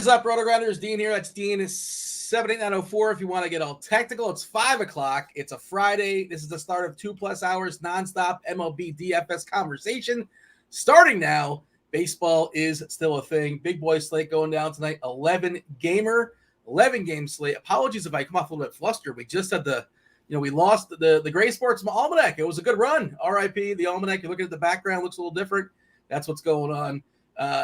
is up, RotoGrinders? Dean here. That's Dean 78904. If you want to get all technical, it's 5 o'clock. It's a Friday. This is the start of 2+ hours nonstop MLB DFS conversation. Starting now, baseball is still a thing. Big boy slate going down tonight. 11 game slate. Apologies if I come off a little bit flustered. We just had we lost the Gray Sports Almanac. It was a good run. RIP, the Almanac. You're looking at the background, looks a little different. That's what's going on.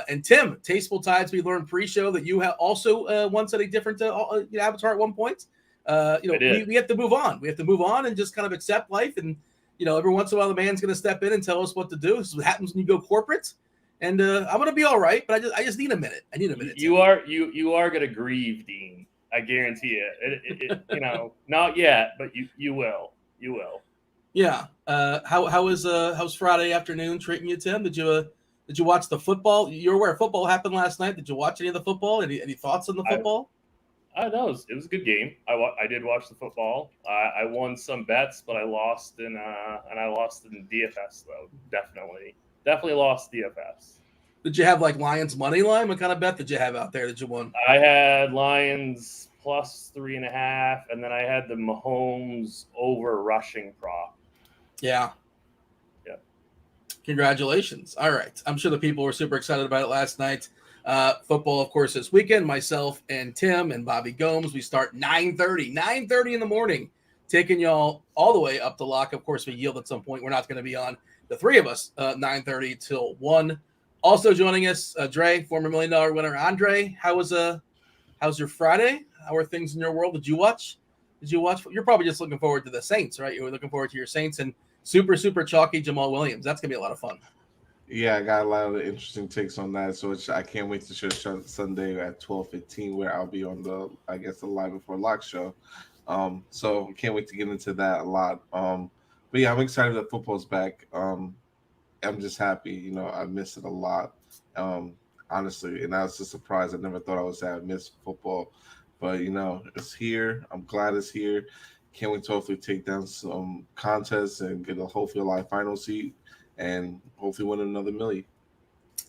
And Tim, Tasteful Tides, we learned pre-show that you have also once had a different avatar at one point. We have to move on. We have to move on and just kind of accept life. And, every once in a while, the man's going to step in and tell us what to do. This is what happens when you go corporate. And I'm going to be all right, but I just need a minute. I need a minute. You are going to grieve, Dean. I guarantee it. Not yet, but you will. You will. Yeah. How's Friday afternoon treating you, Tim? Did you watch the football? You're aware football happened last night. Did you watch any of the football? Any thoughts on the football? I know it was a good game. I did watch the football. I won some bets, but I lost in DFS though. Definitely lost DFS. Did you have like Lions money line? What kind of bet did you have out there that you won? I had Lions plus 3.5, and then I had the Mahomes over rushing prop. Yeah. Congratulations. All right. I'm sure the people were super excited about it last night. Football, of course, this weekend. Myself and Tim and Bobby Gomes, we start 9:30 in the morning, taking y'all all the way up to lock. Of course, we yield at some point. We're not going to be on, the three of us, 9:30 till 1. Also joining us, Dre, former $1 million winner. Andre, how's your Friday? How are things in your world? Did you watch? You're probably just looking forward to the Saints, right? You were looking forward to your Saints and super chalky Jamal Williams. That's going to be a lot of fun. Yeah, I got a lot of interesting takes on that. So I can't wait to show Sunday at 12:15 where I'll be on the Live Before Lock show. So can't wait to get into that a lot. But yeah, I'm excited that football's back. I'm just happy. I miss it a lot, honestly. And I was just surprised. I never thought I would say I miss football. But, it's here. I'm glad it's here. Can't wait to hopefully take down some contests and get hopefully a live final seat and hopefully win another million.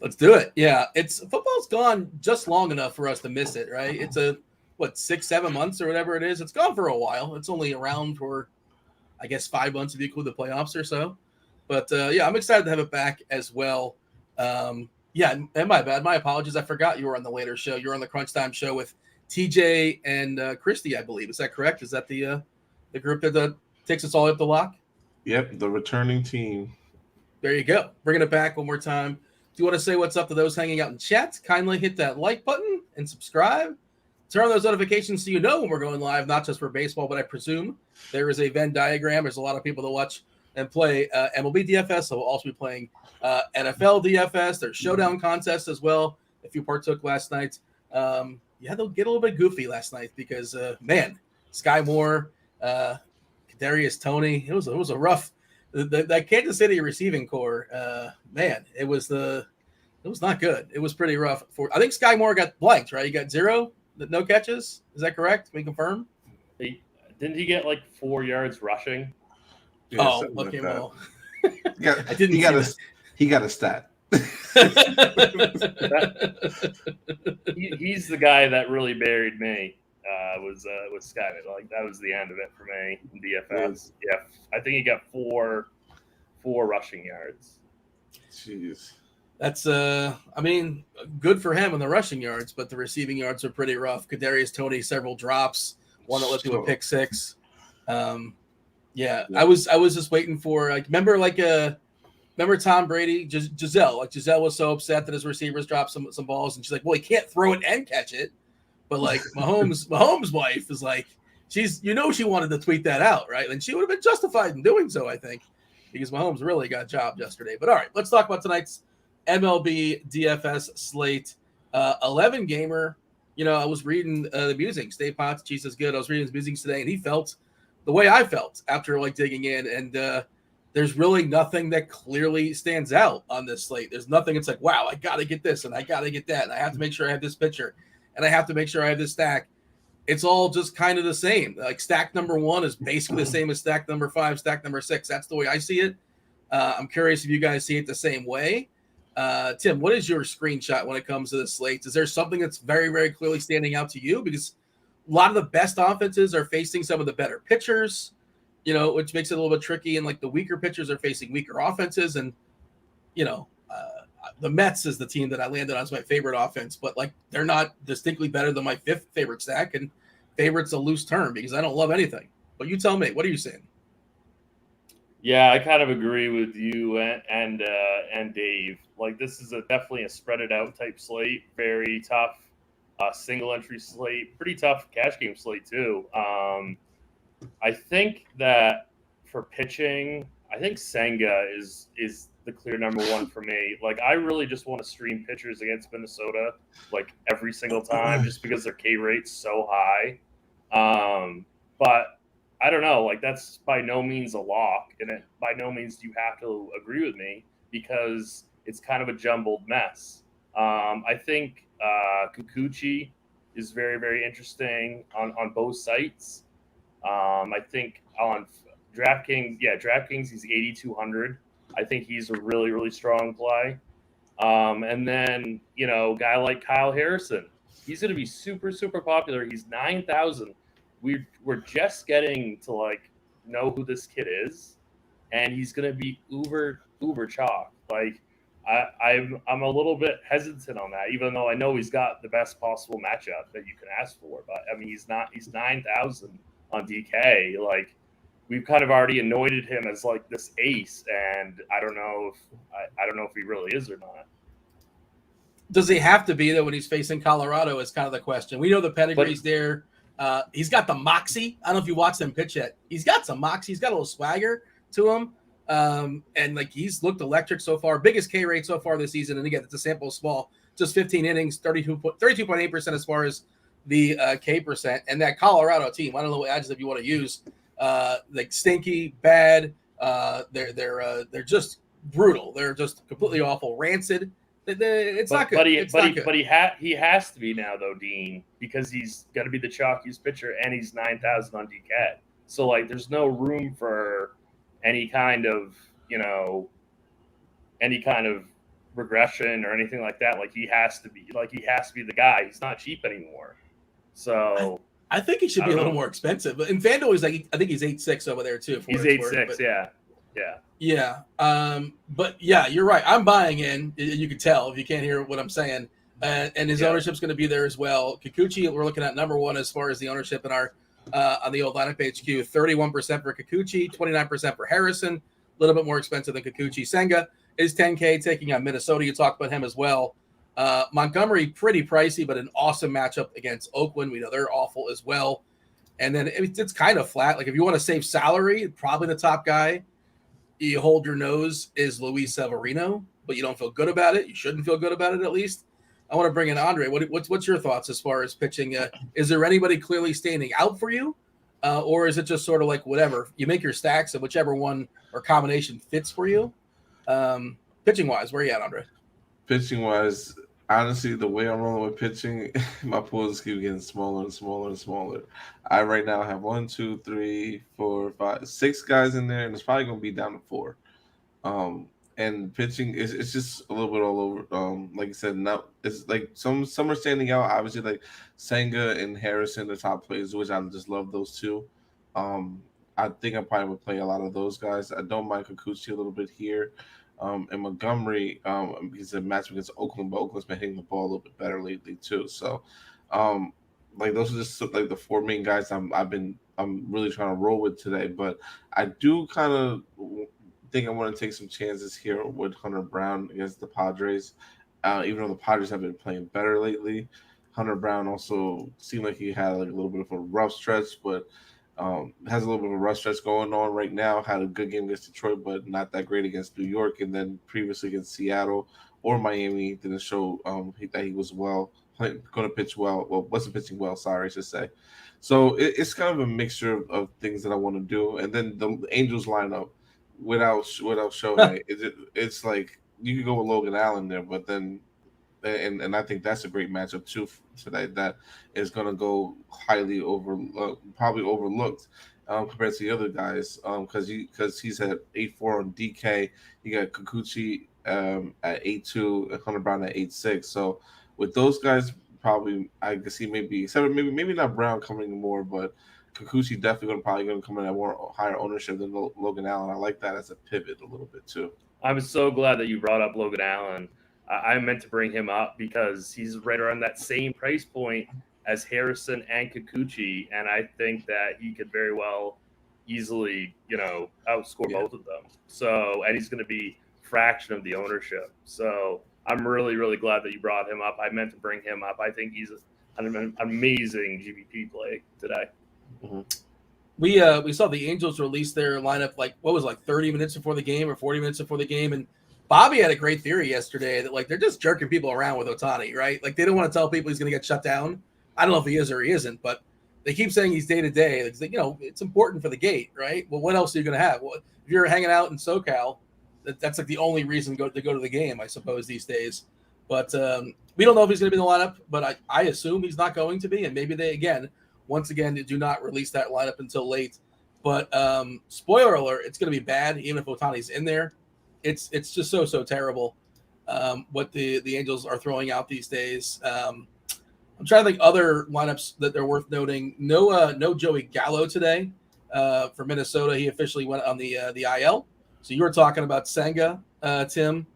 Let's do it. Yeah, football's gone just long enough for us to miss it, right? It's 6-7 months or whatever it is. It's gone for a while. It's only around for, I guess, 5 months if you include the playoffs or so. But I'm excited to have it back as well. And my bad. My apologies. I forgot you were on the later show. You were on the Crunch Time show with TJ and Christy, I believe. Is that correct? Is that the group that takes us all up the lock? Yep, the returning team. There you go. Bringing it back one more time. Do you want to say what's up to those hanging out in chat? Kindly hit that like button and subscribe. Turn on those notifications so you know when we're going live, not just for baseball, but I presume there is a Venn diagram. There's a lot of people that watch and play MLB DFS, so we'll also be playing NFL DFS. There's showdown contests as well, if you partook last night. They'll get a little bit goofy last night because, Sky Moore, Kadarius Toney, it was a rough – that Kansas City receiving core, it was not good. It was pretty rough. I think Sky Moore got blanked, right? He got 0, no catches. Is that correct? Can we confirm? Didn't he get like 4 yards rushing? Yeah, okay, well, he got a stat. He's the guy that really buried me. Was Sky. Like that was the end of it for me in DFS. Yeah, I think he got four rushing yards. Jeez, that's good for him in the rushing yards, but the receiving yards are pretty rough. Kadarius Toney, several drops, one that led to a pick six. I was just waiting for remember Tom Brady, Giselle. Like Giselle was so upset that his receivers dropped some balls, and she's like, "Well, he can't throw it and catch it." But like Mahomes' wife is like, she wanted to tweet that out, right? And she would have been justified in doing so, I think, because Mahomes really got jobbed yesterday. But all right, let's talk about tonight's MLB DFS slate. 11 gamer. I was reading the musings. Dave Potts, Jesus good. I was reading his musings today, and he felt the way I felt after digging in. And there's really nothing that clearly stands out on this slate. There's nothing. It's like, wow, I got to get this, and I got to get that, and I have to make sure I have this pitcher. And I have to make sure I have this stack. It's all just kind of the same. Like stack number 1 is basically the same as stack number 5, stack number 6. That's the way I see it. I'm curious if you guys see it the same way. Tim, what is your screenshot when it comes to the slates? Is there something that's very, very clearly standing out to you? Because a lot of the best offenses are facing some of the better pitchers, which makes it a little bit tricky. And like the weaker pitchers are facing weaker offenses. And, the Mets is the team that I landed on as my favorite offense, but like they're not distinctly better than my fifth favorite stack. And favorite's a loose term because I don't love anything. But you tell me, what are you saying? Yeah, I kind of agree with you and Dave. Like this is definitely a spread it out type slate, very tough single entry slate, pretty tough cash game slate too. I think that for pitching, I think Senga is the clear number one for me. Like I really just want to stream pitchers against Minnesota like every single time just because their K rate's so high. But I don't know, like that's by no means a lock, and by no means do you have to agree with me because it's kind of a jumbled mess. I think Kikuchi is very, very interesting on both sites. I think on DraftKings, he's 8,200. I think he's a really, really strong play. And then, guy like Kyle Harrison, he's going to be super, super popular. He's 9,000. We're just getting to like know who this kid is, and he's going to be uber chalk. Like I'm a little bit hesitant on that, even though I know he's got the best possible matchup that you can ask for. But I mean, he's 9,000 on DK. Like we've kind of already anointed him as like this ace, and I don't know if he really is or not. Does he have to be though when he's facing Colorado? Is kind of the question. We know the pedigree's there. He's got the moxie. I don't know if you watched him pitch yet. He's got some moxie. He's got a little swagger to him. And like he's looked electric so far. Biggest K rate so far this season. And again, it's a sample small, just 15 innings, 32.8% as far as the K percent. And that Colorado team, I don't know what adjective you want to use. Like stinky, bad. They're just brutal. They're just completely awful, rancid. It's not good. But he has to be now though, Dean, because he's got to be the chalkiest pitcher, and he's 9,000 on DK. So like, there's no room for any kind of regression or anything like that. Like he has to be the guy. He's not cheap anymore. So I think he should be a little more expensive. But in FanDuel, he's like I think he's 8.6 over there too. He's 8.6. Yeah. But yeah, you're right. I'm buying in. You can tell if you can't hear what I'm saying. And his ownership's going to be there as well. Kikuchi, we're looking at number one as far as the ownership in our on the old lineup HQ. 31% for Kikuchi, 29% for Harrison. A little bit more expensive than Kikuchi. Senga is 10K, taking on Minnesota. You talked about him as well. Montgomery, pretty pricey, but an awesome matchup against Oakland. We know they're awful as well. And then it's kind of flat. Like if you want to save salary, probably the top guy you hold your nose is Luis Severino, but you don't feel good about it. You shouldn't feel good about it, at least. I want to bring in Andre. What's your thoughts as far as pitching? Is there anybody clearly standing out for you? Or is it just sort of like whatever? You make your stacks and whichever one or combination fits for you? Pitching-wise, where are you at, Andre? Pitching-wise, honestly, the way I'm rolling with pitching, my pools keep getting smaller and smaller and smaller. I right now have 6 guys in there, and it's probably going to be down to 4. And pitching it's just a little bit all over. Like I said, now it's like some are standing out. Obviously, like Senga and Harrison, the top players, which I just love those two. I think I probably would play a lot of those guys. I don't mind Kikuchi a little bit here. And Montgomery, because the match against Oakland, but Oakland's been hitting the ball a little bit better lately too. So, like those are just like the 4 main guys I'm really trying to roll with today. But I do kind of think I want to take some chances here with Hunter Brown against the Padres, even though the Padres have been playing better lately. Hunter Brown also seemed like he had like a little bit of a rough stretch, but has a little bit of a rough stretch going on right now. Had a good game against Detroit, but not that great against New York. And then previously against Seattle or Miami, didn't show that he was going to pitch well. Well, wasn't pitching well, sorry, I should say. So it's kind of a mixture of things that I want to do. And then the Angels lineup without showing it's like you could go with Logan Allen there, but then and I think that's a great matchup too today. That is going to go highly probably overlooked compared to the other guys because he's at 8-4 on DK. You got Kikuchi at 8-2 and Hunter Brown at 8-6. So with those guys, probably I can see maybe not Brown coming more, but Kikuchi definitely probably going to come in at more higher ownership than Logan Allen. I like that as a pivot a little bit too. I'm so glad that you brought up Logan Allen. I meant to bring him up because he's right around that same price point as Harrison and Kikuchi, and I think that he could very well easily, outscore both of them. So, and he's going to be fraction of the ownership. So I'm really, really glad that you brought him up. I meant to bring him up. I think he's an amazing GPP play today. Mm-hmm. We saw the Angels release their lineup 30 minutes before the game or 40 minutes before the game, and Bobby had a great theory yesterday that they're just jerking people around with Ohtani, right? Like they don't want to tell people he's going to get shut down. I don't know if he is or he isn't, but they keep saying he's day to day. It's important for the gate, right? Well, what else are you going to have? Well, if you're hanging out in SoCal, that's like the only reason to go to the game, I suppose, these days. But we don't know if he's going to be in the lineup, but I assume he's not going to be, and maybe they once again do not release that lineup until late. But spoiler alert, it's going to be bad even if Ohtani's in there. It's just so terrible what the Angels are throwing out these days. I'm trying to think other lineups that they're worth noting. No Joey Gallo today for Minnesota. He officially went on the IL. So you were talking about Senga, Tim.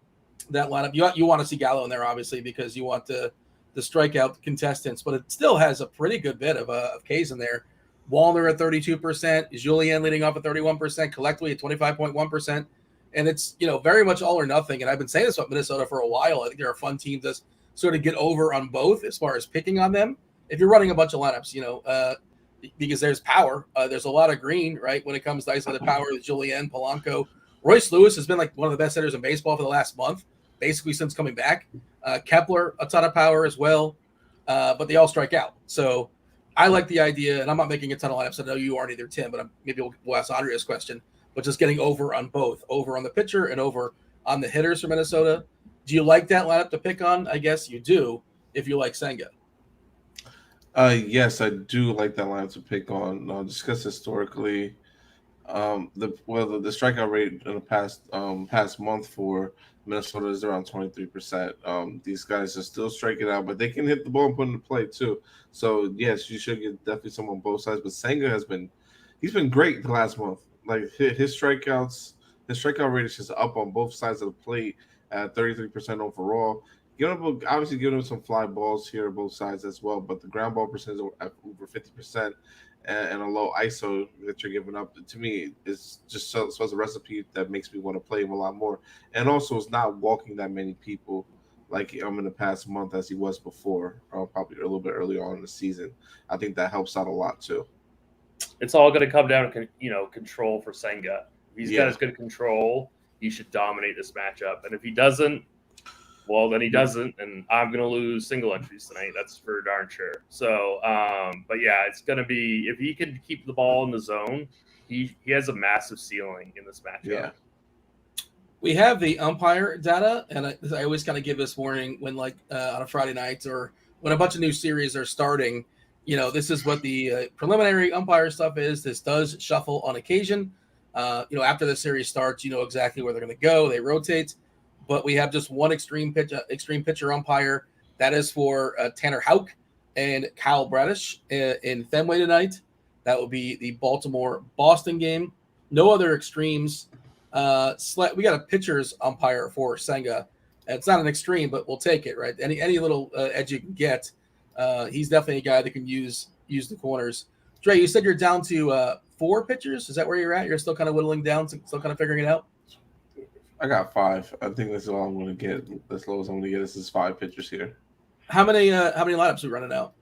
That lineup you want to see Gallo in there obviously because you want the strikeout contestants, but it still has a pretty good bit of Ks in there. Wallner at 32%, Julien leading off at 31%, collectively at 25.1%. And it's, very much all or nothing. And I've been saying this about Minnesota for a while. I think they're a fun team to sort of get over on both as far as picking on them. If you're running a bunch of lineups, because there's power. There's a lot of green, right, when it comes to isolated power with Julien, Polanco. Royce Lewis has been like one of the best hitters in baseball for the last month, basically since coming back. Kepler, a ton of power as well, but they all strike out. So I like the idea, and I'm not making a ton of lineups. I know you aren't either, Tim, but maybe we'll ask Andrea's question. But just getting over on both, over on the pitcher and over on the hitters for Minnesota. Do you like that lineup to pick on? I guess you do if you like Senga. Yes, I do like that lineup to pick on. Just because historically, the strikeout rate in the past month for Minnesota is around 23%. These guys are still striking out, but they can hit the ball and put in the play too. So yes, you should get definitely some on both sides. But Senga he's been great the last month. Like his strikeout rate is just up on both sides of the plate at 33% overall. Obviously giving him some fly balls here on both sides as well, but the ground ball percentage at over 50% and a low ISO that you're giving up to me is just so as a recipe that makes me want to play him a lot more. And also, it's not walking that many people like in the past month as he was before, probably a little bit early on in the season. I think that helps out a lot too. It's all going to come down to control for Senga. If he's got as good control, he should dominate this matchup. And if he doesn't, well, then he doesn't, and I'm going to lose single entries tonight. That's for darn sure. So, but yeah, it's going to be, if he can keep the ball in the zone, he has a massive ceiling in this matchup. Yeah. We have the umpire data, and I always kind of give this warning when, on a Friday night or when a bunch of new series are starting. This is what the preliminary umpire stuff is. This does shuffle on occasion. After the series starts, you know exactly where they're going to go. They rotate. But we have just one extreme pitcher umpire. That is for Tanner Houck and Kyle Bradish in Fenway tonight. That will be the Baltimore-Boston game. No other extremes. We got a pitcher's umpire for Senga. It's not an extreme, but we'll take it, right? Any little edge you can get. He's definitely a guy that can use the corners. Dre, you said you're down to 4 pitchers. Is that where you're at? You're still kind of whittling down, still kind of figuring it out? I got 5. I think that's all I'm going to get. As low as I'm going to get is 5 pitchers here. How many lineups are we running out?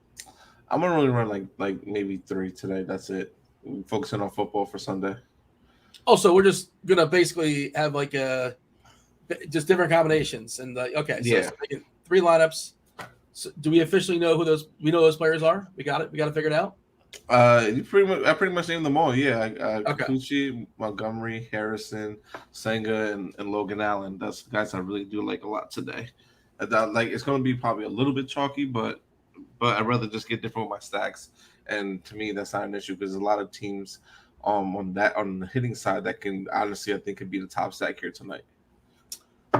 I'm going to really run like maybe 3 today. That's it. I'm focusing on football for Sunday. Oh, so we're just going to basically have just different combinations. And okay, so yeah. 3 lineups. So do we officially know who those players are? We got it. We got to figure it out. I pretty much named them all. Yeah, Okay. Kikuchi, Montgomery, Harrison, Senga, and Logan Allen. That's the guys I really do like a lot today. Like it's going to be probably a little bit chalky, but I'd rather just get different with my stacks. And to me, that's not an issue because a lot of teams on the hitting side that can honestly I think could be the top stack here tonight.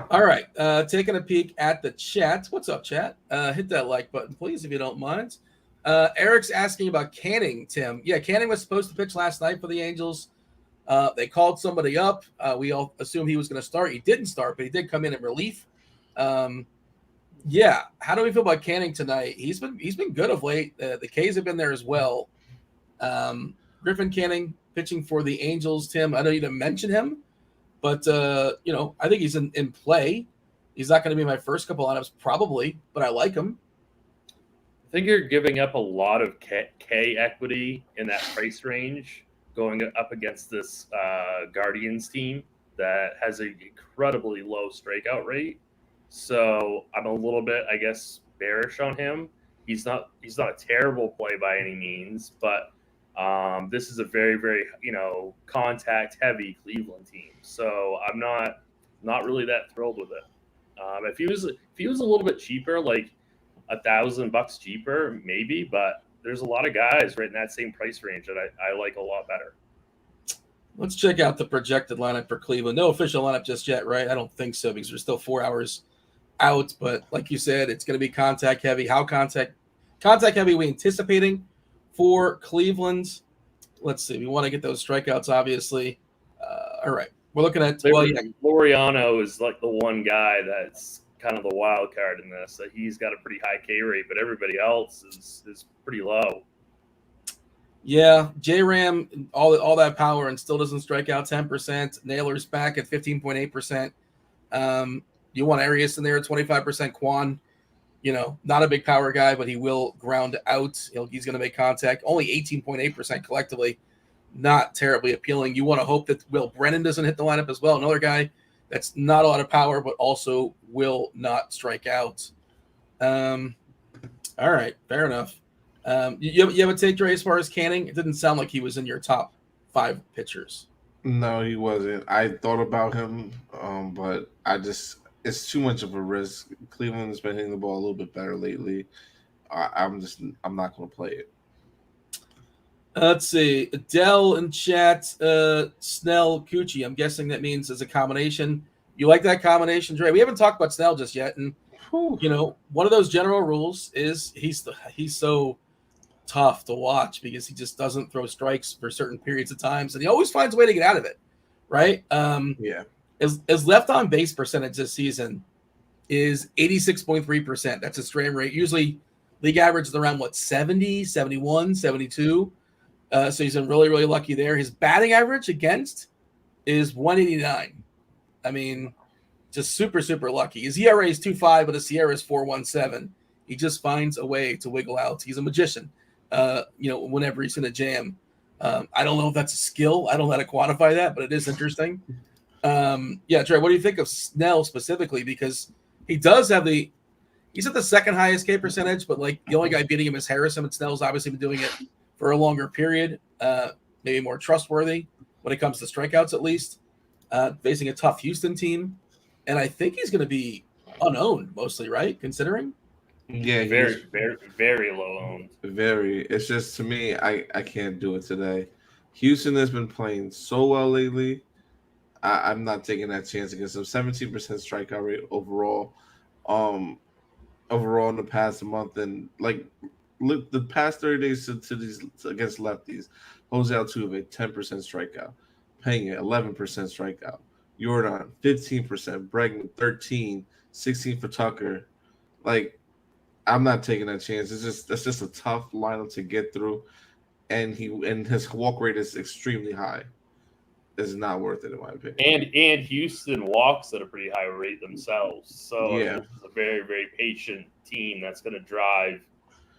All right, taking a peek at the chat. What's up, chat? Hit that like button, please, if you don't mind. Eric's asking about Canning, Tim. Yeah, Canning was supposed to pitch last night for the Angels. They called somebody up. We all assumed he was going to start. He didn't start, but he did come in relief. Yeah, how do we feel about Canning tonight? He's been good of late. The K's have been there as well. Griffin Canning pitching for the Angels. Tim, I know you didn't mention him, but I think he's in play. He's not going to be my first couple lineups probably, but I like him. I think you're giving up a lot of K equity in that price range going up against this Guardians team that has an incredibly low strikeout rate. So I'm a little bit, I guess, bearish on him. He's not a terrible play by any means, but this is a very, very contact heavy Cleveland team. So I'm not really that thrilled with it. If he was a little bit cheaper, like $1,000 cheaper, maybe, but there's a lot of guys right in that same price range that I like a lot better. Let's check out the projected lineup for Cleveland. No official lineup just yet, right? I don't think so because we're still 4 hours out. But like you said, it's going to be contact heavy. How contact heavy are we anticipating for Cleveland? Let's see. We want to get those strikeouts, obviously. All right. We're looking at Laureano is like the one guy that's kind of the wild card in this. He's got a pretty high K rate, but everybody else is pretty low. Yeah, J-Ram, all that power and still doesn't strike out 10%. Naylor's back at 15.8%. You want Arias in there at 25%. Quan, not a big power guy, but he will ground out. He's going to make contact. Only 18.8% collectively. Not terribly appealing. You want to hope that Will Brennan doesn't hit the lineup as well. Another guy that's not a lot of power, but also will not strike out. All right, fair enough. You have a take, Dre, as far as Canning? It didn't sound like he was in your top 5 pitchers. No, he wasn't. I thought about him, but it's too much of a risk. Cleveland's been hitting the ball a little bit better lately. I'm not going to play it. Let's see. Adele in chat, Snell, Cucci. I'm guessing that means as a combination. You like that combination, Dre? We haven't talked about Snell just yet, and one of those general rules is he's so tough to watch because he just doesn't throw strikes for certain periods of times, and he always finds a way to get out of it, right? Yeah. His left on base percentage this season is 86.3%. That's a strand rate. Usually league average is around 70, 71, 72. So he's been really, really lucky there. His batting average against is 189. I mean, just super, super lucky. His ERA is 2.5, but his Sierra is 4.17. He just finds a way to wiggle out. He's a magician, whenever he's in a jam. I don't know if that's a skill. I don't know how to quantify that, but it is interesting. Yeah, Trey, what do you think of Snell specifically? Because he does have he's at the second highest K percentage, but like the only guy beating him is Harrison, and Snell's obviously been doing it for a longer period, maybe more trustworthy when it comes to strikeouts at least, facing a tough Houston team. And I think he's going to be unowned mostly, right? Considering? Yeah, very, very, very low owned. Very. It's just, to me, I can't do it today. Houston has been playing so well lately. I'm not taking that chance against them. 17% strikeout rate overall. Overall in the past month, and look, the past 30 days to these against lefties. Jose Altuve, 10% strikeout. Pena, 11% strikeout. Jordan, 15%. Bregman, 13%. 16% for Tucker. I'm not taking that chance. That's just a tough lineup to get through, and his walk rate is extremely high. It's not worth it in my opinion. And Houston walks at a pretty high rate themselves. So yeah, this is a very, very patient team that's going to drive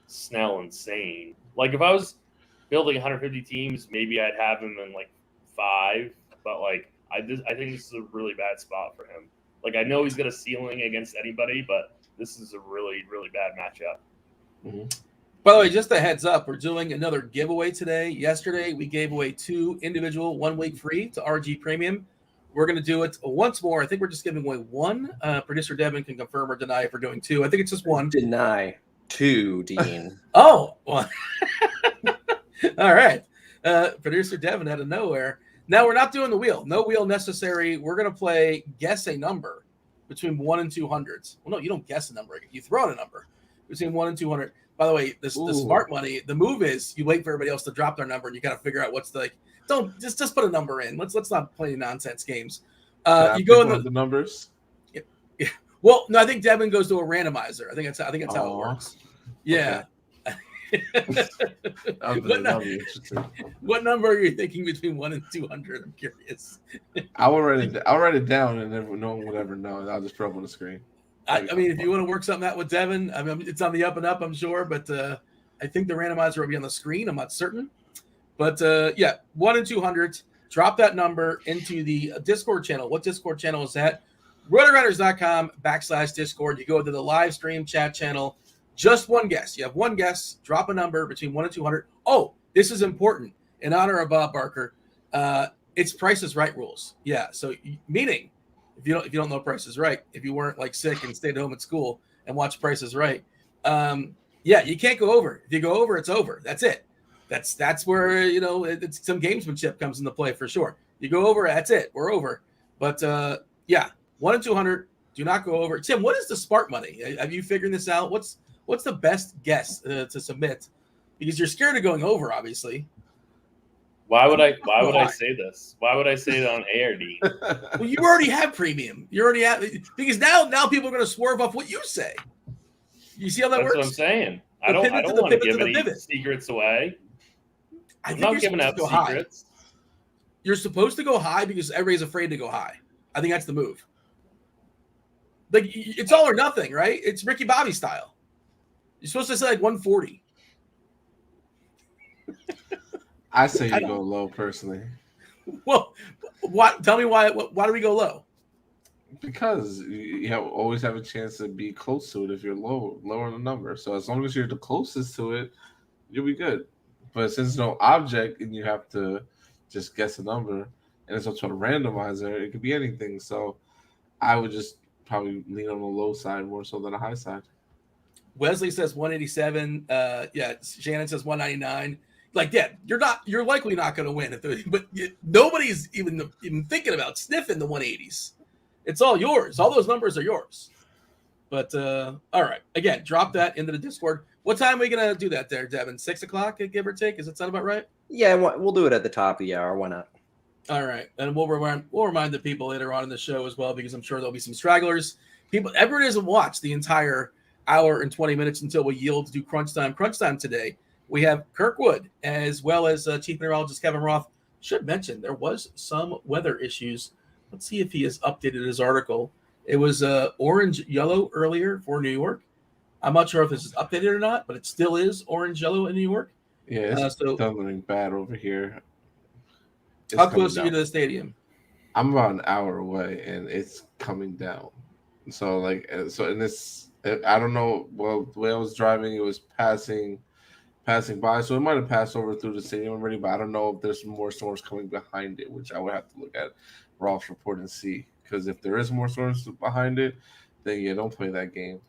Snell insane. Like if I was building 150 teams, maybe I'd have him in 5. But I think this is a really bad spot for him. I know he's got a ceiling against anybody, but this is a really, really bad matchup. Mm-hmm. By the way, just a heads up, we're doing another giveaway today. Yesterday, we gave away 2 individual 1 week free to RG Premium. We're going to do it once more. I think we're just giving away one. Producer Devin can confirm or deny if we're doing two. I think it's just one. Deny. Two, Dean. Oh, well. All right. Producer Devin out of nowhere. Now we're not doing the wheel. No wheel necessary. We're going to play guess a number between 1 and 200s. Well, no, you don't guess a number. You throw out a number between 1 and 200. By the way, the smart money, the move is you wait for everybody else to drop their number and you got to figure out what's the don't just put a number in. Let's not play nonsense games. You go in the numbers. Yeah. Well, no, I think Devin goes to a randomizer. I think that's how it works. Yeah. What number are you thinking between 1 and 200? I'm curious. I'll write it down, and no one will ever know. I'll just throw it on the screen. I mean, if you want to work something out with Devin, I mean, it's on the up and up, I'm sure, but I think the randomizer will be on the screen. I'm not certain, but 1 and 200. Drop that number into the Discord channel. What Discord channel is that? RotoGrinders.com/Discord. You go to the live stream chat channel. Just one guess. You have one guess. Drop a number between 1 and 200. Oh, this is important. In honor of Bob Barker, it's Price is Right rules. Yeah. So meaning, if you don't know Price is Right, if you weren't like sick and stayed home at school and watched Price is Right, you can't go over. If you go over, it's over. That's it. That's where it's some gamesmanship comes into play for sure. You go over, that's it. We're over. But 1 and 200. Do not go over. Tim, what is the smart money? Have you figured this out? What's the best guess to submit? Because you're scared of going over, obviously. Why would I say this? Why would I say it on air, D? Well, you already have premium. You already have, because now people are going to swerve off what you say. You see how that works? That's what I'm saying. I don't want to give any secrets away. I'm not giving out secrets. You're supposed to go high because everybody's afraid to go high. I think that's the move. Like, it's all or nothing, right? It's Ricky Bobby style. You're supposed to say like 140. I say you go low personally. Well, tell me why. Why do we go low? Because you always have a chance to be close to it if you're lower in the number. So as long as you're the closest to it, you'll be good. But since there's no object and you have to just guess a number, and it's also a randomizer, it could be anything. So I would just probably lean on the low side more so than the high side. Wesley says 187. Shannon says 199. Like, you're likely not going to win. But nobody's even thinking about sniffing the 180s. It's all yours. All those numbers are yours. But all right. Again, drop that into the Discord. What time are we going to do that there, Devin? 6 o'clock, give or take? Does that sound about right? Yeah, we'll do it at the top of the hour. Why not? All right. And we'll remind the people later on in the show as well, because I'm sure there'll be some stragglers. Everyone doesn't watch the entire hour and 20 minutes until we yield to do Crunch Time. Crunch Time today, we have Kirkwood as well as Chief Meteorologist Kevin Roth. Should mention there was some weather issues. Let's see if he has updated his article. It was orange yellow earlier for New York. I'm not sure if this is updated or not, but it still is orange yellow in New York. Yeah, it's thundering bad over here. How close are you to the stadium? I'm about an hour away, and it's coming down. So in this, I don't know. Well, the way I was driving, it was passing by, so it might have passed over through the stadium already. But I don't know if there's more storms coming behind it, which I would have to look at Roth's report and see. Because if there is more storms behind it, then don't play that game.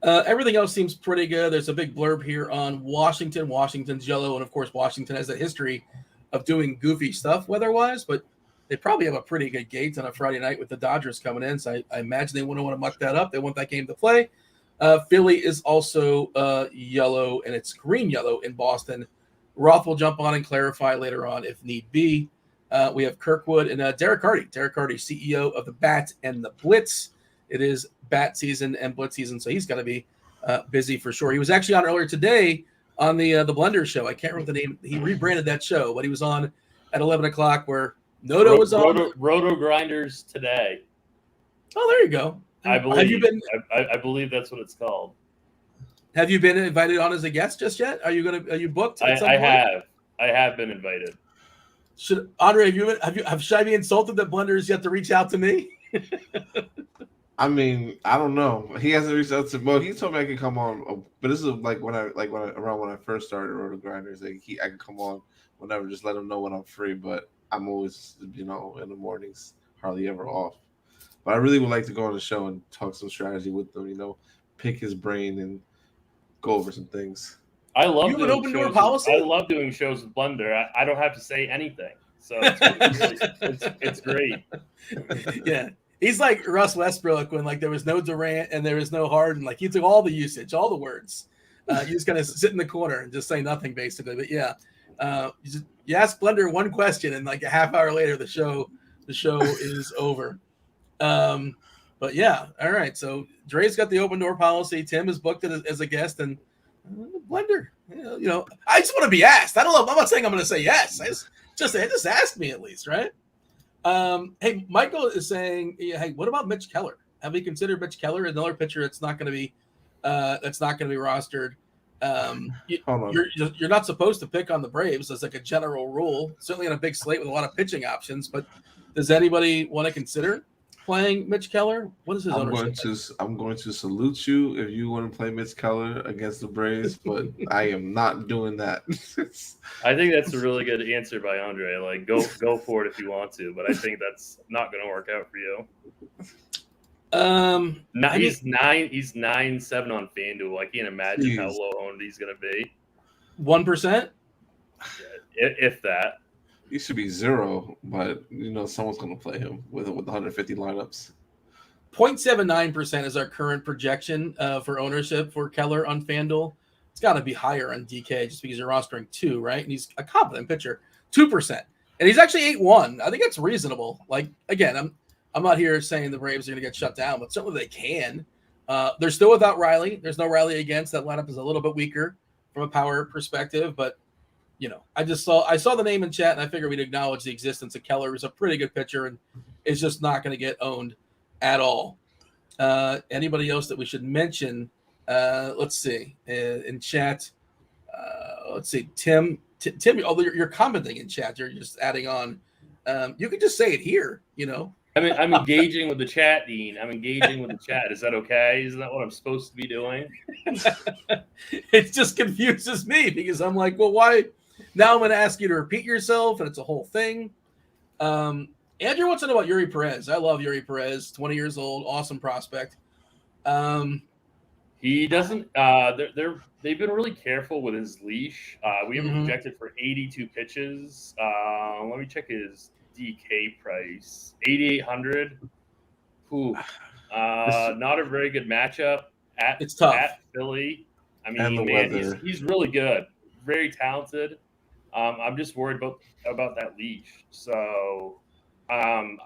Everything else seems pretty good. There's a big blurb here on Washington. Washington's yellow, and of course, Washington has a history of doing goofy stuff weather-wise, but they probably have a pretty good gate on a Friday night with the Dodgers coming in, so I imagine they wouldn't want to muck that up. They want that game to play. Philly is also yellow, and it's green-yellow in Boston. Roth will jump on and clarify later on if need be. We have Kirkwood and DerekCarty. DerekCarty, CEO of the Bat and the Blitz. It is Bat season and Blitz season, so he's going to be busy for sure. He was actually on earlier today on the Blender show. I can't remember the name. He rebranded that show, but he was on at 11 o'clock where Noto was on. RotoGrinders today. Oh, there you go. I believe. Have you been? I believe that's what it's called. Have you been invited on as a guest just yet? Are you booked? I have been invited. Should Andre? Should I be insulted that Blender has yet to reach out to me? I mean, I don't know. He hasn't reached out to. Well, he told me I could come on, but this is when I first started RotoGrinders. I could come on whenever. Just let him know when I'm free. But I'm always, in the mornings, hardly ever off. But I really would like to go on the show and talk some strategy with them, pick his brain and go over some things. I love You have an doing open door shows. policy? I love doing shows with Blender. I don't have to say anything, so it's great. Yeah, he's like Russ Westbrook when there was no Durant and there was no Harden. He took all the usage, all the words. You just kind of sit in the corner and just say nothing, basically. But yeah, you ask Blender one question, and a half hour later, the show is over. But yeah, all right. So Dre's got the open door policy. Tim is booked as a guest, and Blender. I just want to be asked. I don't know. I'm not saying I'm going to say yes. Just ask me at least, right? Hey, Michael is saying, hey, what about Mitch Keller? Have we considered Mitch Keller, another pitcher that's not going to be rostered? You're not supposed to pick on the Braves as a general rule, certainly on a big slate with a lot of pitching options. But does anybody want to consider playing Mitch Keller? What is his ownership? I'm going to salute you if you want to play Mitch Keller against the Braves, but I am not doing that. I think that's a really good answer by Andre. Go for it if you want to, but I think that's not going to work out for you. He's 9.7 on FanDuel. I can't imagine how low owned he's going to be. 1%, if that. He should be 0, but someone's going to play him with 150 lineups. 0.79% is our current projection for ownership for Keller on FanDuel. It's got to be higher on DK just because you're rostering 2, right? And he's a competent pitcher, 2%, and he's actually 8-1. I think that's reasonable. Again, I'm not here saying the Braves are going to get shut down, but certainly they can. They're still without Riley. There's no Riley against. That lineup is a little bit weaker from a power perspective, but I saw the name in chat, and I figured we'd acknowledge the existence of Keller, who's a pretty good pitcher and is just not going to get owned at all. Anybody else that we should mention? Let's see in chat. Let's see, Tim. Although you're commenting in chat, you're just adding on. You could just say it here. I'm engaging with the chat, Dean. I'm engaging with the chat. Is that okay? Isn't that what I'm supposed to be doing? It just confuses me because I'm like, well, why? Now I'm going to ask you to repeat yourself, and it's a whole thing. Andrew wants to know about Yuri Perez. I love Yuri Perez, 20 years old, awesome prospect. He doesn't. They've been really careful with his leash. We have him projected for 82 pitches. Let me check his DK price. 8,800. Ooh, not a very good matchup it's tough at Philly. I mean, man, he's really good, very talented. I'm just worried about that leash. So, I'm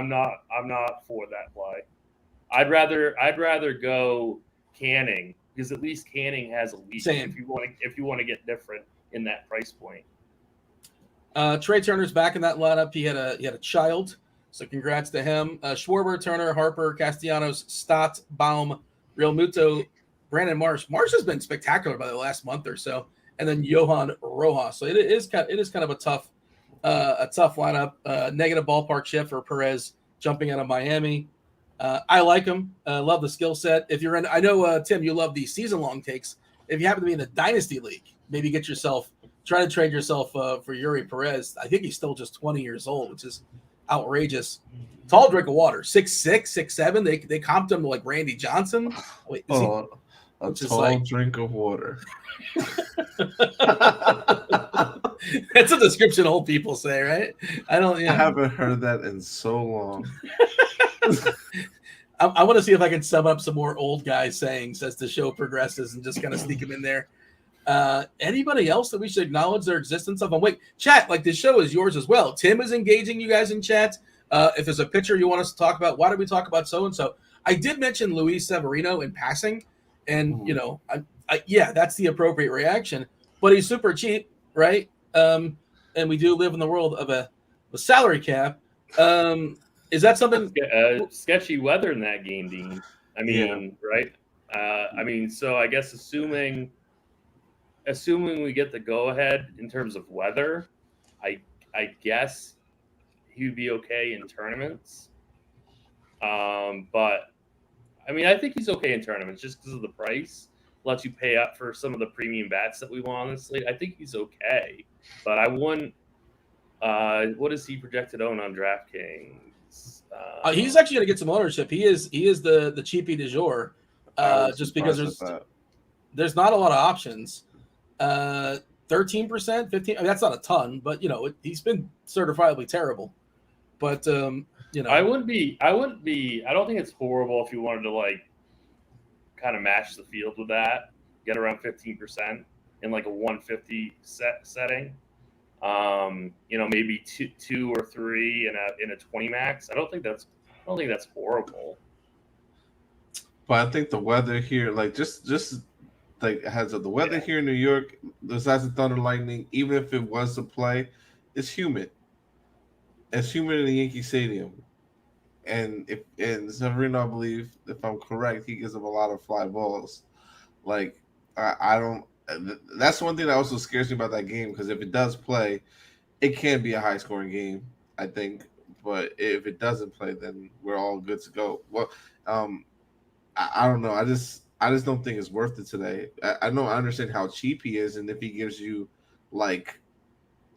not for that play. I'd rather go Canning because at least Canning has a leash. Same. If you want to get different in that price point. Trey Turner's back in that lineup. He had a child, so congrats to him. Schwarber, Turner, Harper, Castellanos, Stott, Baum, Real Muto, Brandon Marsh. Marsh has been spectacular by the last month or so, and then Johan Rojas. So it is kind of a tough lineup. Negative ballpark shift for Perez jumping out of Miami. I like him. Love the skill set. If you're in, I know Tim, you love the season long takes. If you happen to be in the dynasty league, maybe try to trade yourself for Yuri Perez. I think he's still just 20 years old, which is outrageous. Tall drink of water, 6'6", 6'7". They comped him to like Randy Johnson. Wait, a tall drink of water. That's a description old people say, right? I haven't heard that in so long. I want to see if I can sum up some more old guys sayings as the show progresses and just kind of sneak them in there. Anybody else that we should acknowledge their existence of? Wait, chat, this show is yours as well. Tim is engaging you guys in chat. If there's a pitcher you want us to talk about, why don't we talk about so-and-so? I did mention Luis Severino in passing, and, yeah, that's the appropriate reaction, but he's super cheap, right? And we do live in the world of a salary cap. Is that something? Sketchy weather in that game, Dean. I mean, right? So I guess assuming we get the go-ahead in terms of weather, I guess he would be okay in tournaments. But I think he's okay in tournaments just because of the price. Lets you pay up for some of the premium bats that we want on this slate. I think he's okay, but I wouldn't What is he projected to own on DraftKings? He's actually going to get some ownership. He is the cheapie du jour, just because there's not a lot of options. 13%, 15%. I mean, that's not a ton, but he's been certifiably terrible. But I don't think it's horrible if you wanted to kind of match the field with that, get around 15% in like a 150 setting. Maybe two or three in a 20 max. I don't think that's horrible. But I think the weather here, just heads up, the weather here in New York, besides the thunder lightning, even if it was to play, it's humid. It's humid in the Yankee Stadium. And Severino, I believe, if I'm correct, he gives them a lot of fly balls. I don't. That's one thing that also scares me about that game, because if it does play, it can be a high scoring game, I think. But if it doesn't play, then we're all good to go. Well, I don't know. I just don't think it's worth it today. I understand how cheap he is, and if he gives you like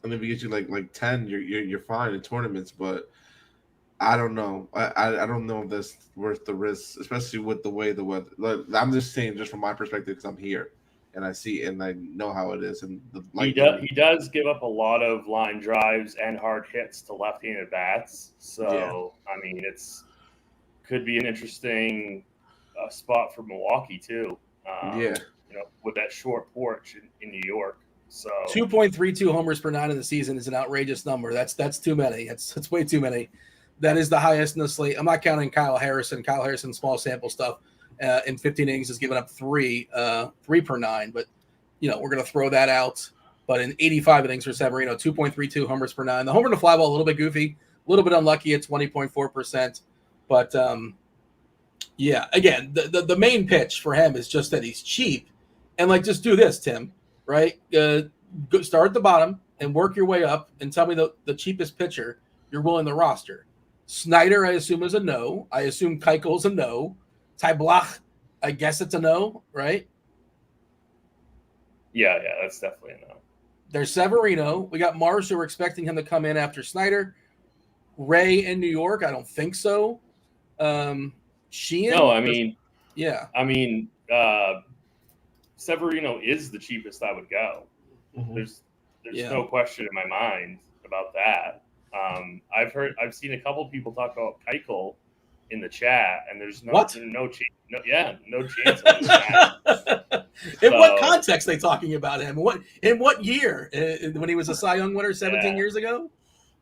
10, you're fine in tournaments. But I don't know. I don't know if that's worth the risk, especially with the way the weather. I'm just saying, just from my perspective, because I'm here and I see and I know how it is. And he does give up a lot of line drives and hard hits to left-handed bats. So I mean, could be an interesting spot for Milwaukee too. With that short porch in New York. So 2.32 homers per 9 in the season is an outrageous number. That's too many. It's way too many. That is the highest in the slate. I'm not counting Kyle Harrison. Kyle Harrison, small sample stuff. In 15 innings, has given up three per 9. But we're going to throw that out. But in 85 innings for Severino, 2.32 homers per 9. The homer to fly ball a little bit goofy, a little bit unlucky at 20.4%. But again, the main pitch for him is just that he's cheap, and just do this, Tim. Right? Start at the bottom and work your way up, and tell me the cheapest pitcher you're willing to roster. Snyder, I assume, is a no. I assume Keuchel's a no. Ty Blach, I guess it's a no, right? Yeah, that's definitely a no. There's Severino. We got Marsh, who we're expecting him to come in after Snyder. Ray in New York, I don't think so. Sheehan? No, I mean, Severino is the cheapest I would go. Mm-hmm. There's no question in my mind about that. I've seen a couple people talk about Keuchel in the chat, and there's no chance. No chance of that. In what context are they talking about him? In what year? When he was a Cy Young winner 17 years ago?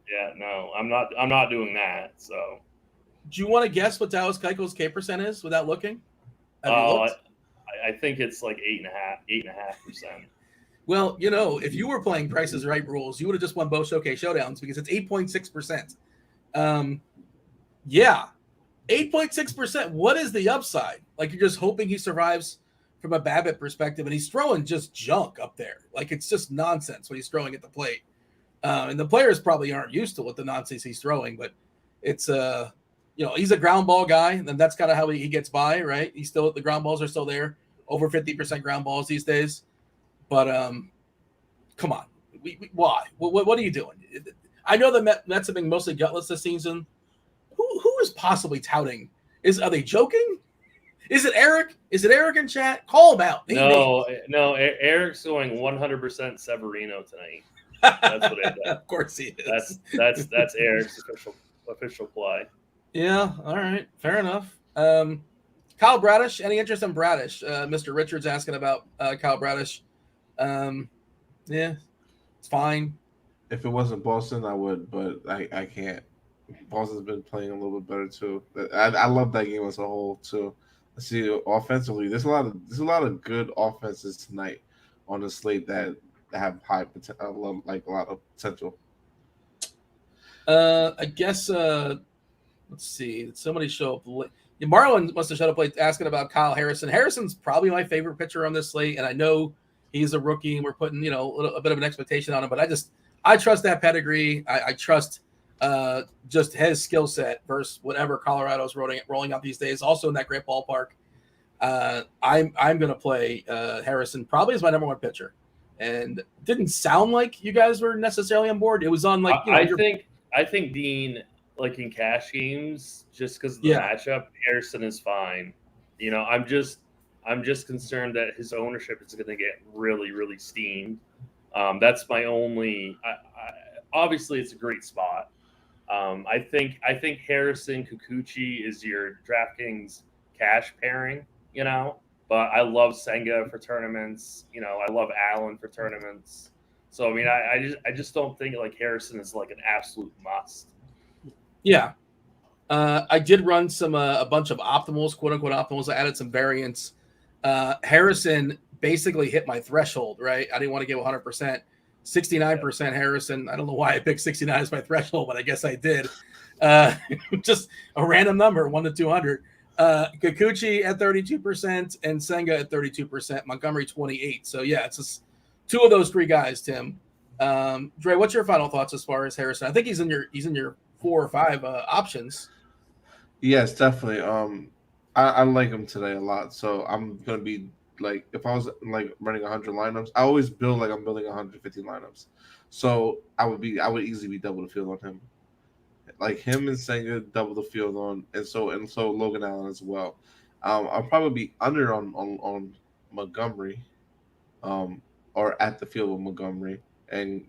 Yeah, no, I'm not doing that. So, do you want to guess what Dallas Keuchel's K percent is without looking? I think it's like 8.5%. Well, if you were playing Price is Right rules, you would have just won both Showcase Showdowns, because it's 8.6%. 8.6%. What is the upside? You're just hoping he survives from a BABIP perspective, and he's throwing just junk up there. It's just nonsense when he's throwing at the plate. And the players probably aren't used to what the nonsense he's throwing, but it's he's a ground ball guy, and that's kind of how he gets by, right? The ground balls are still there, over 50% ground balls these days. But come on, why? What are you doing? I know the Mets have been mostly gutless this season. Who is possibly touting? Are they joking? Is it Eric? Is it Eric in chat? Call him out. No. Eric's going 100% Severino tonight. That's what it is. Of course he is. That's Eric's official play. Yeah. All right. Fair enough. Kyle Bradish. Any interest in Bradish? Mr. Richards asking about Kyle Bradish. It's fine. If it wasn't Boston, I would, but I can't. Boston's been playing a little bit better too. I love that game as a whole too. I see offensively, there's a lot of good offenses tonight on the slate that have high potential, a lot of potential. I guess. Let's see. Did somebody show up late? Marlon must have showed up late asking about Kyle Harrison. Harrison's probably my favorite pitcher on this slate, and I know he's a rookie, and we're putting a bit of an expectation on him. But I trust that pedigree. I trust just his skill set versus whatever Colorado's rolling out these days. Also in that great ballpark. I'm going to play Harrison probably as my number one pitcher. and it didn't sound like you guys were necessarily on board. It was on like I think Dean, like in cash games, just because of the matchup, Harrison is fine. I'm just concerned that his ownership is going to get really, really steamed. That's my only. Obviously, it's a great spot. I think Harrison Kikuchi is your DraftKings cash pairing. But I love Senga for tournaments. I love Allen for tournaments. So I mean, I just don't think like Harrison is like an absolute must. Yeah, I did run a bunch of optimals, quote unquote optimals. I added some variants. Harrison basically hit my threshold, right? I didn't want to give 100%. 69% Harrison. I don't know why I picked 69 as my threshold, but I guess I did. Just a random number, 1 to 200. Kikuchi at 32% and Senga at 32%. Montgomery 28. So yeah, it's just two of those three guys. Tim, Dre, what's your final thoughts as far as Harrison? I think he's in your 4 or 5 options. Yes, definitely. I like him today a lot. So I'm gonna be like, if I was like running 100 lineups, I always build like I'm building 150 lineups. So I would easily be double the field on him. Like him and Senga double the field on, and so Logan Allen as well. I'll probably be under on Montgomery, or at the field with Montgomery and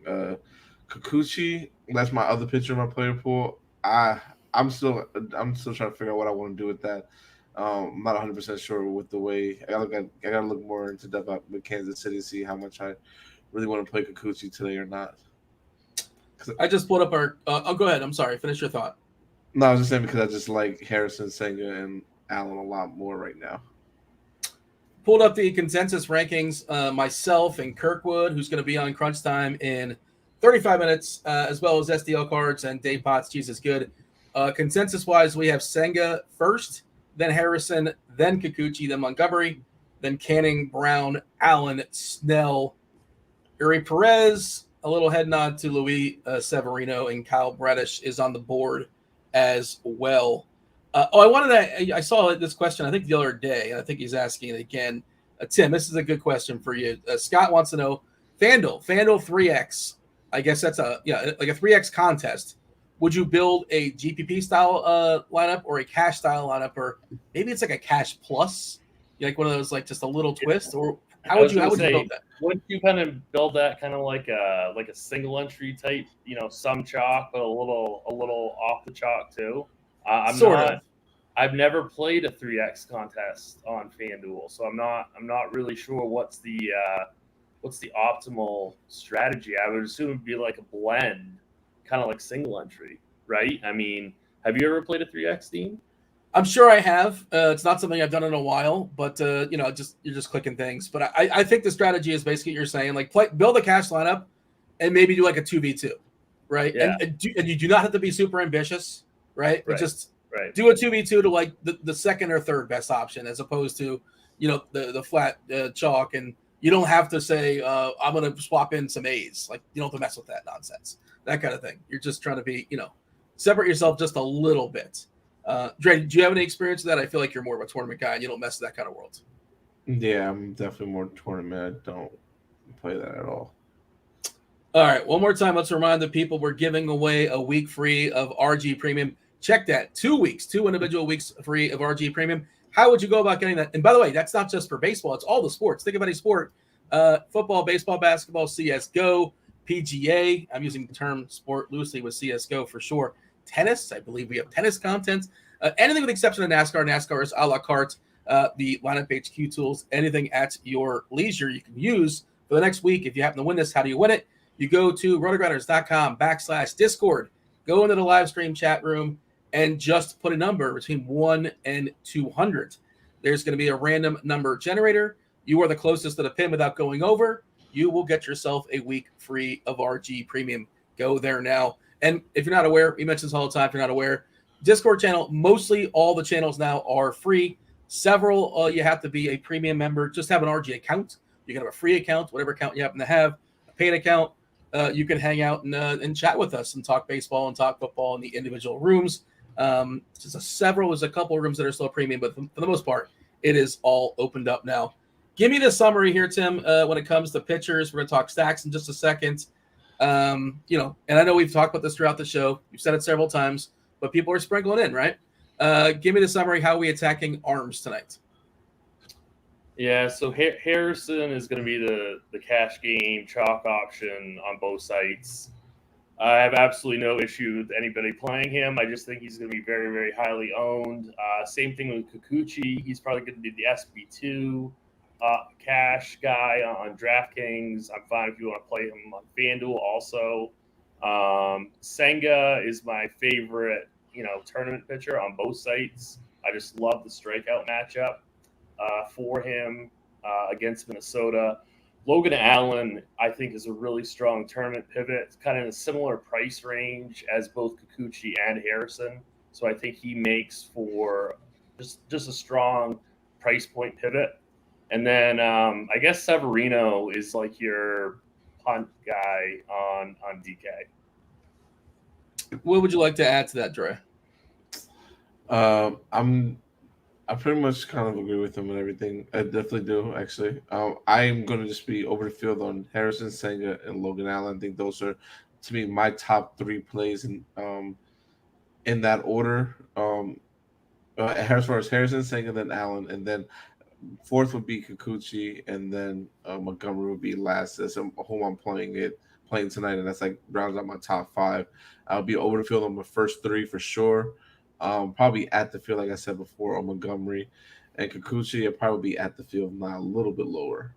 Kikuchi. That's my other pitcher in my player pool. I'm still trying to figure out what I want to do with that. I'm not 100% sure with the way I gotta look more into depth with Kansas City to see how much I really want to play Kikuchi today or not. I just pulled up our. Go ahead. I'm sorry. Finish your thought. No, I was just saying because I just like Harrison, Senga, and Allen a lot more right now. Pulled up the consensus rankings. Myself and Kirkwood, who's going to be on Crunch Time in 35 minutes, as well as SDL Cards and Dave Potts. Jesus, good. Consensus-wise, we have Senga first, then Harrison, then Kikuchi, then Montgomery, then Canning, Brown, Allen, Snell, Uri Perez. A little head nod to Luis Severino, and Kyle Bradish is on the board as well. I saw this question, I think, the other day, and I think he's asking it again. Tim, this is a good question for you. Scott wants to know, FanDuel 3X. I guess that's like a 3X contest. Would you build a GPP style lineup or a cash style lineup, or maybe it's like a cash plus, like one of those, like just a little twist, or how would you build that? Would you kind of build that kind of like a single entry type, some chalk, but a little off the chalk too? I've never played a 3X contest on FanDuel, so I'm not really sure what's the optimal strategy. I would assume it'd be like a blend, kind of like single entry, right? I mean, have you ever played a 3X, Dean? I'm sure I have. It's not something I've done in a while, but you're just clicking things. But I think the strategy is basically what you're saying, like build a cash lineup, and maybe do like a 2v2, right? Yeah. And you do not have to be super ambitious, right? But just right. Do a 2v2 to like the second or third best option, as opposed to the flat chalk. And you don't have to say I'm going to swap in some A's. Like you don't have to mess with that nonsense, that kind of thing. You're just trying to be separate yourself just a little bit. Dre, do you have any experience with that? I feel like you're more of a tournament guy and you don't mess with that kind of world. Yeah, I'm definitely more tournament. I don't play that at all. All right, one more time. Let's remind the people we're giving away a week free of RG Premium. Check that. 2 weeks, 2 individual weeks free of RG Premium. How would you go about getting that? And by the way, that's not just for baseball. It's all the sports. Think of any sport. Football, baseball, basketball, CSGO, PGA. I'm using the term sport loosely with CSGO for sure. Tennis, I believe we have tennis content. Anything with the exception of NASCAR. NASCAR is a la carte. The lineup HQ tools, anything at your leisure you can use for the next week. If you happen to win this, how do you win it? You go to RotoGrinders.com/Discord. Go into the live stream chat room and just put a number between 1 and 200. There's going to be a random number generator. You are the closest to the pin without going over. You will get yourself a week free of RG Premium. Go there now. And if you're not aware, we mention this all the time. If you're not aware, Discord channel, mostly all the channels now are free. Several, you have to be a premium member. Just have an RG account. You can have a free account, whatever account you happen to have, a paid account. You can hang out and chat with us and talk baseball and talk football in the individual rooms. There's a couple of rooms that are still premium, but for the most part, it is all opened up now. give me the summary here, Tim. When it comes to pitchers, we're going to talk stacks in just a second. And I know we've talked about this throughout the show. You've said it several times, but people are sprinkling in, right? Give me the summary. How are we attacking arms tonight? Yeah, so Harrison is going to be the cash game chalk option on both sites. I have absolutely no issue with anybody playing him. I just think he's going to be very, very highly owned. Same thing with Kikuchi. He's probably going to be the SB2 cash guy on DraftKings. I'm fine if you want to play him on FanDuel also. Senga is my favorite, tournament pitcher on both sites. I just love the strikeout matchup for him against Minnesota. Logan Allen, I think, is a really strong tournament pivot. It's kind of in a similar price range as both Kikuchi and Harrison. So I think he makes for just a strong price point pivot. And then I guess Severino is like your punt guy on DK. What would you like to add to that, Dre? I pretty much kind of agree with him and everything. I definitely do, actually. I'm going to just be over the field on Harrison, Senga, and Logan Allen. I think those are, to me, my top 3 plays in that order. As far as Harrison, Senga, then Allen, and then fourth would be Kikuchi, and then Montgomery would be last. That's whom I'm playing tonight, and that's like rounds out my top 5. I'll be over the field on my first 3 for sure. Probably at the field, like I said before, on Montgomery and Kikuchi. I'll probably be at the field, not a little bit lower.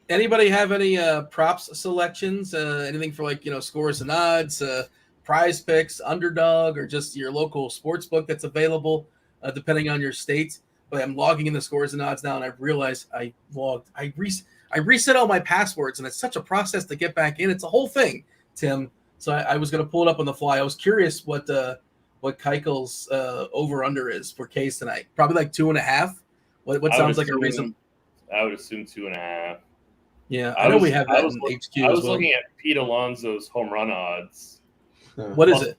Anybody have any props selections? Anything for scores and odds, prize picks, underdog, or just your local sports book that's available, depending on your state? But I'm logging in the scores and odds now, and I realized I reset all my passwords, and it's such a process to get back in. It's a whole thing, Tim. So I was going to pull it up on the fly. I was curious what Keichel's over-under is for K's tonight. Probably like 2.5. What sounds like a reason? I would assume 2.5. Yeah, I know we have that in HQ I was looking at Pete Alonso's home run odds. What is it?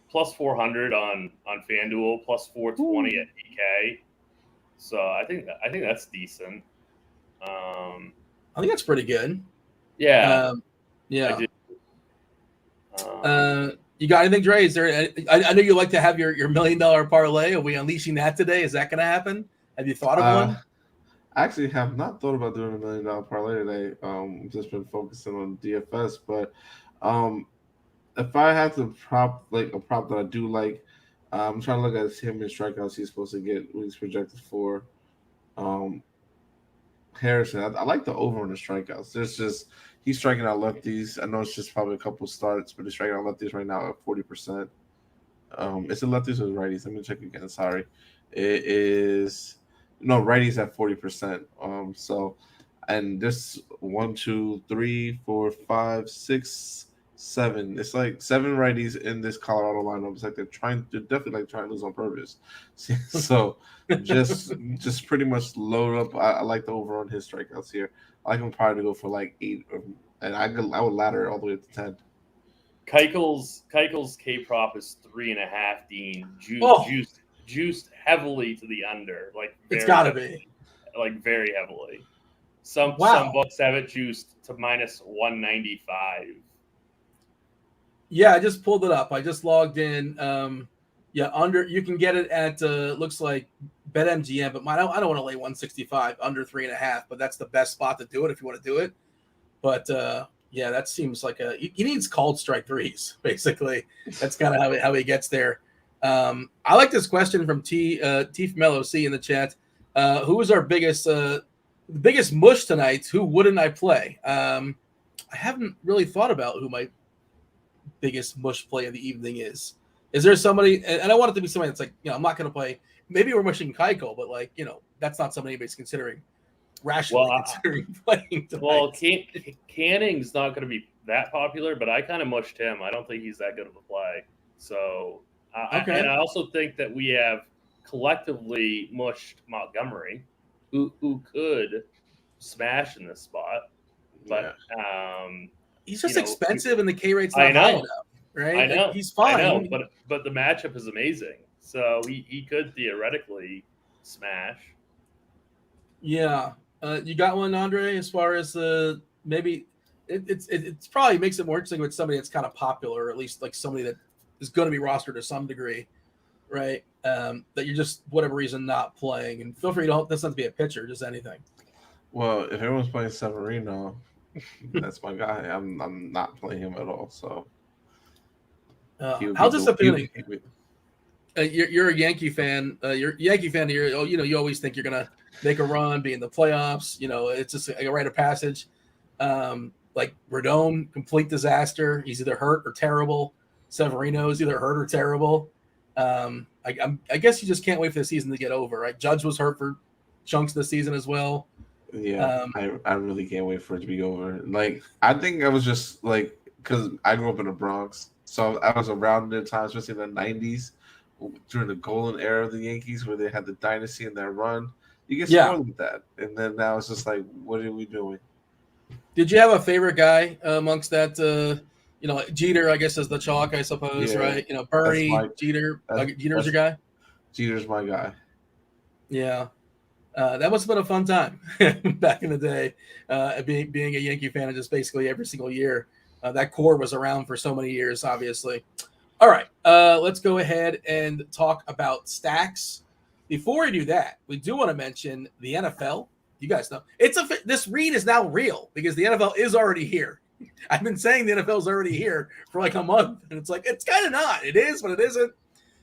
Plus 400 on FanDuel, plus 420 at DK. So I think that's decent. I think that's pretty good. Yeah. Yeah. You got anything, Dre? Is there? I know you like to have your $1 million parlay. Are we unleashing that today? Is that going to happen? Have you thought of one? I actually have not thought about doing $1 million parlay today. Just been focusing on DFS, but if I had to prop a prop that I do like, I'm trying to look at him in strikeouts. He's supposed to get what he's projected for. Harrison, I like the over on the strikeouts. He's striking out lefties. I know it's just probably a couple starts, but he's striking out lefties right now at 40%. Is it lefties or righties? Let me check again. Sorry. It is righties at 40%. So, and this 1, 2, 3, 4, 5, 6, 7. It's like 7 righties in this Colorado lineup. It's like they're definitely trying to lose on purpose. So just pretty much load up. I like the over on his strikeouts here. I like him probably to go for like 8, and I would ladder all the way up to 10. Keichel's K prop is 3.5. Dean juiced heavily to the under. It's got to be very heavily. Some books have it juiced to minus 195. Yeah, I just pulled it up. I just logged in. Under you can get it at looks like BetMGM, but I don't want to lay 165 under 3.5. But that's the best spot to do it if you want to do it. But that seems like he needs called strike threes. Basically, that's kind of how he gets there. I like this question from T from LOC in the chat. Who is our biggest mush tonight? Who wouldn't I play? I haven't really thought about who my biggest mush play of the evening is. Is there somebody, and I want it to be somebody that's like, I'm not going to play. Maybe we're mushing Keuchel, but that's not something anybody's considering rationally considering playing tonight. Well, Canning's not going to be that popular, but I kind of mushed him. I don't think he's that good of a play. So, okay. And I also think that we have collectively mushed Montgomery, who could smash in this spot, but he's just expensive, and the K rate's not high enough. Right? I know. He's fine. I know, but the matchup is amazing. So he could theoretically smash. Yeah. You got one, Andre? As far as maybe it's probably makes it more interesting with somebody that's kind of popular, or at least like somebody that is going to be rostered to some degree, right? That you're just whatever reason not playing, and feel free to doesn't have to be a pitcher, just anything. Well, if everyone's playing Severino, that's my guy. I'm not playing him at all. So how disappointing. You're a Yankee fan. You're a Yankee fan. You always think you're gonna make a run, be in the playoffs. It's just a rite of passage. Like Rodon, complete disaster. He's either hurt or terrible. Severino is either hurt or terrible. I guess you just can't wait for the season to get over, right? Judge was hurt for chunks of the season as well. Yeah, I really can't wait for it to be over. Like, I think I was just like, because I grew up in the Bronx, so I was around the time, especially in the 90s, during the golden era of the Yankees, where they had the dynasty and their run. You get spoiled with that. And then now it's just like, what are we doing? Did you have a favorite guy amongst that? Jeter, I guess, is the chalk, I suppose, right? Bernie, Jeter. Jeter's your guy? Jeter's my guy. Yeah. That must have been a fun time back in the day, being a Yankee fan and just basically every single year. That core was around for so many years, obviously. All right, let's go ahead and talk about stacks. Before we do that, we do want to mention the NFL. You guys know this read is now real because the NFL is already here. I've been saying the NFL is already here for like a month, and it's like it's kind of not. It is, but it isn't.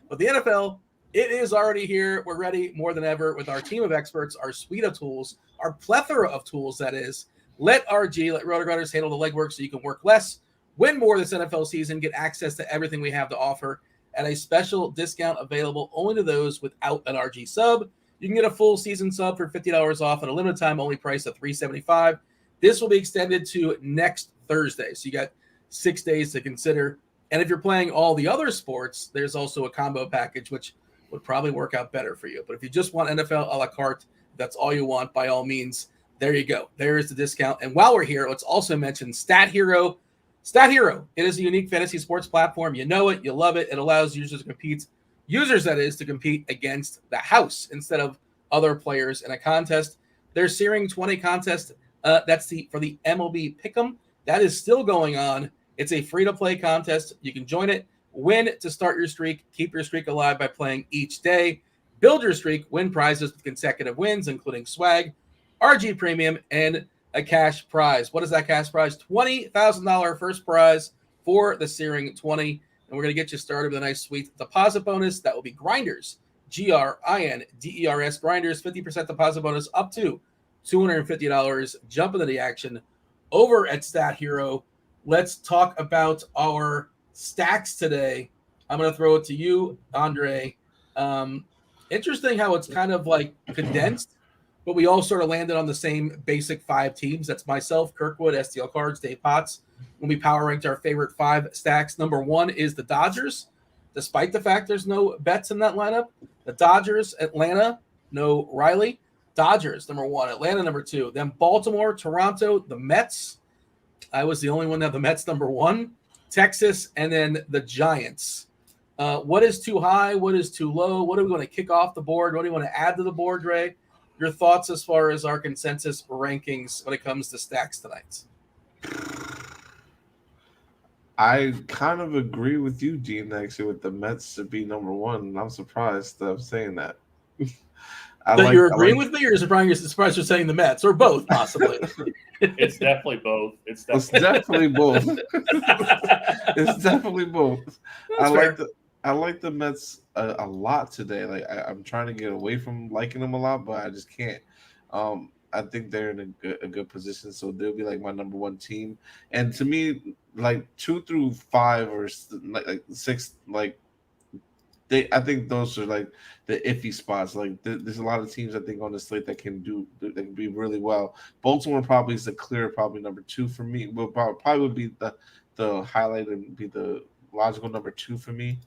But the NFL, it is already here. We're ready more than ever with our team of experts, our suite of tools, our plethora of tools. That is, let RotoGrinders handle the legwork so you can work less, win more this NFL season, get access to everything we have to offer at a special discount available only to those without an RG sub. You can get a full season sub for $50 off at a limited time only price of $375. This will be extended to next Thursday. So you got 6 days to consider. And if you're playing all the other sports, there's also a combo package, which would probably work out better for you. But if you just want NFL a la carte, that's all you want, by all means, there you go. There is the discount. And while we're here, let's also mention Stat Hero. Stat Hero, it is a unique fantasy sports platform. You know it, you love it. It allows users to compete against the house instead of other players in a contest. Their Searing 20 contest, that's for the MLB Pick'em. That is still going on. It's a free-to-play contest. You can join it, win to start your streak, keep your streak alive by playing each day, build your streak, win prizes with consecutive wins, including swag, RG Premium, and a cash prize. What is that cash prize? $20,000 first prize for the Searing 20. And we're going to get you started with a nice sweet deposit bonus. That will be Grinders, GRINDERS, Grinders, 50% deposit bonus up to $250. Jump into the action over at Stat Hero. Let's talk about our stacks today. I'm going to throw it to you, Andre. Interesting how it's kind of like condensed, but we all sort of landed on the same basic 5 teams. That's myself, Kirkwood, STL Cards, Dave Potts. When we power ranked our favorite 5 stacks, number 1 is the Dodgers. Despite the fact there's no bets in that lineup, the Dodgers, Atlanta, no Riley. Dodgers, number 1. Atlanta, number 2. Then Baltimore, Toronto, the Mets. I was the only one to have the Mets, number 1. Texas, and then the Giants. What is too high? What is too low? What do we want to kick off the board? What do you want to add to the board, Ray? Your thoughts as far as our consensus rankings when it comes to stacks tonight? I kind of agree with you, Dean, actually, with the Mets to be number 1. And I'm surprised that I'm saying that. You're agreeing with me, or you're surprised you're saying the Mets, or both, possibly? It's definitely both. It's definitely both. It's definitely both. I like the Mets a lot today. Like I'm trying to get away from liking them a lot, but I just can't. I think they're in a good position, so they'll be like my number 1 team. And to me, like 2 through 5 or like 6, like I think those are like the iffy spots. Like there's a lot of teams I think on the slate that can be really well. Baltimore probably is probably number 2 for me. Will probably would be the highlight and be the logical number 2 for me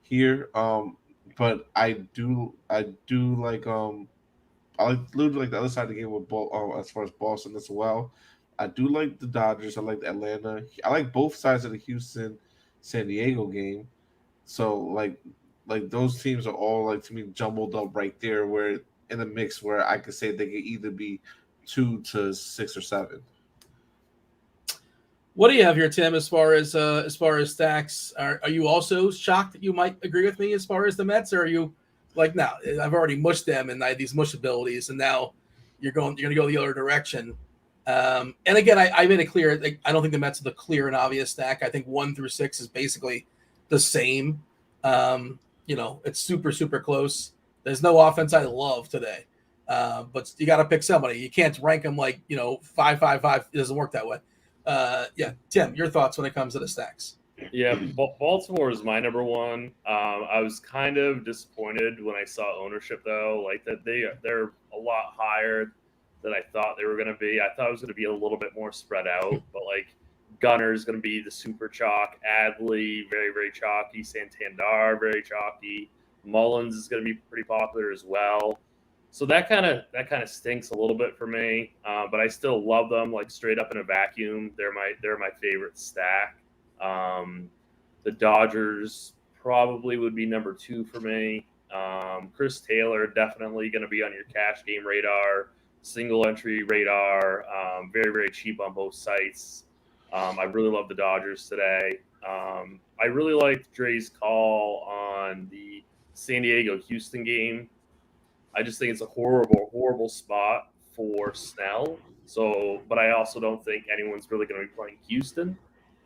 here. But I do like I like the other side of the game with as far as Boston as well. I do like the Dodgers. I like the Atlanta. I like both sides of the Houston-San Diego game. So like those teams are all like to me jumbled up right there, where in the mix where I could say they could either be 2 to 6 or 7. What do you have here, Tim? As far as stacks, are you also shocked that you might agree with me as far as the Mets, or are you like, no, I've already mushed them and I had these mush abilities, and now you're going to go the other direction? And again, I made it clear. Like, I don't think the Mets are the clear and obvious stack. I think 1 through 6 is basically the same. It's super, super close. There's no offense I love today, but you got to pick somebody. You can't rank them like 5, 5, 5. It doesn't work that way. Tim, your thoughts when it comes to the stacks? Yeah, Baltimore is my number one. I was kind of disappointed when I saw ownership, though, like that they're a lot higher than I thought they were going to be. I thought it was going to be a little bit more spread out, but like Gunner is going to be the super chalk, Adley very, very chalky, Santander very chalky, Mullins is going to be pretty popular as well. So that kind of stinks a little bit for me, but I still love them. Like straight up in a vacuum, they're my favorite stack. The Dodgers probably would be number 2 for me. Chris Taylor definitely going to be on your cash game radar, single entry radar. Very, very cheap on both sites. I really love the Dodgers today. I really liked Dre's call on the San Diego-Houston game. I just think it's a horrible, horrible spot for Snell. So, but I also don't think anyone's really going to be playing Houston.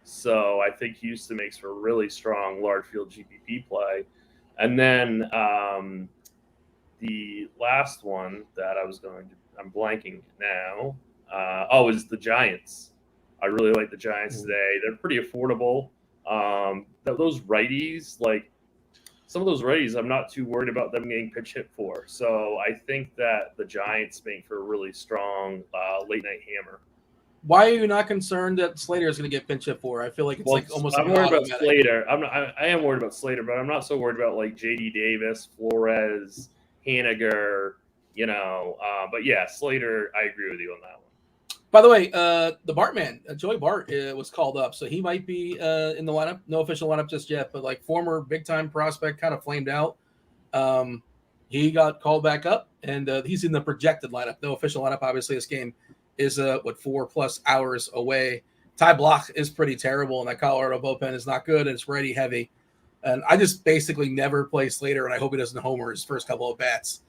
So I think Houston makes for a really strong large field GPP play. And then the last one that I'm blanking now. Is the Giants. I really like the Giants today. They're pretty affordable. Those righties, like some of those righties, I'm not too worried about them getting pitch hit for. So I think that the Giants make for a really strong late night hammer. Why are you not concerned that Slater is going to get pinch hit for? I feel like it's almost. I'm worried about Slater. I am worried about Slater, but I'm not so worried about like J.D. Davis, Flores, Haniger. But yeah, Slater. I agree with you on that one. By the way, the Bartman, Joey Bart, was called up, so he might be in the lineup. No official lineup just yet, but like former big time prospect, kind of flamed out. He got called back up, and he's in the projected lineup. No official lineup, obviously. This game is 4+ hours away. Ty Block is pretty terrible, and that Colorado bullpen is not good, and it's righty heavy. And I just basically never play Slater, and I hope he doesn't homer his first couple of bats,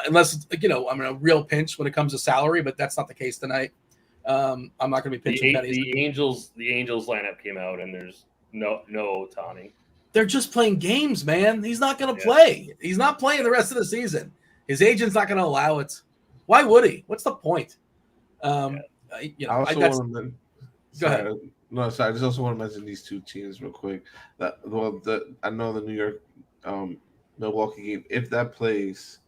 unless I'm in a real pinch when it comes to salary. But that's not the case tonight. I'm not going to be pinching pennies. The Angels lineup came out, and there's no Ohtani. They're just playing games, man. He's not going to play. He's not playing the rest of the season. His agent's not going to allow it. Why would he? What's the point? Go ahead. No, sorry. I just also want to mention these two teams real quick. I know the New York Milwaukee game. If that plays,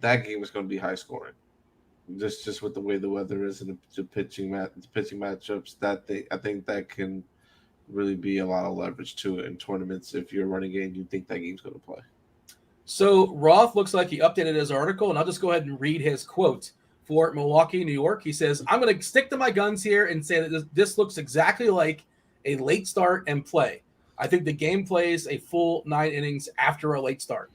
that game is going to be high scoring. Just with the way the weather is and the pitching matchups, I think that can really be a lot of leverage to it in tournaments. If you're running game, you think that game's going to play. So Roth looks like he updated his article, and I'll just go ahead and read his quote for Milwaukee, New York. He says, "I'm going to stick to my guns here and say that this looks exactly like a late start and play. I think the game plays a full 9 innings after a late start."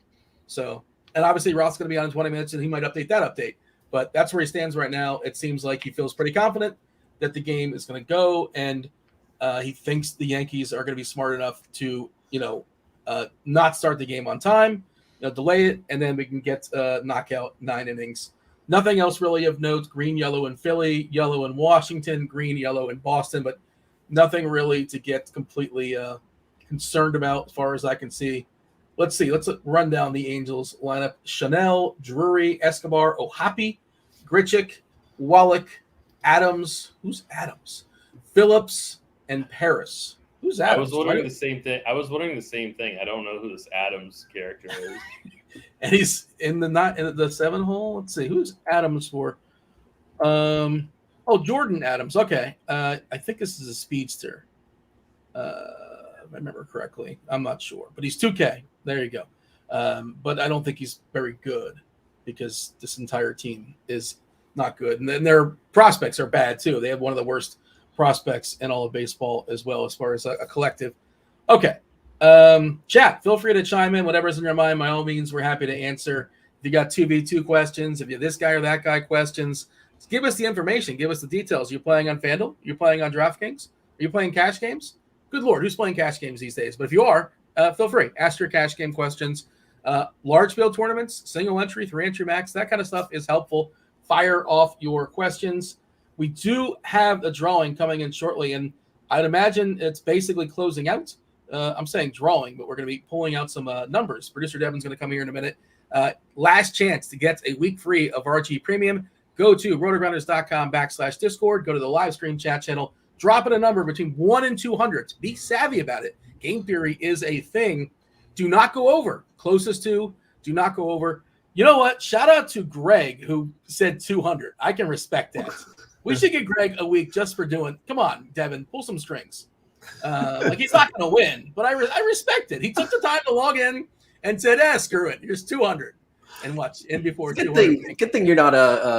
So, and obviously Roth's going to be on in 20 minutes, and he might update that update. But that's where he stands right now. It seems like he feels pretty confident that the game is going to go, and he thinks the Yankees are going to be smart enough to, not start the game on time, delay it, and then we can get knockout 9 innings. Nothing else really of note. Green, yellow in Philly, yellow in Washington, green, yellow in Boston, but nothing really to get completely concerned about as far as I can see. Let's see. Let's run down the Angels lineup. Chanel, Drury, Escobar, Ohapi, Grichuk, Wallach, Adams. Who's Adams? Phillips, and Paris. Who's Adams? I was wondering the same thing. I don't know who this Adams character is. And he's in the 7 hole. Let's see. Who's Adams for? Jordan Adams. Okay. I think this is a speedster. If I remember correctly. I'm not sure. But he's 2K. There you go. But I don't think he's very good because this entire team is not good. And then their prospects are bad too. They have one of the worst prospects in all of baseball as well as far as a collective. Okay. Chat, feel free to chime in. Whatever's in your mind, by all means, we're happy to answer. If you got 2v2 questions, if you this guy or that guy questions, Give us the information. Give us the details. Are you playing on FanDuel? Are you playing on DraftKings? Are you playing cash games? Good Lord, who's playing cash games these days? But if you are, feel free. Ask your cash game questions. Large field tournaments, single entry, 3-entry max, that kind of stuff is helpful. Fire off your questions. We do have a drawing coming in shortly, and I'd imagine it's basically closing out. I'm saying drawing, but we're going to be pulling out some numbers. Producer Devin's going to come here in a minute. Last chance to get a week free of RG Premium. Go to RotoGrinders.com/Discord. Go to the live stream chat channel. Drop in a number between 1 and 200. Be savvy about it. Game theory is a thing. Do not go over. Closest to, do not go over. You know what? Shout out to Greg who said 200. I can respect that. We should give Greg a week just for doing. Come on, Devin, pull some strings. Like he's not going to win, but I respect it. He took the time to log in and said, screw it. Here's 200. And watch in before 200. Good thing you're not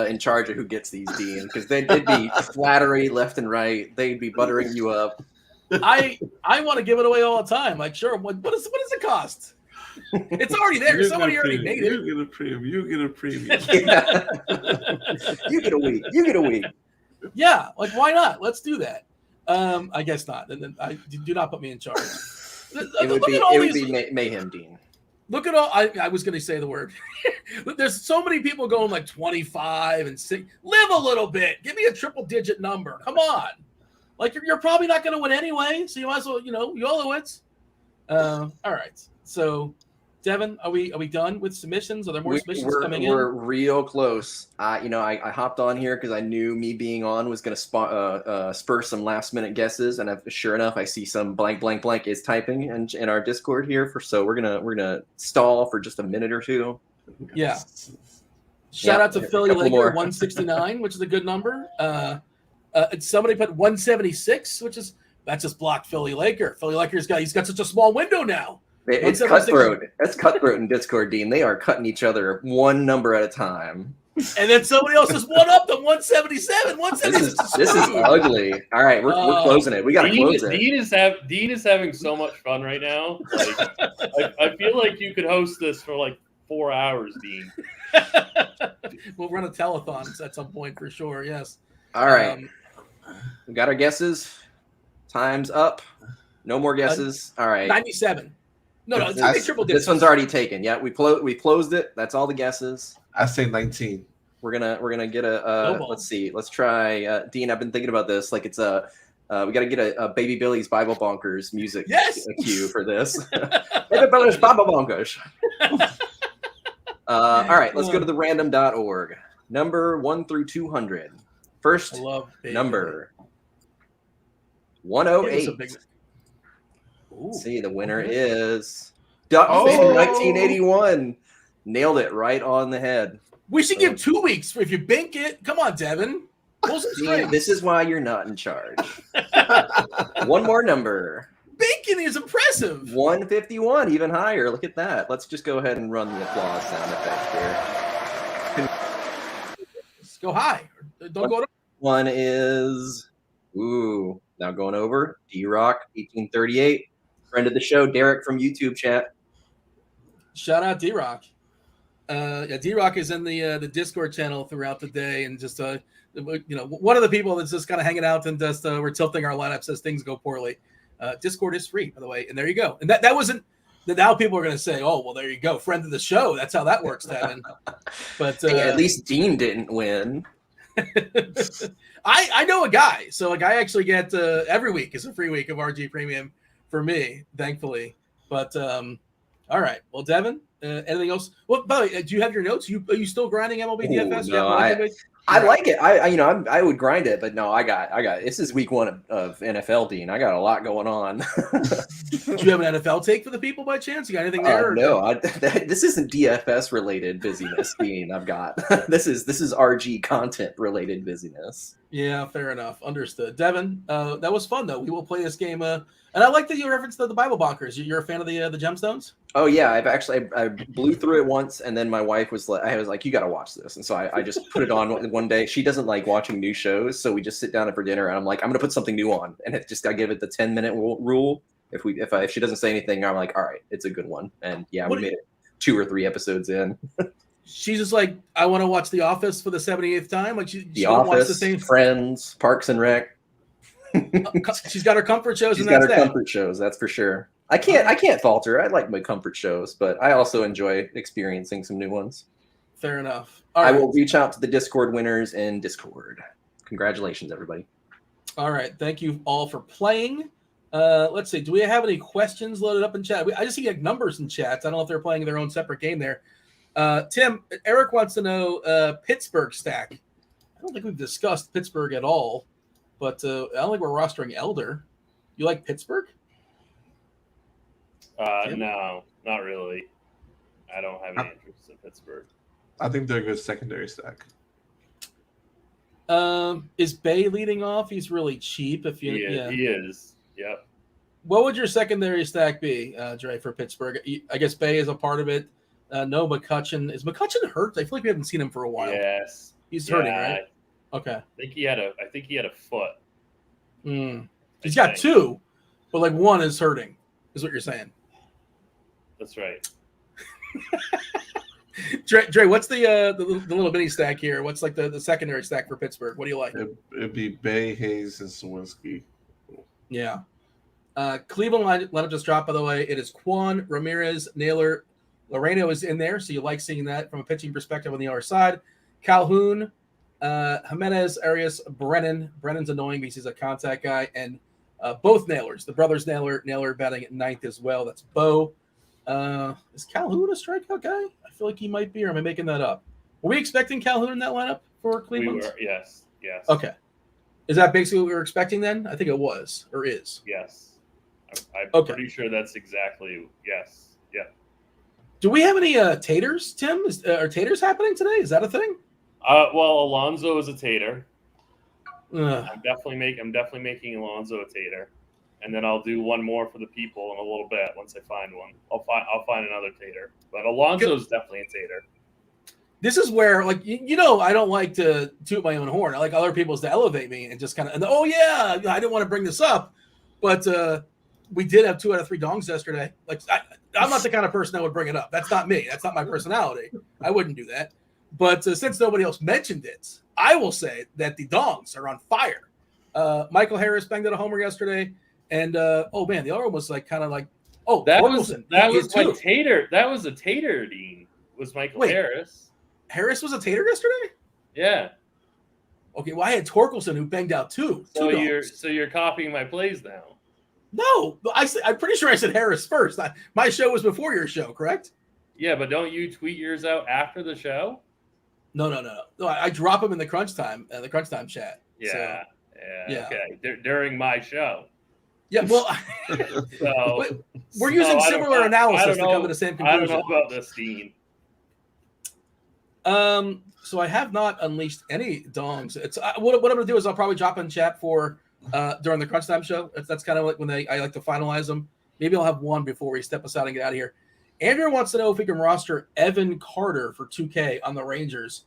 in charge of who gets these, Dean, because they'd be flattery left and right. They'd be buttering you up. I want to give it away all the time. Like, sure, what does it cost? It's already there. Somebody already made it. You get a premium. You get a premium. Yeah. You get a week. You get a week. Yeah, like why not? Let's do that. I guess not. And then I do not put me in charge. It would be mayhem, Dean. Look at all. I was going to say the word. There's so many people going like 25 and 6. Live a little bit. Give me a triple-digit number. Come on. Like you're probably not going to win anyway, so you might as well, YOLO it. All right. So, Devin, are we done with submissions? Are there more submissions coming in? We're real close. I hopped on here because I knew me being on was going to spur some last-minute guesses, and sure enough, I see some blank is typing in our Discord here. So we're gonna stall for just a minute or two. Yeah. Shout out to Philly Laker 169, which is a good number. Somebody put 176, that's just blocked Philly Laker. Philly Laker's he's got such a small window now. It's cutthroat. That's cutthroat in Discord, Dean. They are cutting each other one number at a time. And then somebody else has one up to 177. 177. This is ugly. All right, we're closing it. We got to close it. Dean is having so much fun right now. Like, I feel like you could host this for like 4 hours, Dean. We'll run a telethon at some point for sure. Yes. All right. We got our guesses. Time's up. No more guesses. All right. 97. No, it's triple digits. This one's already taken. Yeah, we closed it. That's all the guesses. I say 19. We're gonna get a let's see. Let's try Dean. I've been thinking about this. Like it's we got to get a Baby Billy's Bible Bonkers music cue for this. Baby Billy's Bible Bonkers. All right, let's go to the random.org. Number 1 through 200. First number 108. See, the winner is Duck 1981. Nailed it right on the head. We should give 2 weeks if you bink it. Come on, Devin. Dean, this is why you're not in charge. One more number. Bacon is impressive. 151, even higher. Look at that. Let's just go ahead and run the applause sound effect here. Let's go high. Don't go. One is now going over. D-Rock 1838. Friend of the show, Derek from YouTube chat. Shout out D-Rock. D-Rock is in the Discord channel throughout the day, and just one of the people that's just kind of hanging out and just we're tilting our lineups as things go poorly. Discord is free, by the way, and there you go. And that wasn't. Now people are going to say, "Oh, well, there you go, friend of the show." That's how that works, Devin. But hey, at least Dean didn't win. I know a guy, so a guy actually get every week is a free week of RG Premium for me, thankfully. But all right, well, Devin, anything else? Well, by the way, do you have your notes? Are you still grinding MLB DFS? No, I like it. I would grind it, but no, I got. This is week 1 of NFL, Dean. I got a lot going on. Do you have an NFL take for the people by chance? You got anything there? No, this isn't DFS related busyness, Dean. I've got this is RG content related busyness. Yeah, fair enough. Understood. Devin, that was fun though. We will play this game. And I like that you referenced the Bible Bonkers. You're a fan of the Gemstones? Oh yeah, I blew through it once, and then my wife was like, you got to watch this, and so I just put it on one day. She doesn't like watching new shows, so we just sit down for dinner, and I'm like, I'm gonna put something new on, and I give it the 10-minute rule. If she doesn't say anything, I'm like, all right, it's a good one, and yeah, we made it 2 or 3 episodes in. she's just like, I want to watch The Office for the 78th time. Like she The won't watch Office, the same. Friends, Parks and Rec. She's got her comfort shows. She's and got that's her that. comfort shows, that's for sure. I can't fault her. I like my comfort shows, but I also enjoy experiencing some new ones. Fair enough. I will reach out to the Discord winners in Discord. Congratulations, everybody. All right. Thank you all for playing. Let's see. Do we have any questions loaded up in chat? I just see like numbers in chats. I don't know if they're playing their own separate game there. Tim, Eric wants to know Pittsburgh stack. I don't think we've discussed Pittsburgh at all, but I don't think we're rostering Elder. You like Pittsburgh? No, not really. I don't have any interest in Pittsburgh. I think they're a good secondary stack. Is Bay leading off? He's really cheap. He is. Yep. What would your secondary stack be, Dre, for Pittsburgh? I guess Bay is a part of it. No, McCutchen. Is McCutchen hurt? I feel like we haven't seen him for a while. Yes. He's hurting, right? Okay. I think he had a foot. He's got two, but like one is hurting, is what you're saying. That's right. Dre, what's the little mini stack here? What's like the secondary stack for Pittsburgh? What do you like? It'd be Bay, Hayes, and Sawinski. Yeah. Cleveland lineup just dropped, by the way. It is Quan, Ramirez, Naylor. Loreno is in there, so you like seeing that from a pitching perspective on the other side. Calhoun, Jimenez, Arias, Brennan. Brennan's annoying because he's a contact guy. And both Naylors. The brothers Naylor batting at ninth as well. That's Bo. Is Calhoun a strikeout guy? I feel like he might be, or am I making that up? Were we expecting Calhoun in that lineup for Cleveland? We were, yes. Okay. Is that basically what we were expecting then? I think it was, or is. Yes. I'm pretty sure that's exactly, yes. Yeah. Do we have any taters, Tim? Are taters happening today? Is that a thing? Well, Alonso is a tater. Ugh. I'm definitely making Alonso a tater. And then I'll do one more for the people in a little bit once I find one. I'll find another tater. But Alonso is definitely a tater. This is where, like, I don't like to toot my own horn. I like other people's to elevate me and just kind of, I didn't want to bring this up, but we did have 2 out of 3 dongs yesterday. Like, I'm not the kind of person that would bring it up. That's not me. That's not my personality. I wouldn't do that. But since nobody else mentioned it, I will say that the dongs are on fire. Michael Harris banged out a homer yesterday. And the other one was like kind of like, that was my too. tater. That was a tater, Dean. Was Michael Harris? Harris was a tater yesterday? Yeah. Okay, well I had Torkelson who banged out two. So you're copying my plays now. No, I'm pretty sure I said Harris first. My show was before your show, correct? Yeah, but don't you tweet yours out after the show? No. I drop them in the crunch time chat. Yeah. Okay. During my show. Yeah, well, so we're using similar analysis to come to the same conclusion. I don't know about this, Dean. So I have not unleashed any dongs. It's what I'm going to do is I'll probably drop in chat for during the crunch time show. That's kind of like when I like to finalize them. Maybe I'll have one before we step aside and get out of here. Andrew wants to know if we can roster Evan Carter for 2K on the Rangers.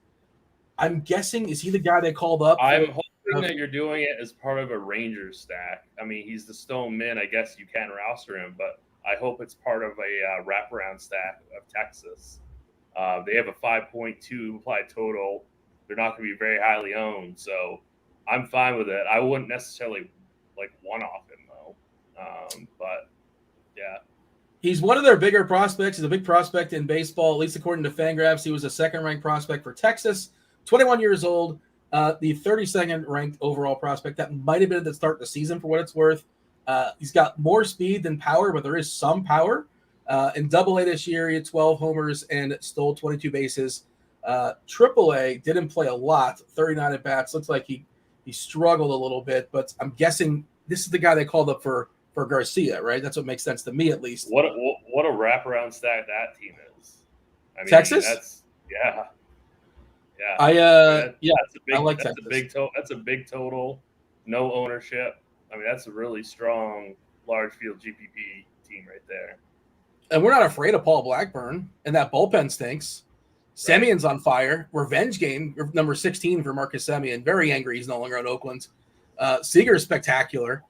I'm guessing, is he the guy they called up? I'm hoping that you're doing it as part of a Rangers stack. I mean, he's the Stone Min. I guess you can roster him, but I hope it's part of a wraparound stack of Texas. They have a 5.2 implied total. They're not going to be very highly owned, so I'm fine with it. I wouldn't necessarily like one-off him, though. But, yeah. He's one of their bigger prospects. He's a big prospect in baseball, at least according to Fangraphs. He was a second-ranked prospect for Texas, 21 years old, the 32nd ranked overall prospect. That might have been at the start of the season for what it's worth. He's got more speed than power, but there is some power. In Double-A this year, he had 12 homers and stole 22 bases. Triple-A didn't play a lot, 39 at-bats. Looks like he struggled a little bit, but I'm guessing this is the guy they called up for Garcia, right? That's what makes sense to me, at least. What a wraparound stack that team is. I mean, Texas? Yeah. I I like that's Texas. That's a big total, no ownership. I mean, that's a really strong large field GPP team right there. And we're not afraid of Paul Blackburn, and that bullpen stinks. Right. Semion's on fire. Revenge game, number 16 for Marcus Semien. Very angry he's no longer in Oakland. Seager's spectacular.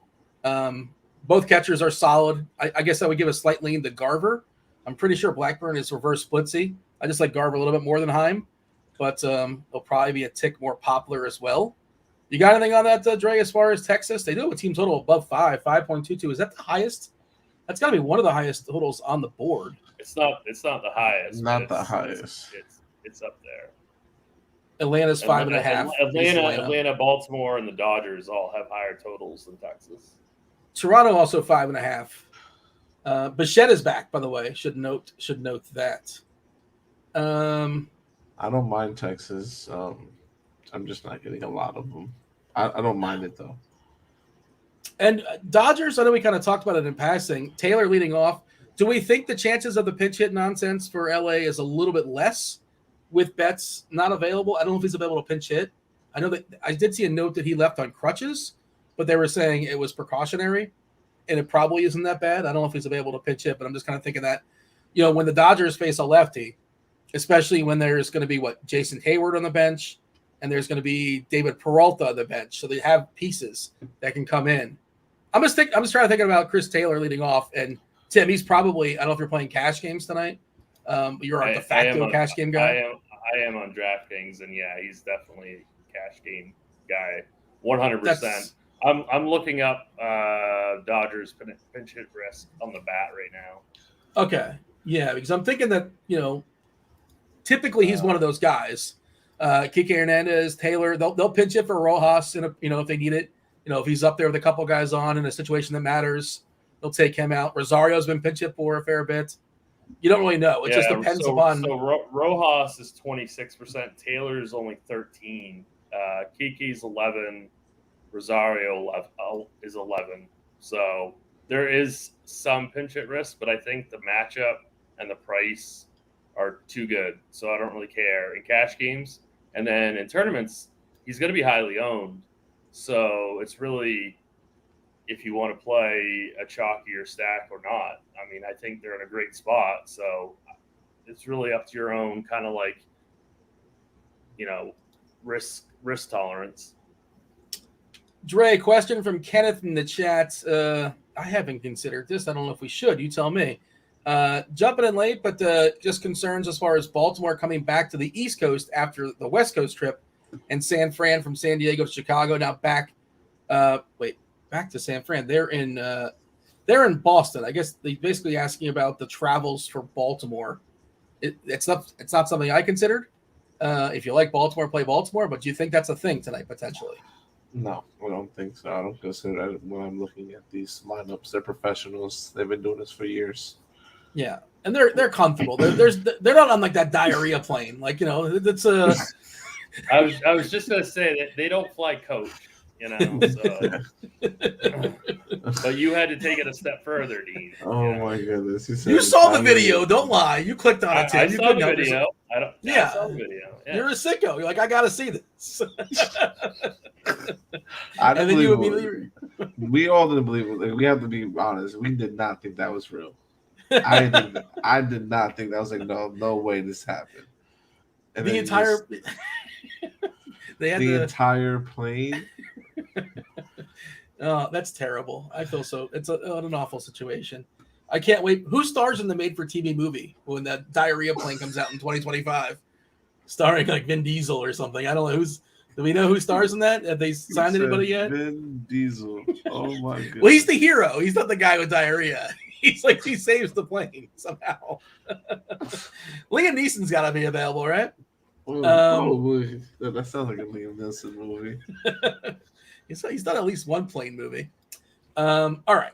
Both catchers are solid. I guess I would give a slight lean to Garver. I'm pretty sure Blackburn is reverse splitsy. I just like Garver a little bit more than Heim, but he'll probably be a tick more popular as well. You got anything on that, Dre, as far as Texas? They do have a team total above 5.22. Is that the highest? That's got to be one of the highest totals on the board. It's not the highest. Not the highest. It's up there. Atlanta's 5.5. Atlanta, Baltimore, and the Dodgers all have higher totals than Texas. Toronto also 5.5. Bichette is back, by the way. Should note that. I don't mind Texas. I'm just not getting a lot of them. I don't mind it though. And Dodgers, I know we kind of talked about it in passing. Taylor leading off. Do we think the chances of the pinch hit nonsense for LA is a little bit less with Betts not available? I don't know if he's available to pinch hit. I know that I did see a note that he left on crutches, but they were saying it was precautionary, and it probably isn't that bad. I don't know if he's available to pinch hit, but I'm just kind of thinking that, when the Dodgers face a lefty, especially when there's going to be Jason Hayward on the bench, and there's going to be David Peralta on the bench, so they have pieces that can come in. I'm just trying to think about Chris Taylor leading off, and Tim, he's probably, I don't know if you're playing cash games tonight. You're a de facto cash game guy. I am on DraftKings, and yeah, he's definitely a cash game guy, 100%. I'm looking up Dodgers pinch hit risk on the bat right now. Okay, yeah, because I'm thinking that typically he's one of those guys. Kike Hernandez, Taylor, they'll pinch it for Rojas, and if they need it. If he's up there with a couple guys on in a situation that matters, they'll take him out. Rosario's been pinch hit for a fair bit. You don't really know. It just depends upon. So Rojas is 26%. Taylor's only 13%. Kiki's 11%. Rosario is 11%. So there is some pinch hit risk, but I think the matchup and the price are too good. So I don't really care in cash games. And then in tournaments, he's going to be highly owned. So it's really if you want to play a chalkier stack or not. I mean, I think they're in a great spot. So it's really up to your own kind of risk tolerance. Dre, question from Kenneth in the chat. I haven't considered this. I don't know if we should. You tell me. Jumping in late, but just concerns as far as Baltimore coming back to the East Coast after the West Coast trip, and San Fran from San Diego to Chicago. Now back to San Fran. They're in Boston. I guess they basically asking about the travels for Baltimore. It's not something I considered. If you like Baltimore, play Baltimore. But do you think that's a thing tonight potentially? No, I don't think so. I don't consider that when I'm looking at these lineups. They're professionals. They've been doing this for years. Yeah, and they're comfortable. They're not on like that diarrhea plane. It's a. I was just gonna say that they don't fly coach, So. But you had to take it a step further, Dean. Oh my goodness! You saw the video. Don't lie. You clicked on it. I saw the video. I saw the video. Yeah. You're a sicko. You're like, I gotta see this. And then you immediately. We all didn't believe it. We have to be honest. We did not think that was real. I did not think that was no way this happened. And the entire. Entire plane. Oh, that's terrible. I feel so. It's an awful situation. I can't wait. Who stars in the made-for-TV movie when that diarrhea plane comes out in 2025, starring like Vin Diesel or something? I don't know who's. Do we know who stars in that? Have they signed anybody yet? Vin Diesel. Oh my goodness. Well, he's the hero. He's not the guy with diarrhea. He's like he saves the plane somehow. Liam Neeson's got to be available, right? Probably. That sounds like a Liam Neeson movie. He's done at least one plane movie. All right.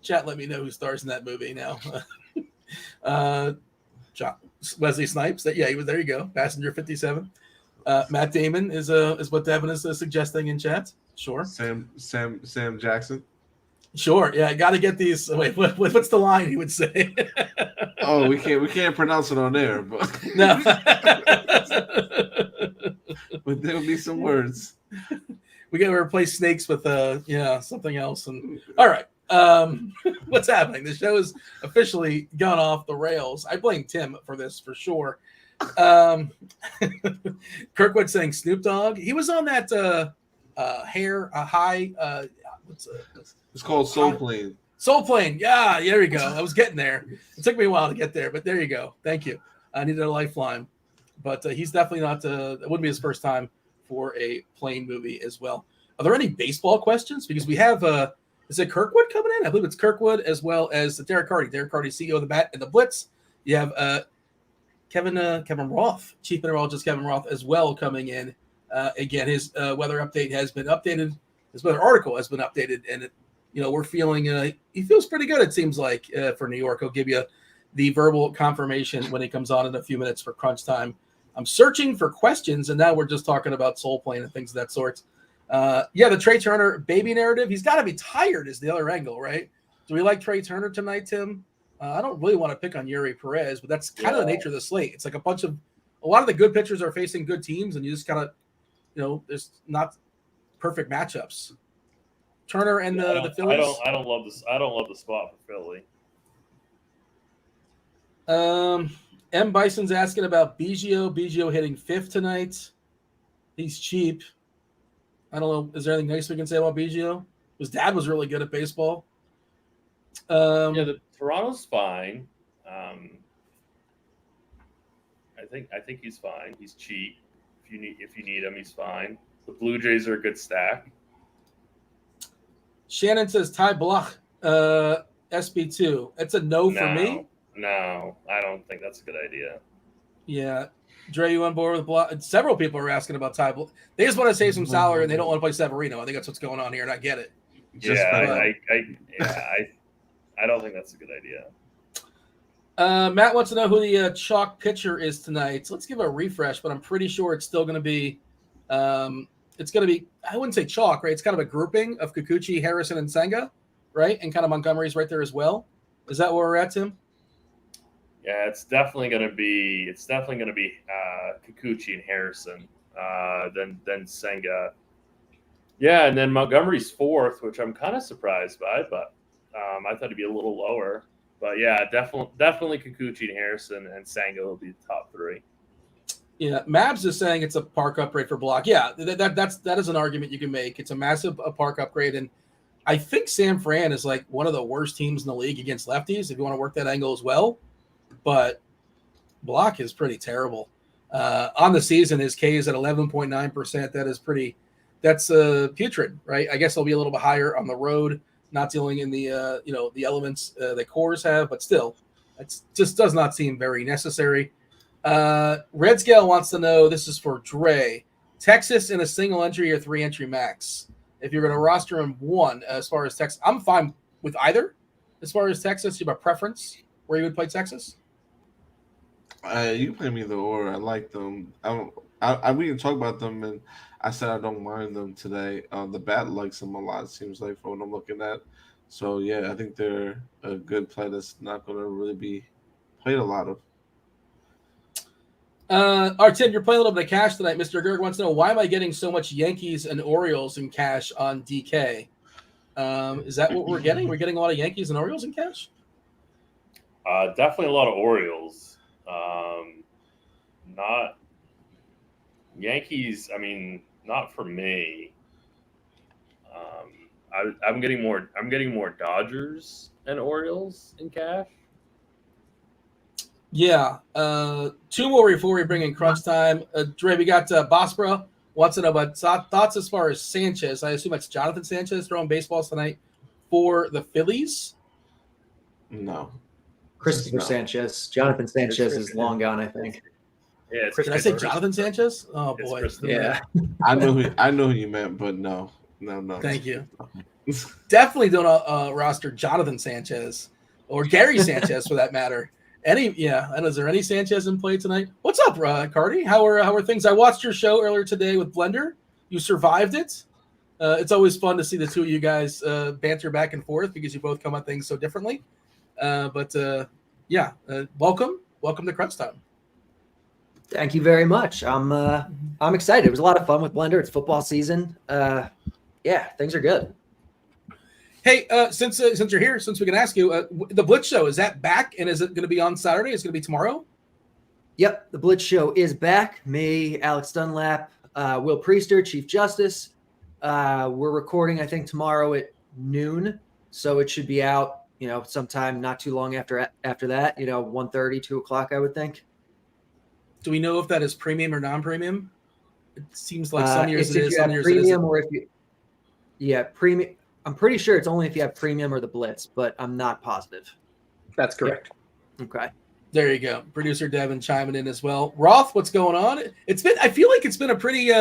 Chat, let me know who stars in that movie now. Wesley Snipes. He was. There you go. Passenger 57. Matt Damon is what Devin is suggesting in chat. Sure. Sam Jackson. Sure. Yeah, I got to get these. Wait, what's the line he would say? Oh, we can't pronounce it on air, but no. But there will be some words. We got to replace snakes with something else. And all right, what's happening? The show is officially gone off the rails. I blame Tim for this for sure. Kirkwood saying Snoop Dogg. He was on that high. It's called Soul Plane. Soul Plane. Yeah, there you go. I was getting there. It took me a while to get there, but there you go. Thank you. I needed a lifeline. But he's definitely not. It wouldn't be his first time for a plane movie as well. Are there any baseball questions? Because we have is it Kirkwood coming in? I believe it's Kirkwood as well as DerekCarty. DerekCarty, CEO of the Bat and the Blitz. You have Kevin Roth, Chief Meteorologist Kevin Roth as well coming in. Again, his weather update has been updated. His weather article has been updated, and we're feeling he feels pretty good. It seems like for New York. He'll give you the verbal confirmation when he comes on in a few minutes for crunch time. I'm searching for questions, and now we're just talking about soul plane and things of that sort. The Trey Turner baby narrative. He's got to be tired is the other angle, right? Do we like Trey Turner tonight, Tim? I don't really want to pick on Yuri Perez, but that's kind of the nature of the slate. It's like a lot of the good pitchers are facing good teams, and you just kind of, there's not perfect matchups. Turner and the Phillies. I don't love this. I don't love the spot for Philly. M. Bison's asking about Biggio. Biggio hitting 5th tonight. He's cheap. I don't know. Is there anything nice we can say about Biggio? His dad was really good at baseball. The Toronto's fine. I think he's fine. He's cheap. If you need him, he's fine. The Blue Jays are a good stack. Shannon says Ty Bloch, SB2. It's a no for me. No, I don't think that's a good idea. Yeah. Dre, you on board with Bloch? Several people are asking about Ty Bloch. They just want to save some salary, and they don't want to play Severino. I think that's what's going on here, and I get it. I don't think that's a good idea. Matt wants to know who the chalk pitcher is tonight. So let's give a refresh, but I'm pretty sure it's still going to be I wouldn't say chalk, right? It's kind of a grouping of Kikuchi, Harrison, and Senga, right? And kind of Montgomery's right there as well. Is that where we're at, Tim? Yeah, it's definitely going to be Kikuchi and Harrison, then Senga. Yeah, and then Montgomery's 4th, which I'm kind of surprised by, but I thought it'd be a little lower. But yeah, definitely Kikuchi and Harrison, and Senga will be the top 3. Yeah, Mabs is saying it's a park upgrade for Block. Yeah, that is an argument you can make. It's a massive park upgrade, and I think San Fran is like one of the worst teams in the league against lefties, if you want to work that angle as well. But Block is pretty terrible. On the season, his K is at 11.9%. That's putrid, right? I guess he'll be a little bit higher on the road, not dealing in the the elements that cores have, but still, it just does not seem very necessary. Red Scale wants to know, this is for Dre, Texas in a single entry or 3 entry max. If you're going to roster him 1, as far as Texas, I'm fine with either. As far as Texas, you have a preference where you would play Texas? You can play me either or. I like them. We can talk about them, and I said I don't mind them today. The Bat likes them a lot, it seems like, from what I'm looking at. So, yeah, I think they're a good play that's not going to really be played a lot of. All right, Tim, you're playing a little bit of cash tonight. Mr. Gerg wants to know, why am I getting so much Yankees and Orioles in cash on DK? Is that what we're getting? We're getting a lot of Yankees and Orioles in cash? Definitely a lot of Orioles. Not Yankees. I mean, not for me. I'm getting more Dodgers and Orioles in cash. Yeah. 2 more before we bring in crunch time. Dre, we got Bosbra wants to know about thoughts as far as Sanchez. I assume that's Jonathan Sanchez throwing baseballs tonight for the Phillies. No. Christopher Sanchez. Jonathan Sanchez is long gone, I think. Yeah, Did I say Jonathan Sanchez? Oh boy. Yeah. I know who you meant, but no. Thank you. Definitely don't roster Jonathan Sanchez or Gary Sanchez for that matter. And is there any Sanchez in play tonight? What's up, Carty? How are things? I watched your show earlier today with Blender. You survived it. It's always fun to see the two of you guys banter back and forth because you both come at things so differently. Welcome to Crunch Time. Thank you very much. I'm excited. It was a lot of fun with Blender. It's football season. Things are good. Hey, since you're here, since we can ask you, the Blitz show, is that back, and is it going to be on Saturday? Is it going to be tomorrow? Yep, the Blitz show is back. Me, Alex Dunlap, Will Priester, Chief Justice. We're recording, I think, tomorrow at noon, so it should be out, sometime not too long after that, 1:30, 2 o'clock, I would think. Do we know if that is premium or non-premium? It seems like some years if it is, you some have years it isn't. premium, or if you premium. I'm pretty sure it's only if you have premium or the blitz, but I'm not positive. That's correct. Okay. There you go. Producer Devin chiming in as well. Roth, what's going on? I feel like it's been a pretty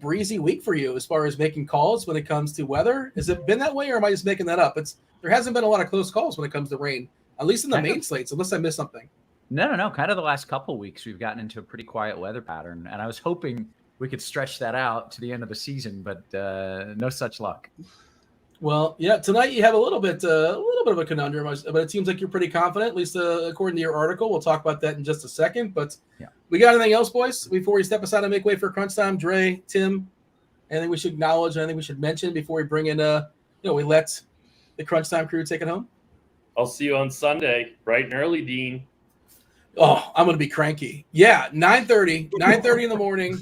breezy week for you as far as making calls when it comes to weather. Has it been that way, or am I just making that up? There hasn't been a lot of close calls when it comes to rain, at least in the main slates, unless I missed something. No. Kind of the last couple of weeks, we've gotten into a pretty quiet weather pattern, and I was hoping we could stretch that out to the end of the season, but no such luck. Well, yeah, tonight you have a little bit of a conundrum, but it seems like you're pretty confident, at least according to your article. We'll talk about that in just a second. But We got anything else, boys, before we step aside and make way for crunch time? Dre, Tim, anything we should acknowledge, anything we should mention before we bring in, we let the crunch time crew take it home? I'll see you on Sunday, bright and early, Dean. Oh, I'm going to be cranky. Yeah, 9:30 in the morning.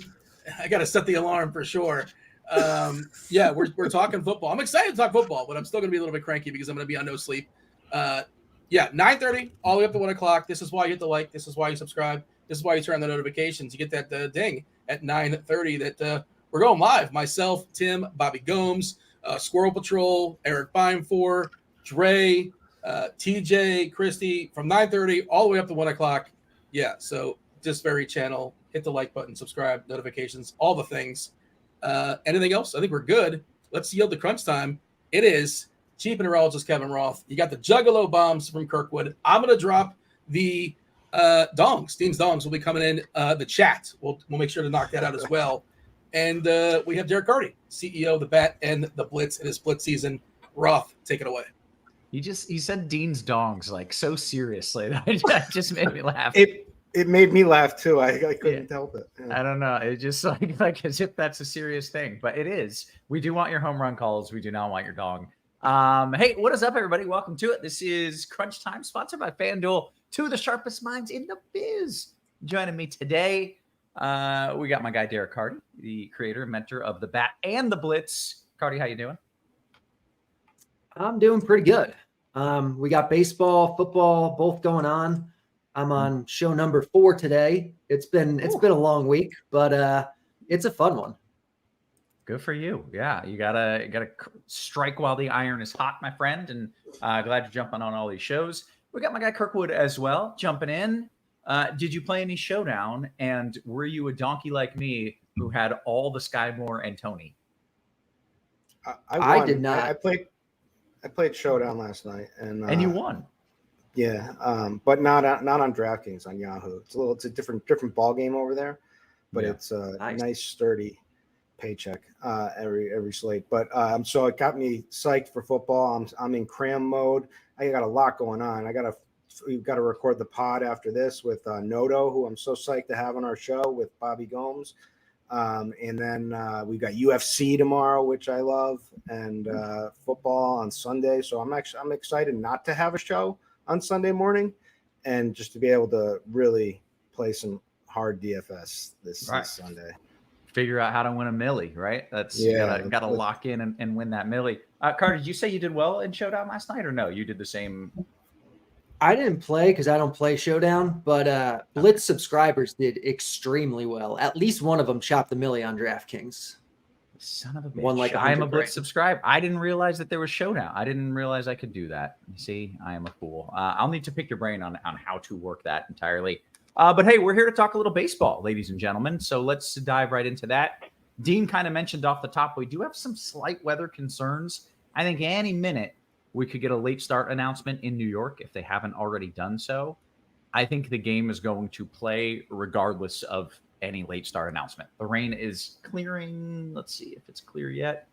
I got to set the alarm for sure. We're talking football. I'm excited to talk football, but I'm still going to be a little bit cranky because I'm going to be on no sleep. 9:30 all the way up to 1 o'clock. This is why you hit the like. This is why you subscribe. This is why you turn on the notifications. You get that ding at 9:30 that we're going live. Myself, Tim, Bobby Gomes, Squirrel Patrol, Eric Beinfor, Dre, TJ, Christy, from 9:30 all the way up to 1 o'clock. Yeah, so Discovery channel, hit the like button, subscribe, notifications, all the things. Anything else? I think we're good. Let's yield to crunch time. It is Chief Meteorologist Kevin Roth. You got the Juggalo bombs from Kirkwood. I'm going to drop the dongs. Dean's dongs will be coming in the chat. We'll make sure to knock that out as well. And we have DerekCarty, CEO of the Bat and the Blitz in his Blitz season. Roth, take it away. He said Dean's dongs like so seriously that it just made me laugh. It made me laugh too. I couldn't help it. Yeah. I don't know. It just like as if that's a serious thing, but it is. We do want your home run calls. We do not want your dong. Hey, what is up, everybody? Welcome to it. This is Crunch Time, sponsored by FanDuel. Two of the sharpest minds in the biz. Joining me today, we got my guy DerekCarty, the creator and mentor of the Bat and the Blitz. Carty, how you doing? I'm doing pretty good. We got baseball, football, both going on. I'm on show number 4 today. It's been a long week, but it's a fun one. Good for you. Yeah, you gotta strike while the iron is hot, my friend. And glad you're jumping on all these shows. We got my guy Kirkwood as well, jumping in. Did you play any Showdown? And were you a donkey like me who had all the Skymore and Tony? I did not. I played Showdown last night, and you won. Yeah, but not on DraftKings, on Yahoo. It's a different ball game over there, but it's a nice sturdy paycheck every slate. But so it got me psyched for football. I'm in cram mode. I got a lot going on. We've got to record the pod after this with Noto, who I'm so psyched to have on our show with Bobby Gomes. And then we've got UFC tomorrow, which I love, and football on Sunday. So I'm excited not to have a show on Sunday morning, and just to be able to really play some hard DFS this Sunday. Figure out how to win a milli, right? Gotta lock in and win that milli. Carter, did you say you did well in Showdown last night, or no? You did the same. I didn't play because I don't play Showdown, but Blitz subscribers did extremely well. At least one of them chopped the milli on DraftKings. Son of a bitch. Won like I am a $100,000. Blitz subscriber. I didn't realize that there was Showdown. I didn't realize I could do that. You see, I am a fool. I'll need to pick your brain on how to work that entirely. But hey, we're here to talk a little baseball, ladies and gentlemen. So let's dive right into that. Dean kind of mentioned off the top, we do have some slight weather concerns. I think any minute we could get a late start announcement in New York if they haven't already done so. I think the game is going to play regardless of any late start announcement. The rain is clearing. Let's see if it's clear yet.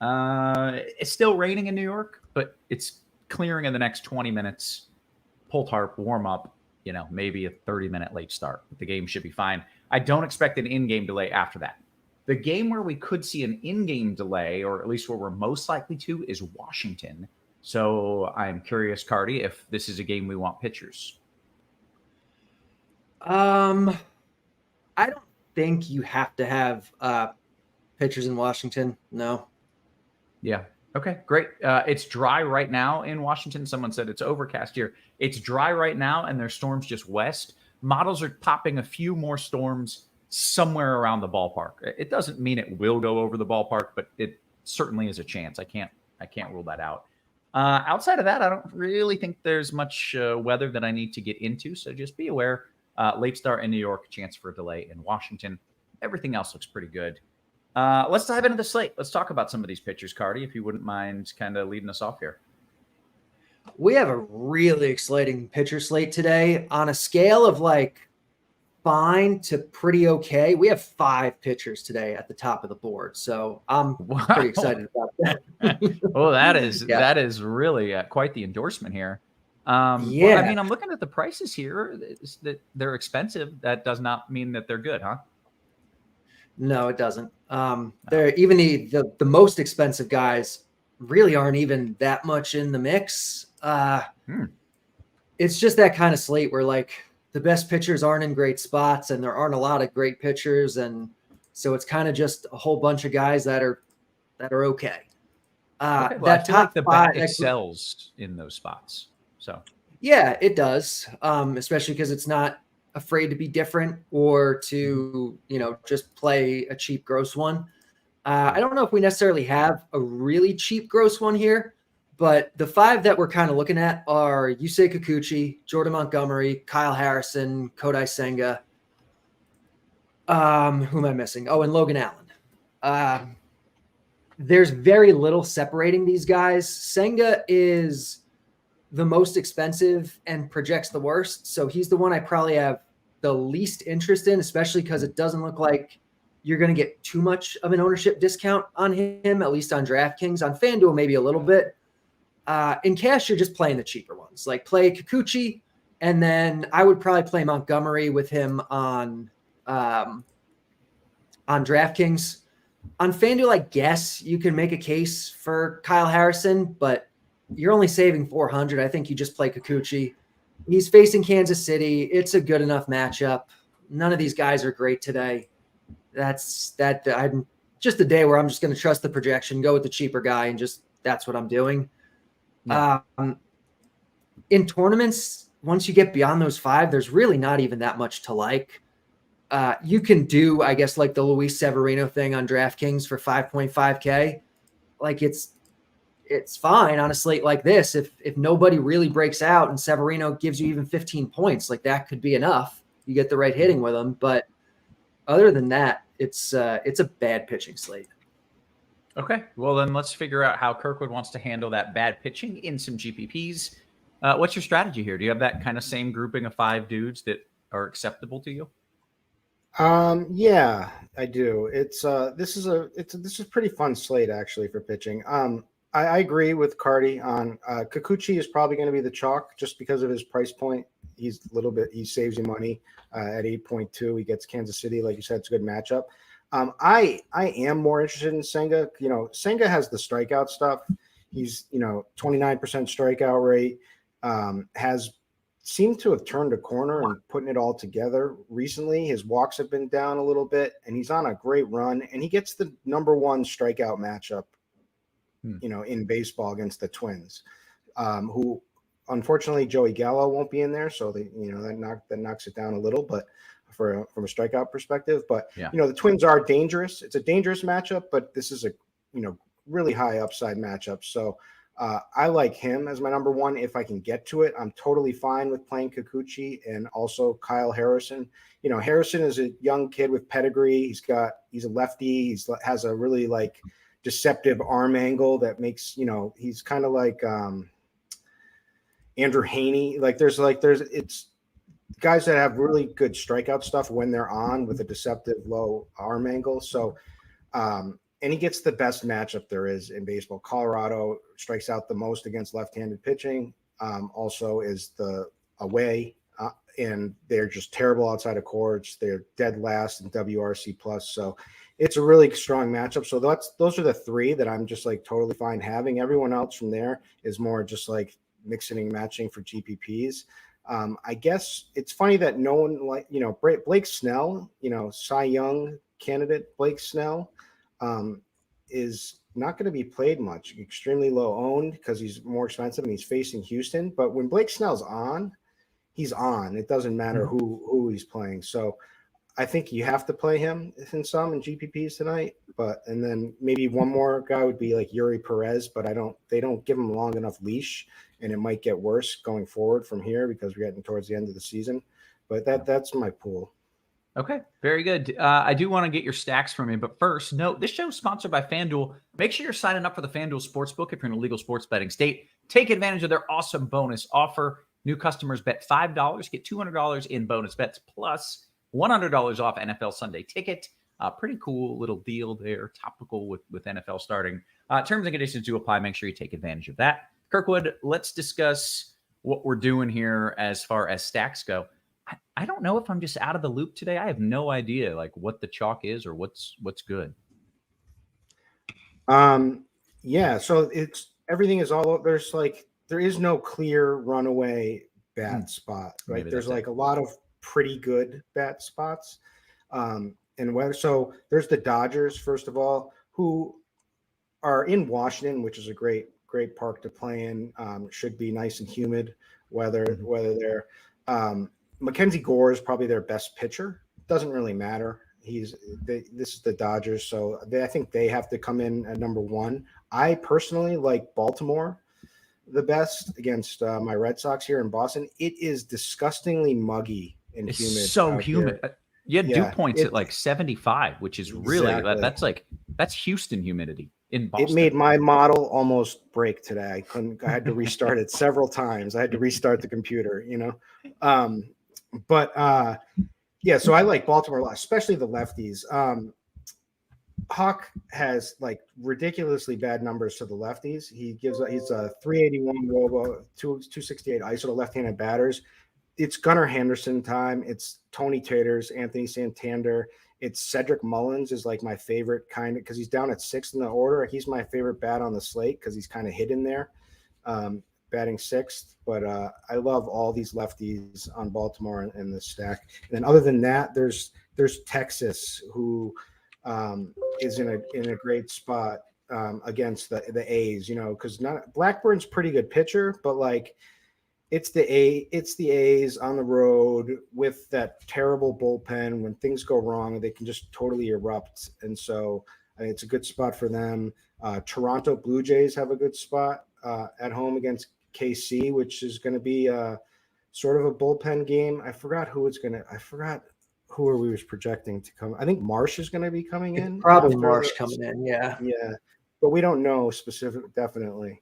It's still raining in New York, but it's clearing in the next 20 minutes. Pull tarp, warm up, maybe a 30-minute late start. The game should be fine. I don't expect an in-game delay after that. The game where we could see an in-game delay, or at least where we're most likely to, is Washington. So I'm curious, Carty, if this is a game we want pitchers. I don't think you have to have pitchers in Washington. No. Yeah. Okay, great. It's dry right now in Washington. Someone said it's overcast here. It's dry right now, and there's storms just west. models are popping a few more storms somewhere around the ballpark. It doesn't mean it will go over the ballpark, but it certainly is a chance. I can't rule that out. Outside of that, I don't really think there's much weather that I need to get into. So just be aware. Late start in New York, chance for a delay in Washington. Everything else looks pretty good. Let's dive into the slate. Let's talk about some of these pitchers, Carty, if you wouldn't mind kind of leading us off here. We have a really exciting pitcher slate today on a scale of like fine to pretty okay. We have 5 pitchers today at the top of the board, so I'm pretty excited about that. Oh, that is really quite the endorsement here. Yeah, well, I mean, I'm looking at the prices here. That they're expensive. That does not mean that they're good, huh? No, it doesn't. They're even the most expensive guys really aren't even that much in the mix. It's just that kind of slate where like the best pitchers aren't in great spots and there aren't a lot of great pitchers. And so it's kind of just a whole bunch of guys that are okay. Well, that top the 5 excels in those spots. So yeah, it does. Especially because it's not afraid to be different or to, just play a cheap gross one. I don't know if we necessarily have a really cheap gross one here, but the 5 that we're kind of looking at are Yusei Kikuchi, Jordan Montgomery, Kyle Harrison, Kodai Senga. Who am I missing? Oh, and Logan Allen. There's very little separating these guys. Senga is the most expensive and projects the worst. So he's the one I probably have the least interest in, especially because it doesn't look like you're going to get too much of an ownership discount on him, at least on DraftKings. On FanDuel, maybe a little bit. In cash, you're just playing the cheaper ones. Like play Kikuchi, and then I would probably play Montgomery with him on DraftKings. On FanDuel, I guess you can make a case for Kyle Harrison, but you're only saving $400. I think you just play Kikuchi. He's facing Kansas City. It's a good enough matchup. None of these guys are great today. I'm just a day where I'm just going to trust the projection, go with the cheaper guy, and just that's what I'm doing. Yeah. In tournaments, once you get beyond those 5, there's really not even that much to like. You can do, I guess, like the Luis Severino thing on DraftKings for 5.5K. Like it's fine on a slate like this. If nobody really breaks out and Severino gives you even 15 points, like that could be enough. You get the right hitting with him, but other than that, it's a bad pitching slate. Okay, well then let's figure out how Kirkwood wants to handle that bad pitching in some GPPs. What's your strategy here? Do you have that kind of same grouping of 5 dudes that are acceptable to you? Yeah, I do. This is a pretty fun slate actually for pitching. I agree with Carty on Kikuchi is probably going to be the chalk just because of his price point. He saves you money at 8.2. He gets Kansas City, like you said, it's a good matchup. I am more interested in Senga. Senga has the strikeout stuff. He's 29% strikeout rate. Has seemed to have turned a corner and putting it all together recently. His walks have been down a little bit, and he's on a great run. And he gets the number 1 strikeout matchup, in baseball against the Twins, who unfortunately Joey Gallo won't be in there, so that knocks it down a little, but from a strikeout perspective. But the Twins are dangerous. It's a dangerous matchup, but this is a really high upside matchup. So I like him as my number 1 if I can get to it. I'm totally fine with playing Kikuchi and also Kyle Harrison. Harrison is a young kid with pedigree. He's a lefty. Has a really deceptive arm angle that makes, he's kind of like Andrew Haney. It's guys that have really good strikeout stuff when they're on with a deceptive low arm angle. So, and he gets the best matchup there is in baseball. Colorado strikes out the most against left-handed pitching. Also is the away, and they're just terrible outside of courts. They're dead last in WRC plus. So it's a really strong matchup. So those are the 3 that I'm just totally fine having. Everyone else from there is more just mixing and matching for GPPs. I guess it's funny that no one Blake Snell, Cy Young candidate Blake Snell, is not going to be played much, extremely low owned because he's more expensive and he's facing Houston. But when Blake Snell's on, he's on. It doesn't matter who he's playing. So I think you have to play him in GPPs tonight. And then maybe one more guy would be like Yuri Perez, but they don't give him a long enough leash, and it might get worse going forward from here because we're getting towards the end of the season. But that's my pool. Okay, very good. I do want to get your stacks from you, but first, note this show is sponsored by FanDuel. Make sure you're signing up for the FanDuel Sportsbook if you're in a legal sports betting state. Take advantage of their awesome bonus offer. New customers bet $5, get $200 in bonus bets, plus $100 off NFL Sunday Ticket. Pretty cool little deal there, topical with NFL starting. Terms and conditions do apply. Make sure you take advantage of that. Kirkwood, let's discuss what we're doing here as far as stacks go. I don't know if I'm just out of the loop today. I have no idea like what the chalk is or what's good. Yeah, so everything is all there is no clear runaway bat spot, right? Maybe There's like a lot of pretty good bat spots. So there's the Dodgers, first of all, who are in Washington, which is a great park to play in. Should be nice and humid weather there. Mackenzie Gore is probably their best pitcher. Doesn't really matter. This is the Dodgers, so I think they have to come in at number one. I personally like Baltimore the best against my Red Sox here in Boston. It is disgustingly muggy and humid. It's so humid. Dew points at like 75, which is really that's Houston humidity in Boston. It made my model almost break today. I had to restart it several times. I had to restart the computer, so I like Baltimore a lot, especially the lefties. Hawk has like ridiculously bad numbers to the lefties. He's a 381 Robo, 268 ISO to left-handed batters. It's Gunnar Henderson time. It's Tony Taters, Anthony Santander. It's Cedric Mullins is like my favorite because he's down at 6th in the order. He's my favorite bat on the slate because he's kind of hidden there. Batting 6th, but I love all these lefties on Baltimore in the stack. And then other than that, there's Texas, who is in a great spot against the A's, because Blackburn's pretty good pitcher, but like it's the A's on the road with that terrible bullpen. When things go wrong, they can just totally erupt, and so I think it's a good spot for them. Toronto Blue Jays have a good spot at home against KC, which is going to be sort of a bullpen game. I forgot who we was projecting to come. I think Marsh is going to be coming in. Probably Marsh coming in, yeah. Yeah, but we don't know definitely.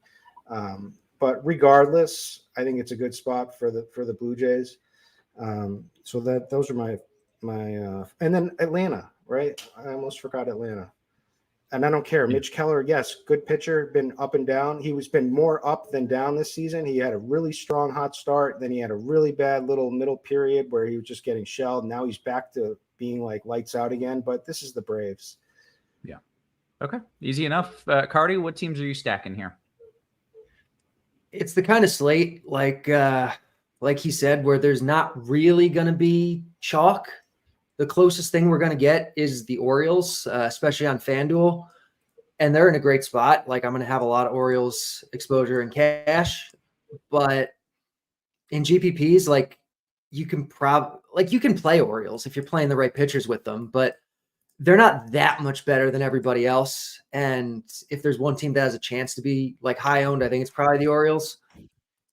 But regardless, I think it's a good spot for the Blue Jays. So those are my and then Atlanta, right? I almost forgot Atlanta. And I don't care. Mitch Keller, yes, good pitcher, been up and down. He's been more up than down this season. He had a really strong hot start. Then he had a really bad little middle period where he was just getting shelled. Now he's back to being like lights out again. But this is the Braves. Yeah. Okay. Easy enough. Carty, what teams are you stacking here? It's the kind of slate like he said, where there's not really going to be chalk. The closest thing we're going to get is the Orioles, especially on FanDuel, and they're in a great spot. Like I'm going to have a lot of Orioles exposure in cash, but in GPPs, like you can play Orioles if you're playing the right pitchers with them, but they're not that much better than everybody else. And if there's one team that has a chance to be like high owned, I think it's probably the Orioles.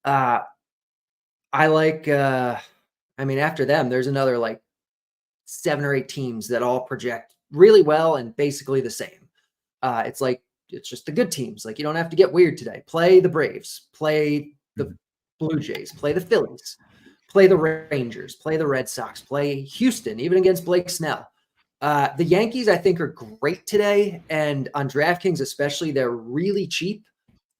I like, after them, there's another like 7 or 8 teams that all project really well and basically the same. It's just the good teams. Like you don't have to get weird today. Play the Braves, play the Blue Jays, play the Phillies, play the Rangers, play the Red Sox, play Houston, even against Blake Snell. The Yankees, I think, are great today. And on DraftKings, especially, they're really cheap.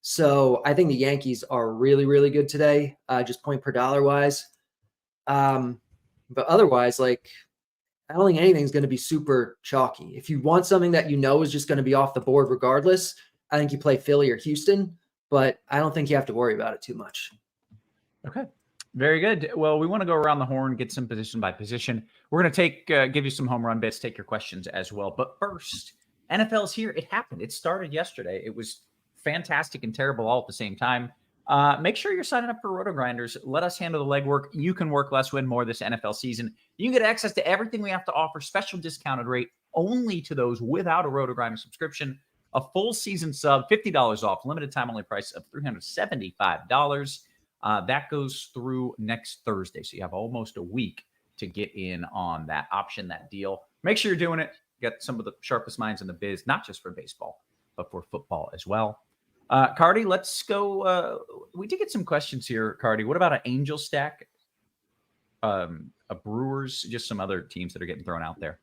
So I think the Yankees are really, really good today, just point per dollar wise. But otherwise, like, I don't think anything's going to be super chalky. If you want something that is just going to be off the board regardless, I think you play Philly or Houston, but I don't think you have to worry about it too much. Okay. Very good. Well, we want to go around the horn, get some position by position. We're going to give you some home run bits, take your questions as well. But first, NFL's here. It happened. It started yesterday. It was fantastic and terrible all at the same time. Make sure you're signing up for RotoGrinders. Let us handle the legwork. You can work less, win more this NFL season. You can get access to everything we have to offer, special discounted rate only to those without a RotoGrinder subscription. A full season sub, $50 off, limited time only price of $375. That goes through next Thursday. So you have almost a week to get in on that option, that deal. Make sure you're doing it. Get some of the sharpest minds in the biz, not just for baseball, but for football as well. Carty, let's go. We did get some questions here, Carty. What about an Angel stack? A Brewers, just some other teams that are getting thrown out there.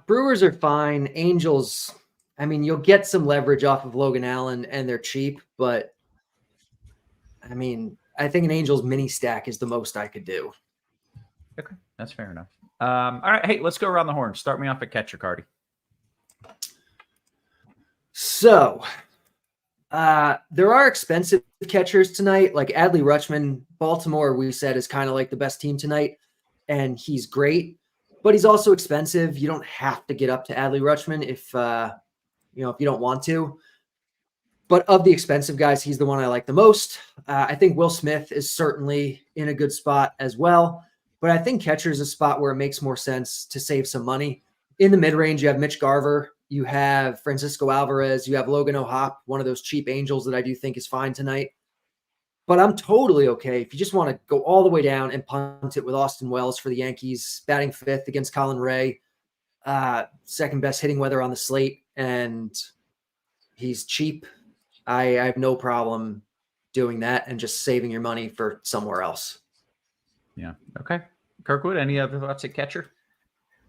Brewers are fine. Angels, I mean, you'll get some leverage off of Logan Allen and they're cheap, but I mean, I think an Angels mini stack is the most I could do. Okay, that's fair enough. All right, hey, let's go around the horn. Start me off at catcher, Carty. So, there are expensive catchers tonight, like Adley Rutschman. Baltimore, we said, is kind of like the best team tonight, and he's great, but he's also expensive. You don't have to get up to Adley Rutschman if you don't want to. But of the expensive guys, he's the one I like the most. I think Will Smith is certainly in a good spot as well, but I think catcher is a spot where it makes more sense to save some money. In the mid-range, you have Mitch Garver, you have Francisco Alvarez, you have Logan O'Hoppe, one of those cheap Angels that I do think is fine tonight. But I'm totally okay if you just want to go all the way down and punt it with Austin Wells for the Yankees, batting fifth against Colin Ray, second best hitting weather on the slate, and he's cheap. I have no problem doing that and just saving your money for somewhere else. Yeah. Okay. Kirkwood, any other thoughts at catcher?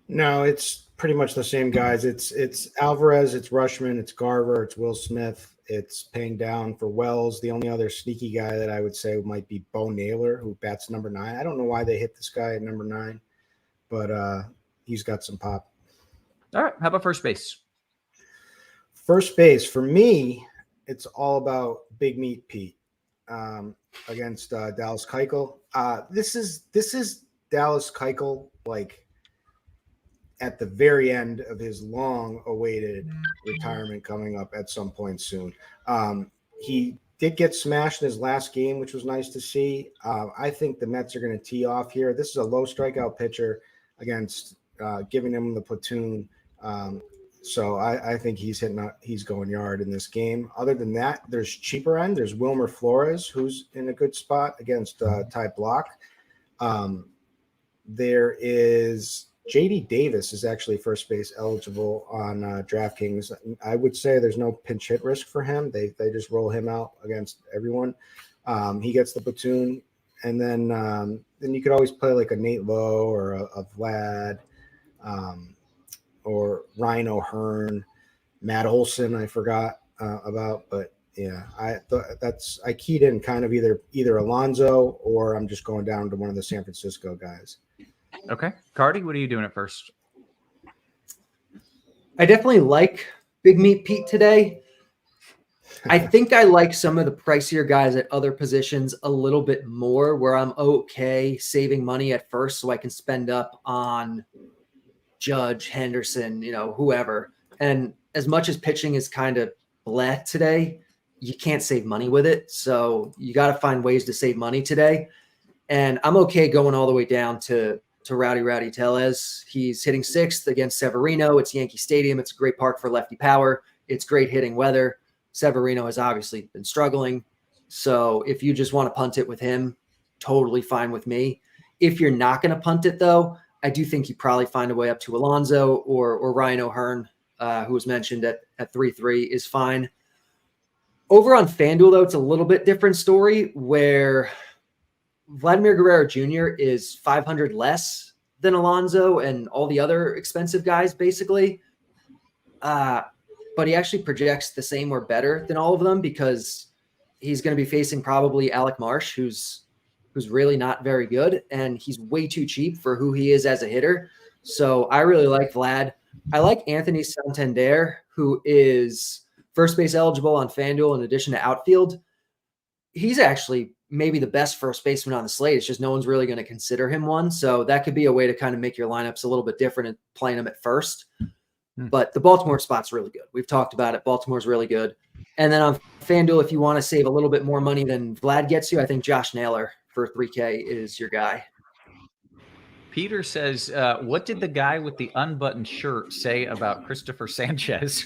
No, it's pretty much the same guys. It's Alvarez, it's Rutschman, it's Garver, it's Will Smith, it's paying down for Wells. The only other sneaky guy that I would say might be Bo Naylor, who bats number 9. I don't know why they hit this guy at number 9, but he's got some pop. All right. How about first base? First base, for me, it's all about Big Meat Pete against Dallas Keuchel. This is Dallas Keuchel, like, at the very end of his long-awaited retirement coming up at some point soon. He did get smashed in his last game, which was nice to see. I think the Mets are going to tee off here. This is a low strikeout pitcher against giving him the platoon. So I think he's going yard in this game. Other than that, there's cheaper end. There's Wilmer Flores, who's in a good spot against Ty Block. There is JD Davis is actually first base eligible on DraftKings. I would say there's no pinch hit risk for him. They just roll him out against everyone. He gets the platoon, and then you could always play like a Nate Lowe or a Vlad, or Ryan O'Hearn, Matt Olson. I forgot about, but yeah, I keyed in kind of either Alonso or I'm just going down to one of the San Francisco guys. Okay. Carty, what are you doing at first? I definitely like Big Meat Pete today. I think I like some of the pricier guys at other positions a little bit more, where I'm okay saving money at first so I can spend up on Judge, Henderson, whoever. And as much as pitching is kind of bleh today, you can't save money with it. So you got to find ways to save money today. And I'm okay going all the way down to Rowdy Tellez. He's hitting 6th against Severino. It's Yankee Stadium. It's a great park for lefty power. It's great hitting weather. Severino has obviously been struggling. So if you just want to punt it with him, totally fine with me. If you're not going to punt it, though, I do think you probably find a way up to Alonso or Ryan O'Hearn, who was mentioned at 3-3, is fine. Over on FanDuel, though, it's a little bit different story, where Vladimir Guerrero Jr. is 500 less than Alonso and all the other expensive guys, basically. But he actually projects the same or better than all of them, because he's going to be facing probably Alec Marsh, who's really not very good, and he's way too cheap for who he is as a hitter. So I really like Vlad. I like Anthony Santander, who is first base eligible on FanDuel in addition to Outfield. He's actually maybe the best first baseman on the slate. It's just no one's really going to consider him one. So that could be a way to kind of make your lineups a little bit different and playing him at first. But the Baltimore spot's really good. We've talked about it. Baltimore's really good. And then on FanDuel, if you want to save a little bit more money than Vlad gets you, I think Josh Naylor for 3K is your guy. Peter says, what did the guy with the unbuttoned shirt say about Christopher Sanchez?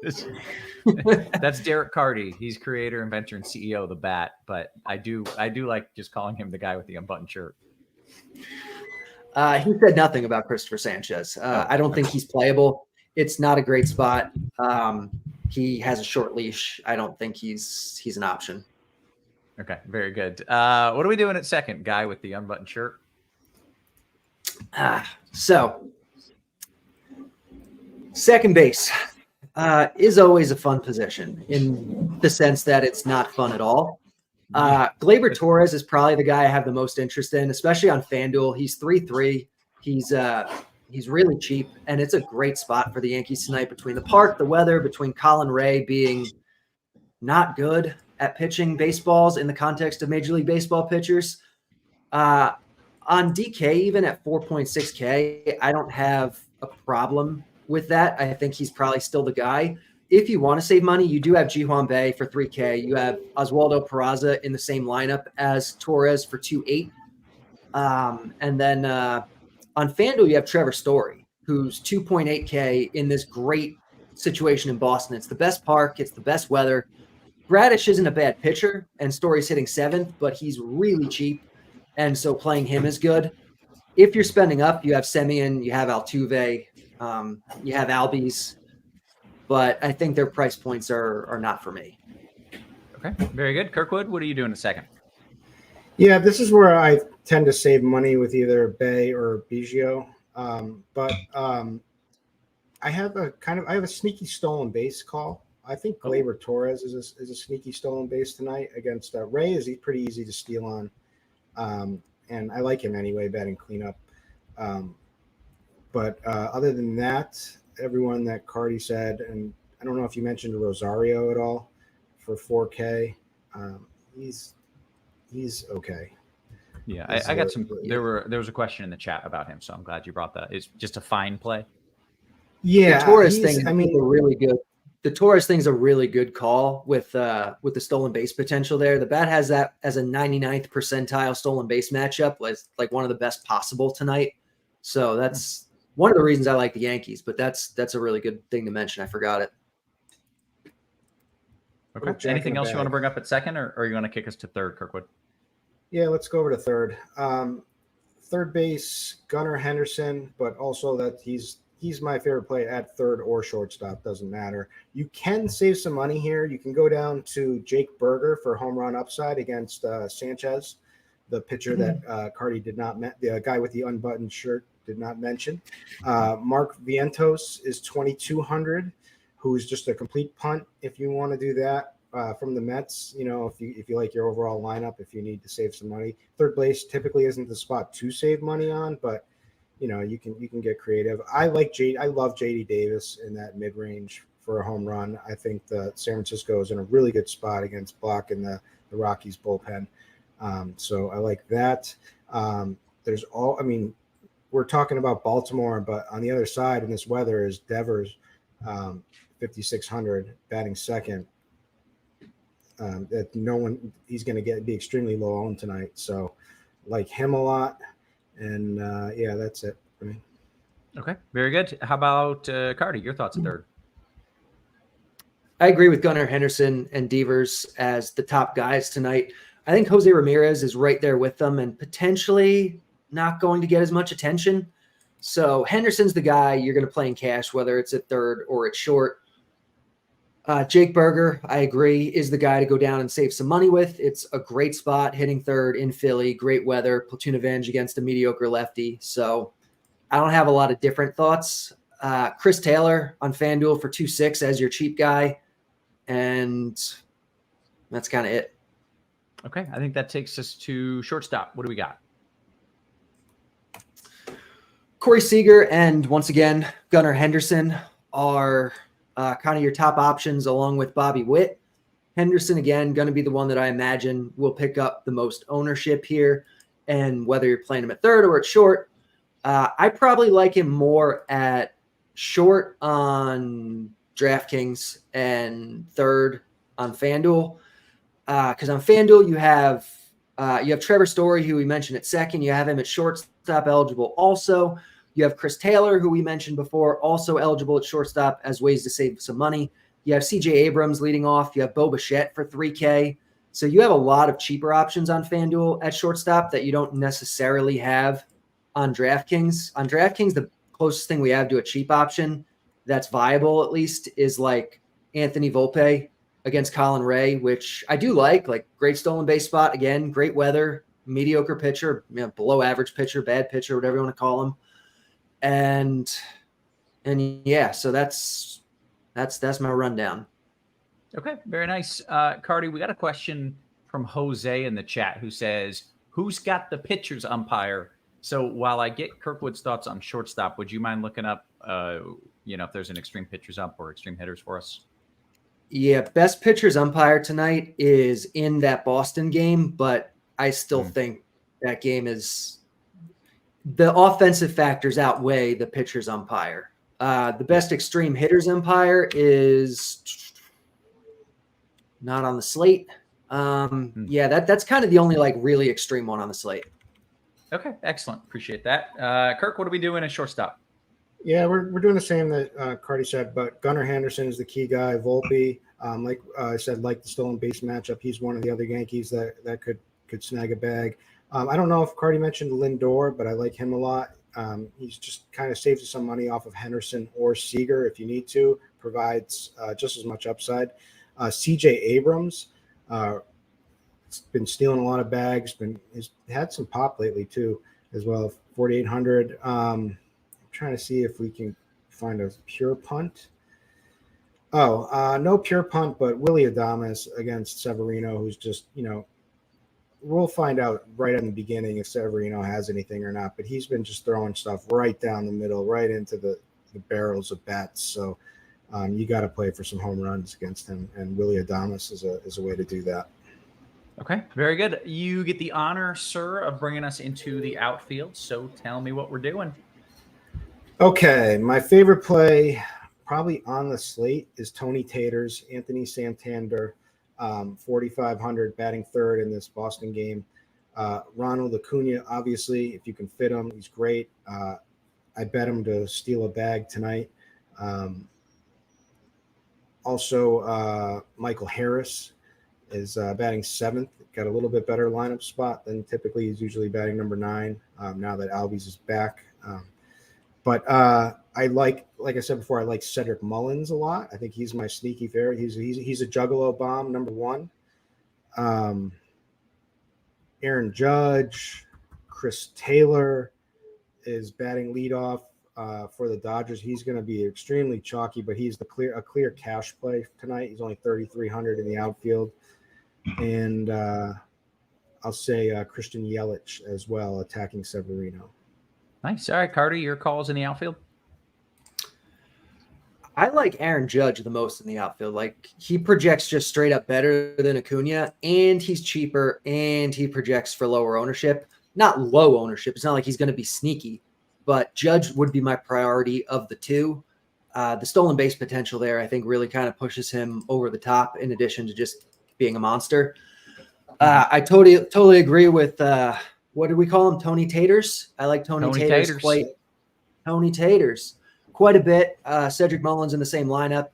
That's DerekCarty. He's creator, inventor, and CEO of the bat. But I do like just calling him the guy with the unbuttoned shirt. He said nothing about Christopher Sanchez. I don't think he's playable. It's not a great spot. He has a short leash. I don't think he's an option. Okay, very good. What are we doing at second? Guy with the unbuttoned shirt. So second base is always a fun position in the sense that it's not fun at all. Gleyber Torres is probably the guy I have the most interest in, especially on FanDuel. He's 3-3. He's really cheap, and it's a great spot for the Yankees tonight between the park, the weather, between Colin Ray being not good at pitching baseballs in the context of Major League Baseball pitchers. On DK, even at 4.6K, I don't have a problem with that. I think he's probably still the guy. If you want to save money, you do have Ji-Hwan Bae for 3K. You have Oswaldo Peraza in the same lineup as Torres for 2.8. And then on FanDuel, you have Trevor Story, who's 2.8K in this great situation in Boston. It's the best park. It's the best weather. Bradish isn't a bad pitcher, and Story's hitting 7th, but he's really cheap. And so playing him is good. If you're spending up, you have Semien, you have Altuve, you have Albies, but I think their price points are not for me. Okay, very good. Kirkwood, what are you doing in a second? Yeah, this is where I tend to save money with either Bay or Biggio. But I have a sneaky stolen base call. I think Gleyber Torres is a sneaky stolen base tonight against Ray. He's pretty easy to steal on. And I like him anyway, batting cleanup. But other than that, everyone that Carty said, and I don't know if you mentioned Rosario at all for 4K. He's okay. Yeah, I got some. There was a question in the chat about him, so I'm glad you brought that. It's just a fine play. Yeah, the Torres thing. I mean, really good. The Torres thing's a really good call with the stolen base potential there. The bat has that as a 99th percentile stolen base matchup, like one of the best possible tonight. So that's one of the reasons I like the Yankees. But that's a really good thing to mention. I forgot it. Okay. Anything else you want to bring up at second, or are you going to kick us to third, Kirkwood? Yeah, let's go over to third. Third base, Gunnar Henderson, but also that he's my favorite play at third or shortstop. Doesn't matter. You can save some money here. You can go down to Jake Berger for home run upside against Sanchez, the pitcher that Carty did not the guy with the unbuttoned shirt did not mention. Mark Vientos is 2,200, who's just a complete punt if you want to do that from the Mets. You know, if you like your overall lineup, if you need to save some money. Third base typically isn't the spot to save money on, but you know, you can get creative. I love JD Davis in that mid range for a home run. I think the San Francisco is in a really good spot against Block and the Rockies bullpen. So I like that. We're talking about Baltimore, but on the other side in this weather is Devers, 5,600 batting second. He's going to be extremely low owned tonight. So like him a lot. And yeah, that's it for me. Okay, very good. How about Carty? Your thoughts at third? I agree with Gunnar Henderson and Devers as the top guys tonight. I think Jose Ramirez is right there with them and potentially not going to get as much attention. So Henderson's the guy you're going to play in cash, whether it's at third or at short. Jake Berger, I agree, is the guy to go down and save some money with. It's a great spot, hitting third in Philly, great weather, platoon advantage against a mediocre lefty. So I don't have a lot of different thoughts. Chris Taylor on FanDuel for 2.6 as your cheap guy. And that's kind of it. Okay, I think that takes us to shortstop. What do we got? Corey Seager and, once again, Gunnar Henderson are kind of your top options along with Bobby Witt. Henderson, again, going to be the one that I imagine will pick up the most ownership here. And whether you're playing him at third or at short, I probably like him more at short on DraftKings and third on FanDuel. Because on FanDuel, you have Trevor Story, who we mentioned at second. You have him at shortstop eligible also. You have Chris Taylor, who we mentioned before, also eligible at shortstop as ways to save some money. You have CJ Abrams leading off. You have Bo Bichette for $3K. So you have a lot of cheaper options on FanDuel at shortstop that you don't necessarily have on DraftKings. On DraftKings, the closest thing we have to a cheap option that's viable, at least, is like Anthony Volpe against Colin Ray, which I do like great stolen base spot. Again, great weather, mediocre pitcher, below average pitcher, bad pitcher, whatever you want to call him. And yeah, so that's my rundown. Okay, very nice. Carty, we got a question from Jose in the chat who says, who's got the pitcher's umpire? So while I get Kirkwood's thoughts on shortstop, would you mind looking up, if there's an extreme pitcher's ump or extreme hitters for us? Yeah, best pitcher's umpire tonight is in that Boston game, but I still think that game is the offensive factors outweigh the pitcher's umpire. The best extreme hitters umpire is not on the slate. Yeah, that's kind of the only really extreme one on the slate. Okay, excellent. Appreciate that. Kirk, what are we doing at shortstop? Yeah, we're doing the same that Carty said, but Gunnar Henderson is the key guy. Volpe, like I said, like the stolen base matchup, he's one of the other Yankees that could snag a bag. I don't know if Carty mentioned Lindor, but I like him a lot. He's just kind of saves you some money off of Henderson or Seager if you need to. Provides just as much upside. CJ Abrams, been stealing a lot of bags. He's had some pop lately too, as well. 4,800. Trying to see if we can find a pure punt. No pure punt, but Willie Adames against Severino, who's just, we'll find out right in the beginning if Severino has anything or not, but he's been just throwing stuff right down the middle, right into the barrels of bats. So you got to play for some home runs against him, and Willie Adames is a way to do that. Okay, very good. You get the honor, sir, of bringing us into the outfield, so tell me what we're doing. Okay, my favorite play probably on the slate is Tony Taters, Anthony Santander, 4,500 batting third in this Boston game. Ronald Acuna, obviously, if you can fit him, he's great. I bet him to steal a bag tonight. Also, Michael Harris is batting seventh, got a little bit better lineup spot than typically. He's usually batting number 9 now that Albies is back. But I like I said before, I like Cedric Mullins a lot. I think he's my sneaky favorite. He's a juggalo bomb, number 1. Aaron Judge, Chris Taylor is batting leadoff for the Dodgers. He's going to be extremely chalky, but he's a clear cash play tonight. He's only 3,300 in the outfield. And I'll say Christian Yelich as well, attacking Severino. Nice. All right, Carty, your calls in the outfield. I like Aaron Judge the most in the outfield. He projects just straight up better than Acuna, and he's cheaper, and he projects for lower ownership. Not low ownership. It's not like he's going to be sneaky, but Judge would be my priority of the two. The stolen base potential there, I think, really kind of pushes him over the top in addition to just being a monster. I totally agree with what do we call him? Tony Taters. I like Tony Taters quite a bit. Cedric Mullins in the same lineup.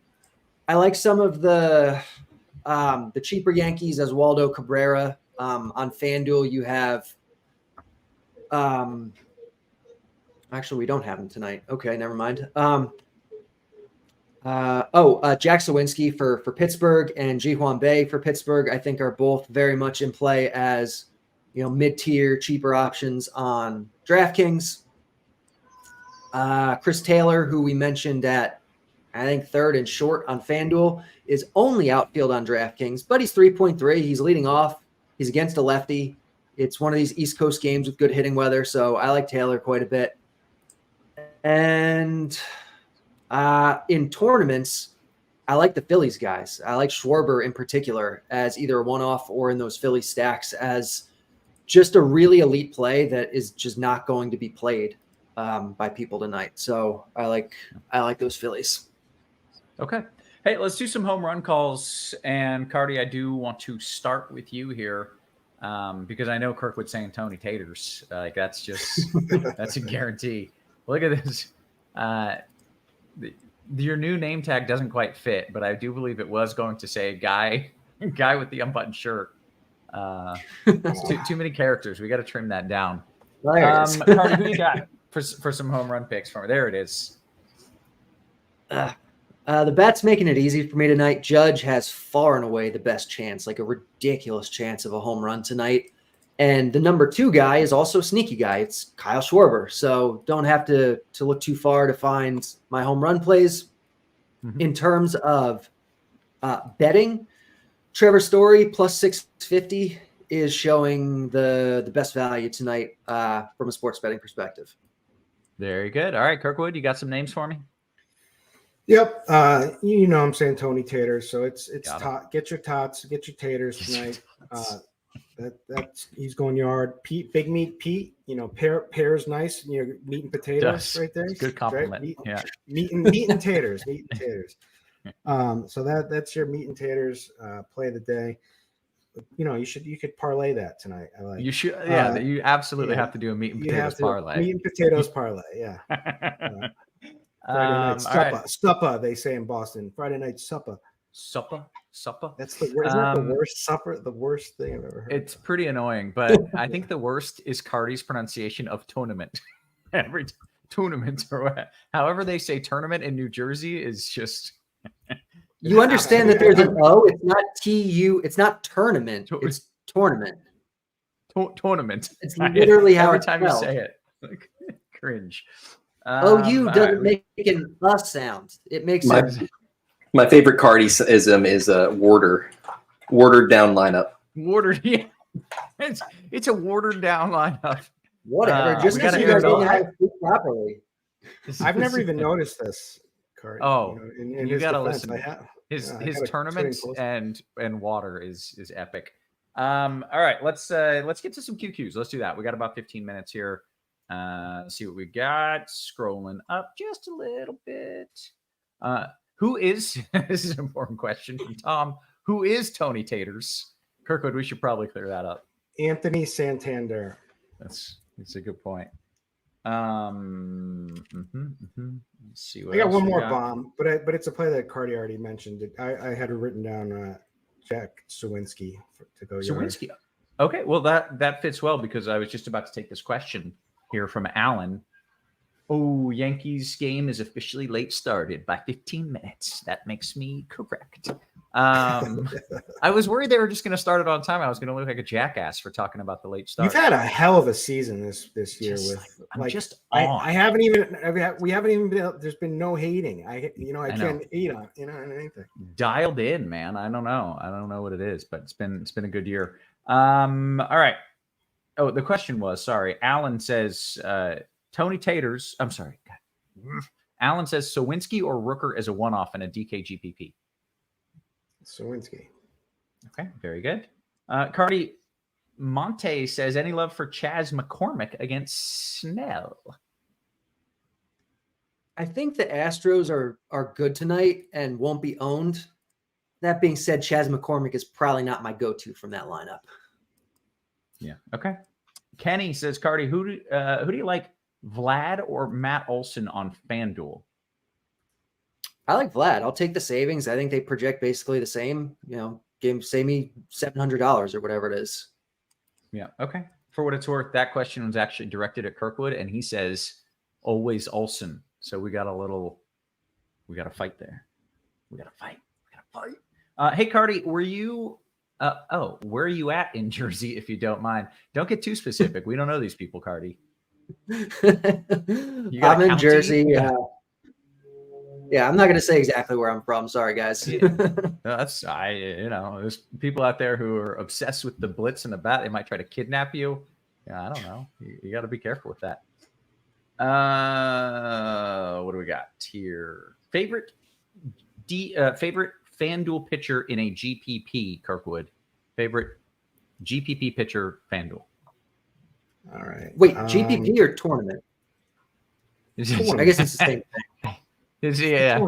I like some of the cheaper Yankees as Waldo Cabrera. On FanDuel, you have actually we don't have him tonight. Okay, never mind. Jack Sawinski for Pittsburgh and Ji-Hwan Bae for Pittsburgh, I think are both very much in play as mid-tier, cheaper options on DraftKings. Chris Taylor, who we mentioned at, I think, third and short on FanDuel, is only outfield on DraftKings, but he's 3.3. He's leading off. He's against a lefty. It's one of these East Coast games with good hitting weather, so I like Taylor quite a bit. And in tournaments, I like the Phillies guys. I like Schwarber in particular as either a one-off or in those Philly stacks as just a really elite play that is just not going to be played. by people tonight. So I like those Phillies. Okay. Hey, let's do some home run calls. And Carty, I do want to start with you here because I know Kirkwood saying Tony Taters. Like that's just that's a guarantee. Look at this. Your new name tag doesn't quite fit, but I do believe it was going to say guy with the unbuttoned shirt. Too many characters. We got to trim that down. Carty, who you got for some home run picks for me? There it is. The bat's making it easy for me tonight. Judge has far and away the best chance, like a ridiculous chance of a home run tonight. And the number 2 guy is also a sneaky guy. It's Kyle Schwarber. So don't have to look too far to find my home run plays. Mm-hmm. In terms of betting, Trevor Story plus 650 is showing the best value tonight from a sports betting perspective. Very good. All right, Kirkwood, you got some names for me? Yep. I'm saying Tony Taters. So it's get your tots, get your taters tonight. That's he's going yard. Pete, big meat Pete. Pear's nice. Meat and potatoes right there. Good compliment. Right? Meat and taters. Meat and taters. So that's your meat and taters play of the day. You could parlay that tonight. I like. You should. Yeah, you absolutely have to do a meat and potatoes parlay. Meat and potatoes parlay. Yeah. Friday night supper. Right. Supper, they say in Boston. Friday night supper. Supper. That's isn't that the worst supper? The worst thing I've ever heard. It's pretty annoying, but I think the worst is Carty's pronunciation of tournament. Every tournament or however they say tournament in New Jersey is just. You understand that there's an O. It's not TU. It's not tournament. It's tournament. Tournament. It's literally how every time you say it. Like, cringe. OU doesn't make an us sound. It makes my favorite Cartyism is watered down lineup. Yeah. It's a watered down lineup. Whatever. Just because you guys don't have to speak properly. I've never even noticed this, Carty. Oh, in you got to defense, listen. His tournament and water is epic. All right, let's get to some QQs. Let's do that. We got about 15 minutes here. See what we got. Scrolling up just a little bit. Who is this is an important question from Tom. Who is Tony Taters? Kirkwood, we should probably clear that up. Anthony Santander. That's a good point. Let's see what I got one more bomb, but it's a play that Carty already mentioned. I had it written down. Jack Sawinski to go. Sawinski. Okay, well that fits well because I was just about to take this question here from Alan. Oh, Yankees game is officially late started by 15 minutes. That makes me correct. I was worried they were just going to start it on time. I was going to look like a jackass for talking about the late start. You've had a hell of a season this year I haven't even been, there's been no hating. I can't hate on anything. Dialed in, man. I don't know what it is, but it's been a good year. All right. Oh, the question was, sorry. Alan says Tony Taters. I'm sorry. God. Alan says Sawinski or Rooker as a one-off in a DK GPP. Sawinski. Okay, very good. Carty Monte says, any love for Chas McCormick against Snell? I think the Astros are good tonight and won't be owned. That being said, Chas McCormick is probably not my go-to from that lineup. Yeah. Okay. Kenny says, Carty, who do you like, Vlad or Matt Olson on FanDuel? I like Vlad. I'll take the savings. I think they project basically the same. Save me $700 or whatever it is. Yeah. Okay. For what it's worth, that question was actually directed at Kirkwood, and he says always Olson. So we got a fight there. We got to fight. Hey, Carty, where are you at in Jersey, if you don't mind? Don't get too specific. We don't know these people, Carty. I'm in Jersey. Yeah, I'm not going to say exactly where I'm from. Sorry, guys. There's people out there who are obsessed with the blitz and the bat. They might try to kidnap you. Yeah, I don't know. You got to be careful with that. What do we got here? Favorite FanDuel pitcher in a GPP, Kirkwood. Favorite GPP pitcher, FanDuel. All right. Wait, GPP or tournament? I guess it's the same thing. Yeah.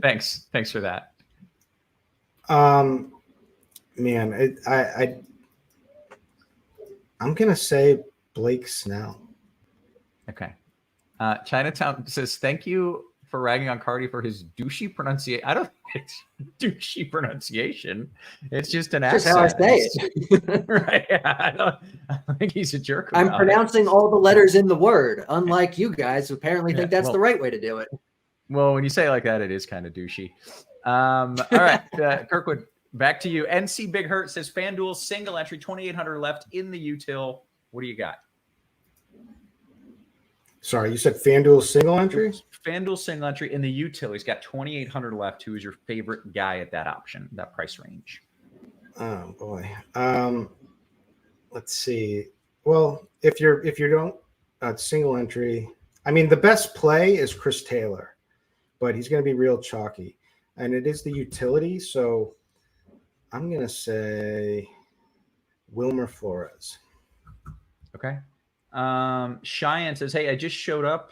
Thanks for that. Man, I'm gonna say Blake Snell. Okay. Chinatown says, thank you for ragging on Carty for his douchey pronunciation. I don't think it's douchey pronunciation. It's just an accent. Just how I say it. Right. I don't think he's a jerk. I'm pronouncing all the letters in the word, unlike you guys who apparently think that's the right way to do it. Well, when you say it like that, it is kind of douchey. All right, Kirkwood, back to you. NC Big Hurt says, FanDuel single entry, 2,800 left in the util. What do you got? Sorry, you said FanDuel single entry? FanDuel single entry in the util. He's got 2,800 left. Who is your favorite guy at that option, that price range? Oh boy. Let's see. Well, if you don't single entry, I mean the best play is Chris Taylor, but he's going to be real chalky, and it is the utility. So I'm going to say Wilmer Flores. Okay. Cheyenne says, hey, I just showed up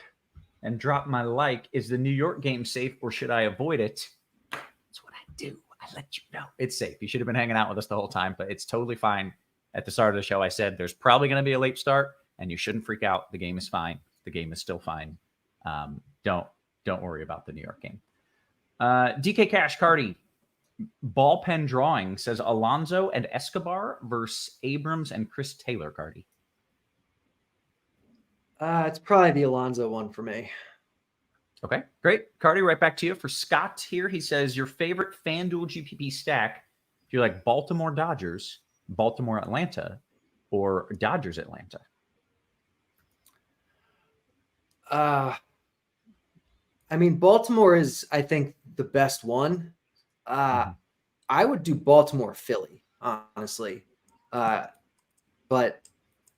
and dropped my like. Is the New York game safe or should I avoid it? That's what I do. I let you know. It's safe. You should have been hanging out with us the whole time, but it's totally fine. At the start of the show, I said there's probably going to be a late start and you shouldn't freak out. The game is fine. The game is still fine. Don't worry about the New York game. DK Cash Carty, ball pen drawing says Alonso and Escobar versus Abrams and Chris Taylor. Carty. It's probably the Alonso one for me. Okay, great. Carty, right back to you. For Scott here, he says, your favorite FanDuel GPP stack, if you like Baltimore Dodgers, Baltimore Atlanta, or Dodgers Atlanta? I mean, Baltimore is, I think, the best one. I would do Baltimore Philly, honestly. But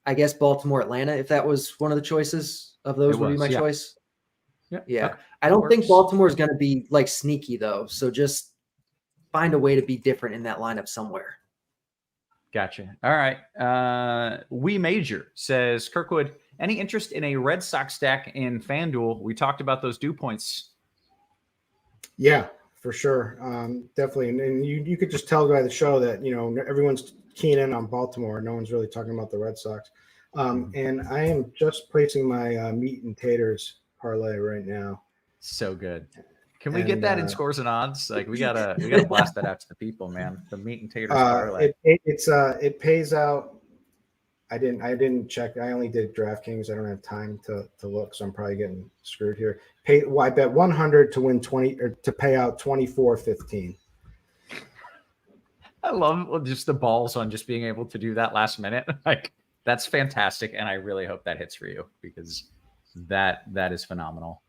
I guess Baltimore Atlanta, if that was one of the choices of those, would be my choice. Yeah. Okay. I don't think Baltimore is going to be like sneaky though. So just find a way to be different in that lineup somewhere. Gotcha. All right. We Major says, Kirkwood, any interest in a Red Sox stack in FanDuel? We talked about those dew points. Yeah, for sure. Definitely. And you could just tell by the show that, everyone's keen in on Baltimore. No one's really talking about the Red Sox. And I am just placing my meat and taters parlay right now. So good. Can we get that in scores and odds? Like we gotta blast that out to the people, man. The meat and taters parlay. It pays out. I didn't check. I only did DraftKings. I don't have time to look, so I'm probably getting screwed here. I bet 100 to win 20 or to pay out 24.15. I love just the balls on just being able to do that last minute. Like that's fantastic, and I really hope that hits for you because that is phenomenal.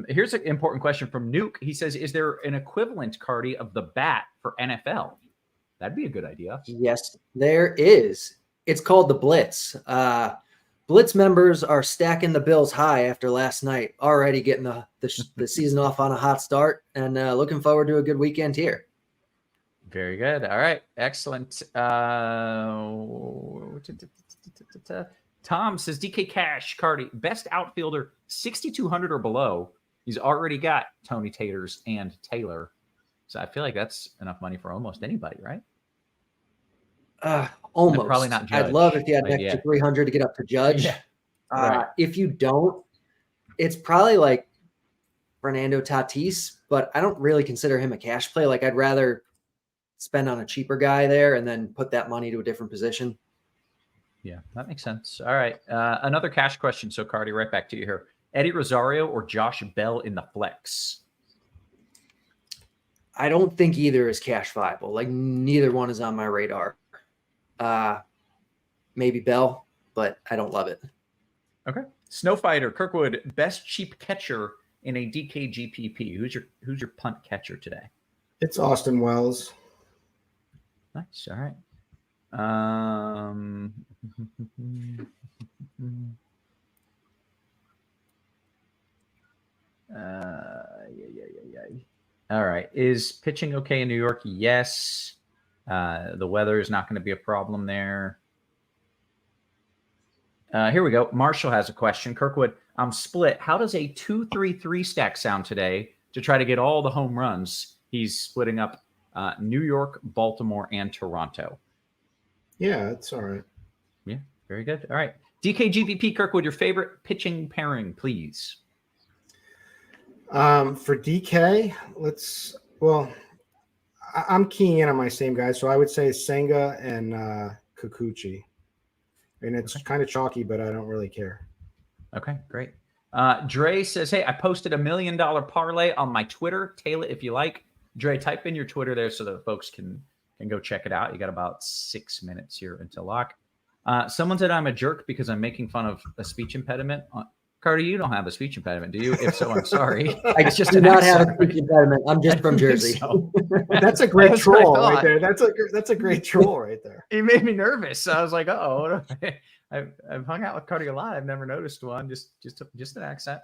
Here's an important question from Nuke. He says, is there an equivalent, Carty, of the bat for NFL? That'd be a good idea. Yes, there is. It's called the Blitz. Blitz members are stacking the Bills high after last night, already getting the season off on a hot start, and looking forward to a good weekend here. Very good. All right. Excellent. Tom says, DK Cash, Carty, best outfielder, 6,200 or below. He's already got Tony Taters and Taylor. So I feel like that's enough money for almost anybody, right? Almost. And probably not Judge. I'd love if you had an extra 300 to get up to Judge. Yeah. Right. If you don't, it's probably like Fernando Tatis, but I don't really consider him a cash play. Like I'd rather spend on a cheaper guy there and then put that money to a different position. Yeah, that makes sense. All right. Another cash question. So, Carty, right back to you here. Eddie Rosario or Josh Bell in the flex? I don't think either is cash viable. Like neither one is on my radar. Maybe Bell, but I don't love it. Okay. Snowfighter, Kirkwood, best cheap catcher in a DK GPP. Who's your punt catcher today? It's Austin Wells. Nice. All right. All right. Is pitching okay in New York? Yes. The weather is not going to be a problem there. Here we go. Marshall has a question. Kirkwood, I'm split. How does a 2-3-3 stack sound today to try to get all the home runs? He's splitting up New York, Baltimore, and Toronto. Yeah, it's all right. Yeah, very good. All right. DKGVP, Kirkwood, your favorite pitching pairing, please. For DK, I'm keying in on my same guys, so I would say Senga and Kikuchi. And it's kind of chalky, but I don't really care. Okay, great. Dre says, hey, I posted $1 million parlay on my Twitter. Tail it if you like. Dre, type in your Twitter there so that folks can go check it out. You got about 6 minutes here until lock. Someone said I'm a jerk because I'm making fun of a speech impediment. Carty, you don't have a speech impediment, do you? If so, I'm sorry. I just do not have a speech impediment. I'm just from Jersey. So. That's a great troll right there. That's a great troll right there. He made me nervous. I was like, oh, I've hung out with Carty a lot. I've never noticed one. Just an accent.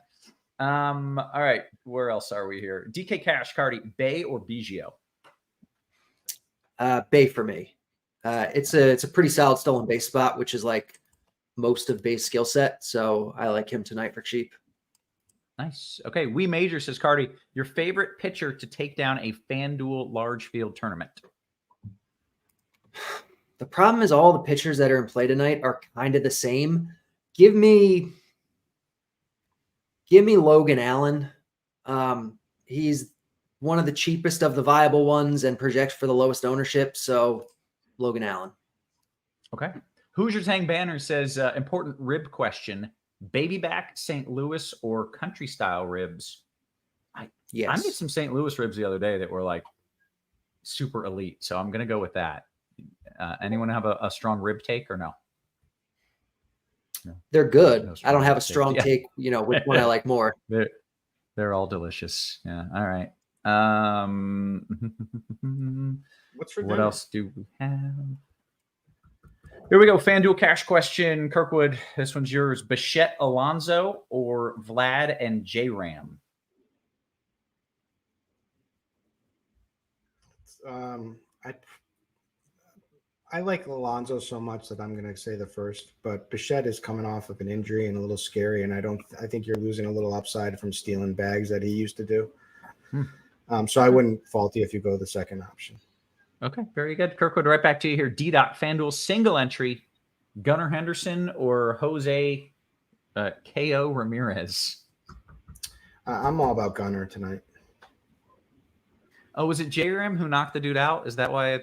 All right. Where else are we here? DK Cash, Carty, Bay or Biggio? Bay for me. It's a pretty solid stolen base spot, which is like most of Bay's skill set. So I like him tonight for cheap. Nice. Okay. We Major says, Carty, your favorite pitcher to take down a FanDuel large field tournament? The problem is all the pitchers that are in play tonight are kind of the same. Give me Logan Allen. He's one of the cheapest of the viable ones and projects for the lowest ownership. So Logan Allen. Okay. Hoosiers Hang Banner says, important rib question. Baby back St. Louis or country style ribs? Yes. I made some St. Louis ribs the other day that were like super elite. So I'm going to go with that. Anyone have a strong rib take or no? They're good. No I don't have a strong take, which one I like more. They're all delicious. Yeah. All right. What else do we have? Here we go. FanDuel cash question. Kirkwood, this one's yours. Bichette Alonso or Vlad and J-Ram? I like Alonso so much that I'm going to say the first, but Bichette is coming off of an injury and a little scary, and I think you're losing a little upside from stealing bags that he used to do. So I wouldn't fault you if you go the second option. Okay, very good. Kirkwood, right back to you here. FanDuel single entry, Gunnar Henderson or Jose K.O. Ramirez? I'm all about Gunnar tonight. Oh, was it J-Ram who knocked the dude out? Is that why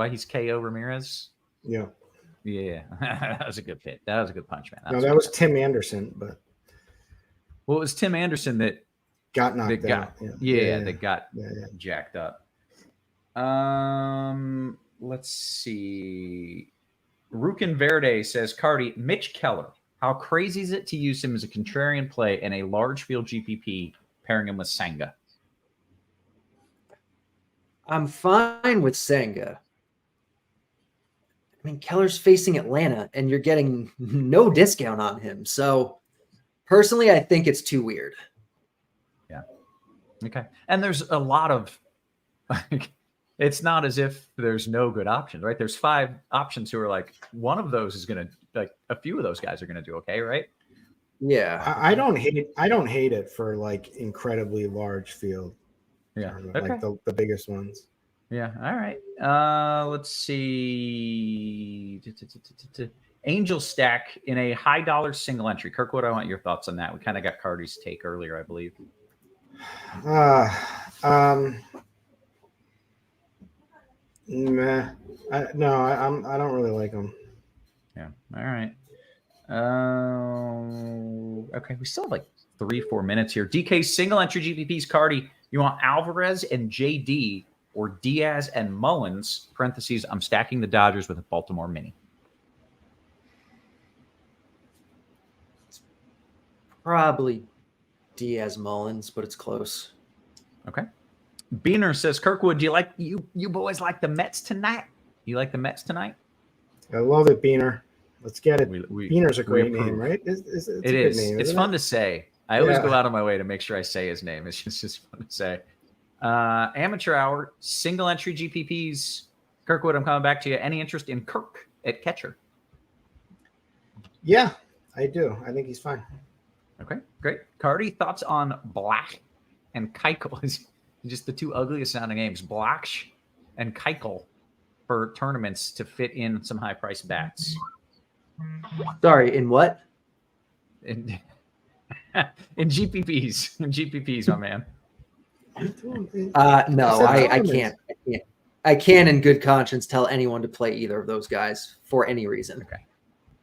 he's K.O. Ramirez? Yeah. Yeah. That was a good pit. That was a good punch, man. That was Tim Anderson, but it was Tim Anderson that got knocked out. That got jacked up. Let's see. Rukin Verde says, Carty, Mitch Keller. How crazy is it to use him as a contrarian play in a large field GPP pairing him with Senga? I'm fine with Senga. I mean, Keller's facing Atlanta, and you're getting no discount on him. So, personally, I think it's too weird. Yeah. Okay. And there's a lot of it's not as if there's no good options, right? There's 5 options who are like, one of those is going to, like, a few of those guys are going to do okay, right? Yeah. I don't hate it for like incredibly large field. Yeah. Like the biggest ones. Yeah. All right. Let's see. Angel stack in a high dollar single entry. Kirkwood, I want your thoughts on that. We kind of got Carty's take earlier, I believe. Meh. I don't really like them. Yeah. All right. Okay. We still have like 3-4 minutes here. DK single entry GPPs. Carty, you want Alvarez and JD or Diaz and Mullins? Parentheses. I'm stacking the Dodgers with a Baltimore mini. Probably Diaz Mullins, but it's close. Okay. Beaner says, Kirkwood, do you like you boys like the Mets tonight? You like the Mets tonight? I love it, Beaner. Let's get it. Beaner's a great approve. Name, right? It is. It's fun to say. I always go out of my way to make sure I say his name. It's just fun to say. Amateur hour, single entry GPPs. Kirkwood, I'm coming back to you. Any interest in Kirk at catcher? Yeah, I do. I think he's fine. Okay, great. Carty, thoughts on Black and Keuchel? Just the two ugliest sounding names, Black and Keuchel, for tournaments to fit in some high price bats. Sorry, in what? In GPPs. In GPPs, my man. No, I can't. I can't in good conscience tell anyone to play either of those guys for any reason. Okay.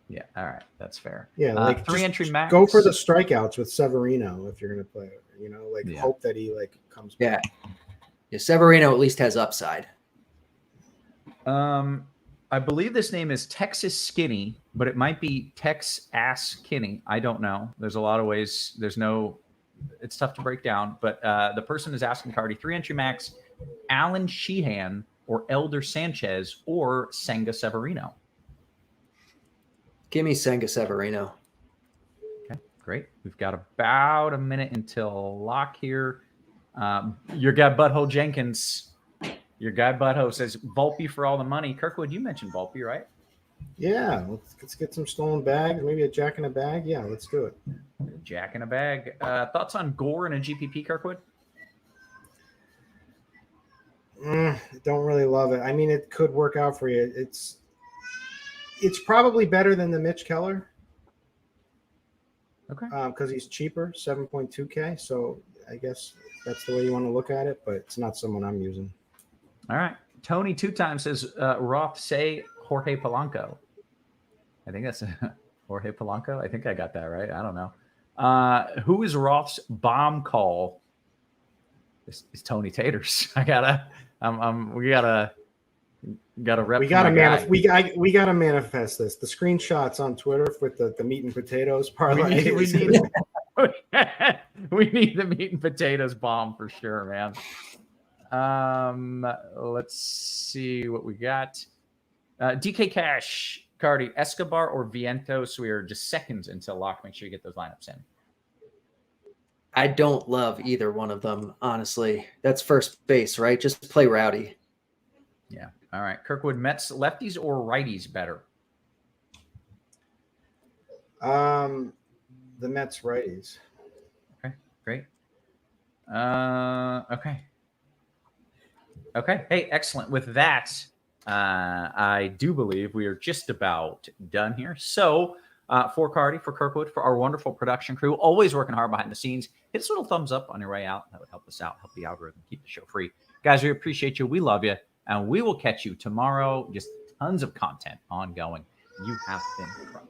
Yeah, all right. That's fair. Yeah, like 3 entry max. Go for the strikeouts with Severino if you're going to play it. You know, like hope that he like comes back. Yeah, Severino at least has upside. I believe this name is Texas Skinny, but it might be Tex Ass Kinney. I don't know. There's a lot of ways. It's tough to break down, but the person is asking Carty 3 entry max, Alan Sheehan or Elder Sanchez or Senga Severino. Give me Senga Severino. Okay, great. We've got about a minute until lock here. Your guy Butthole Jenkins. Your guy Butthole says Volpe for all the money. Kirkwood, you mentioned Volpe, right? Yeah, let's get some stolen bags, maybe a jack in a bag. Yeah, let's do it. Jack in a bag. Thoughts on Gore in a GPP, Kirkwood? Don't really love it. I mean, it could work out for you. It's probably better than the Mitch Keller. Okay. Because he's cheaper, 7.2K. So I guess that's the way you want to look at it, but it's not someone I'm using. All right. Tony 2 times says Roth say Jorge Polanco. I think that's Jorge Polanco. I think I got that right. I don't know. Who is Roth's bomb call? This is Tony Taters. We gotta rep. We gotta manifest this. The screenshots on Twitter with the meat and potatoes parlay. We need the meat and potatoes bomb for sure, man. Let's see what we got. DK Cash, Carty, Escobar, or Vientos. We are just seconds until lock. Make sure you get those lineups in. I don't love either one of them, honestly. That's first base, right? Just play Rowdy. Yeah. All right. Kirkwood, Mets, lefties or righties better? The Mets righties. Okay, great. Okay. Hey, excellent. With that, I do believe we are just about done here. So for Carty, for Kirkwood, for our wonderful production crew, always working hard behind the scenes, hit us a little thumbs up on your way out. That would help us out, help the algorithm, keep the show free. Guys, we appreciate you. We love you. And we will catch you tomorrow. Just tons of content ongoing. You have been crushed.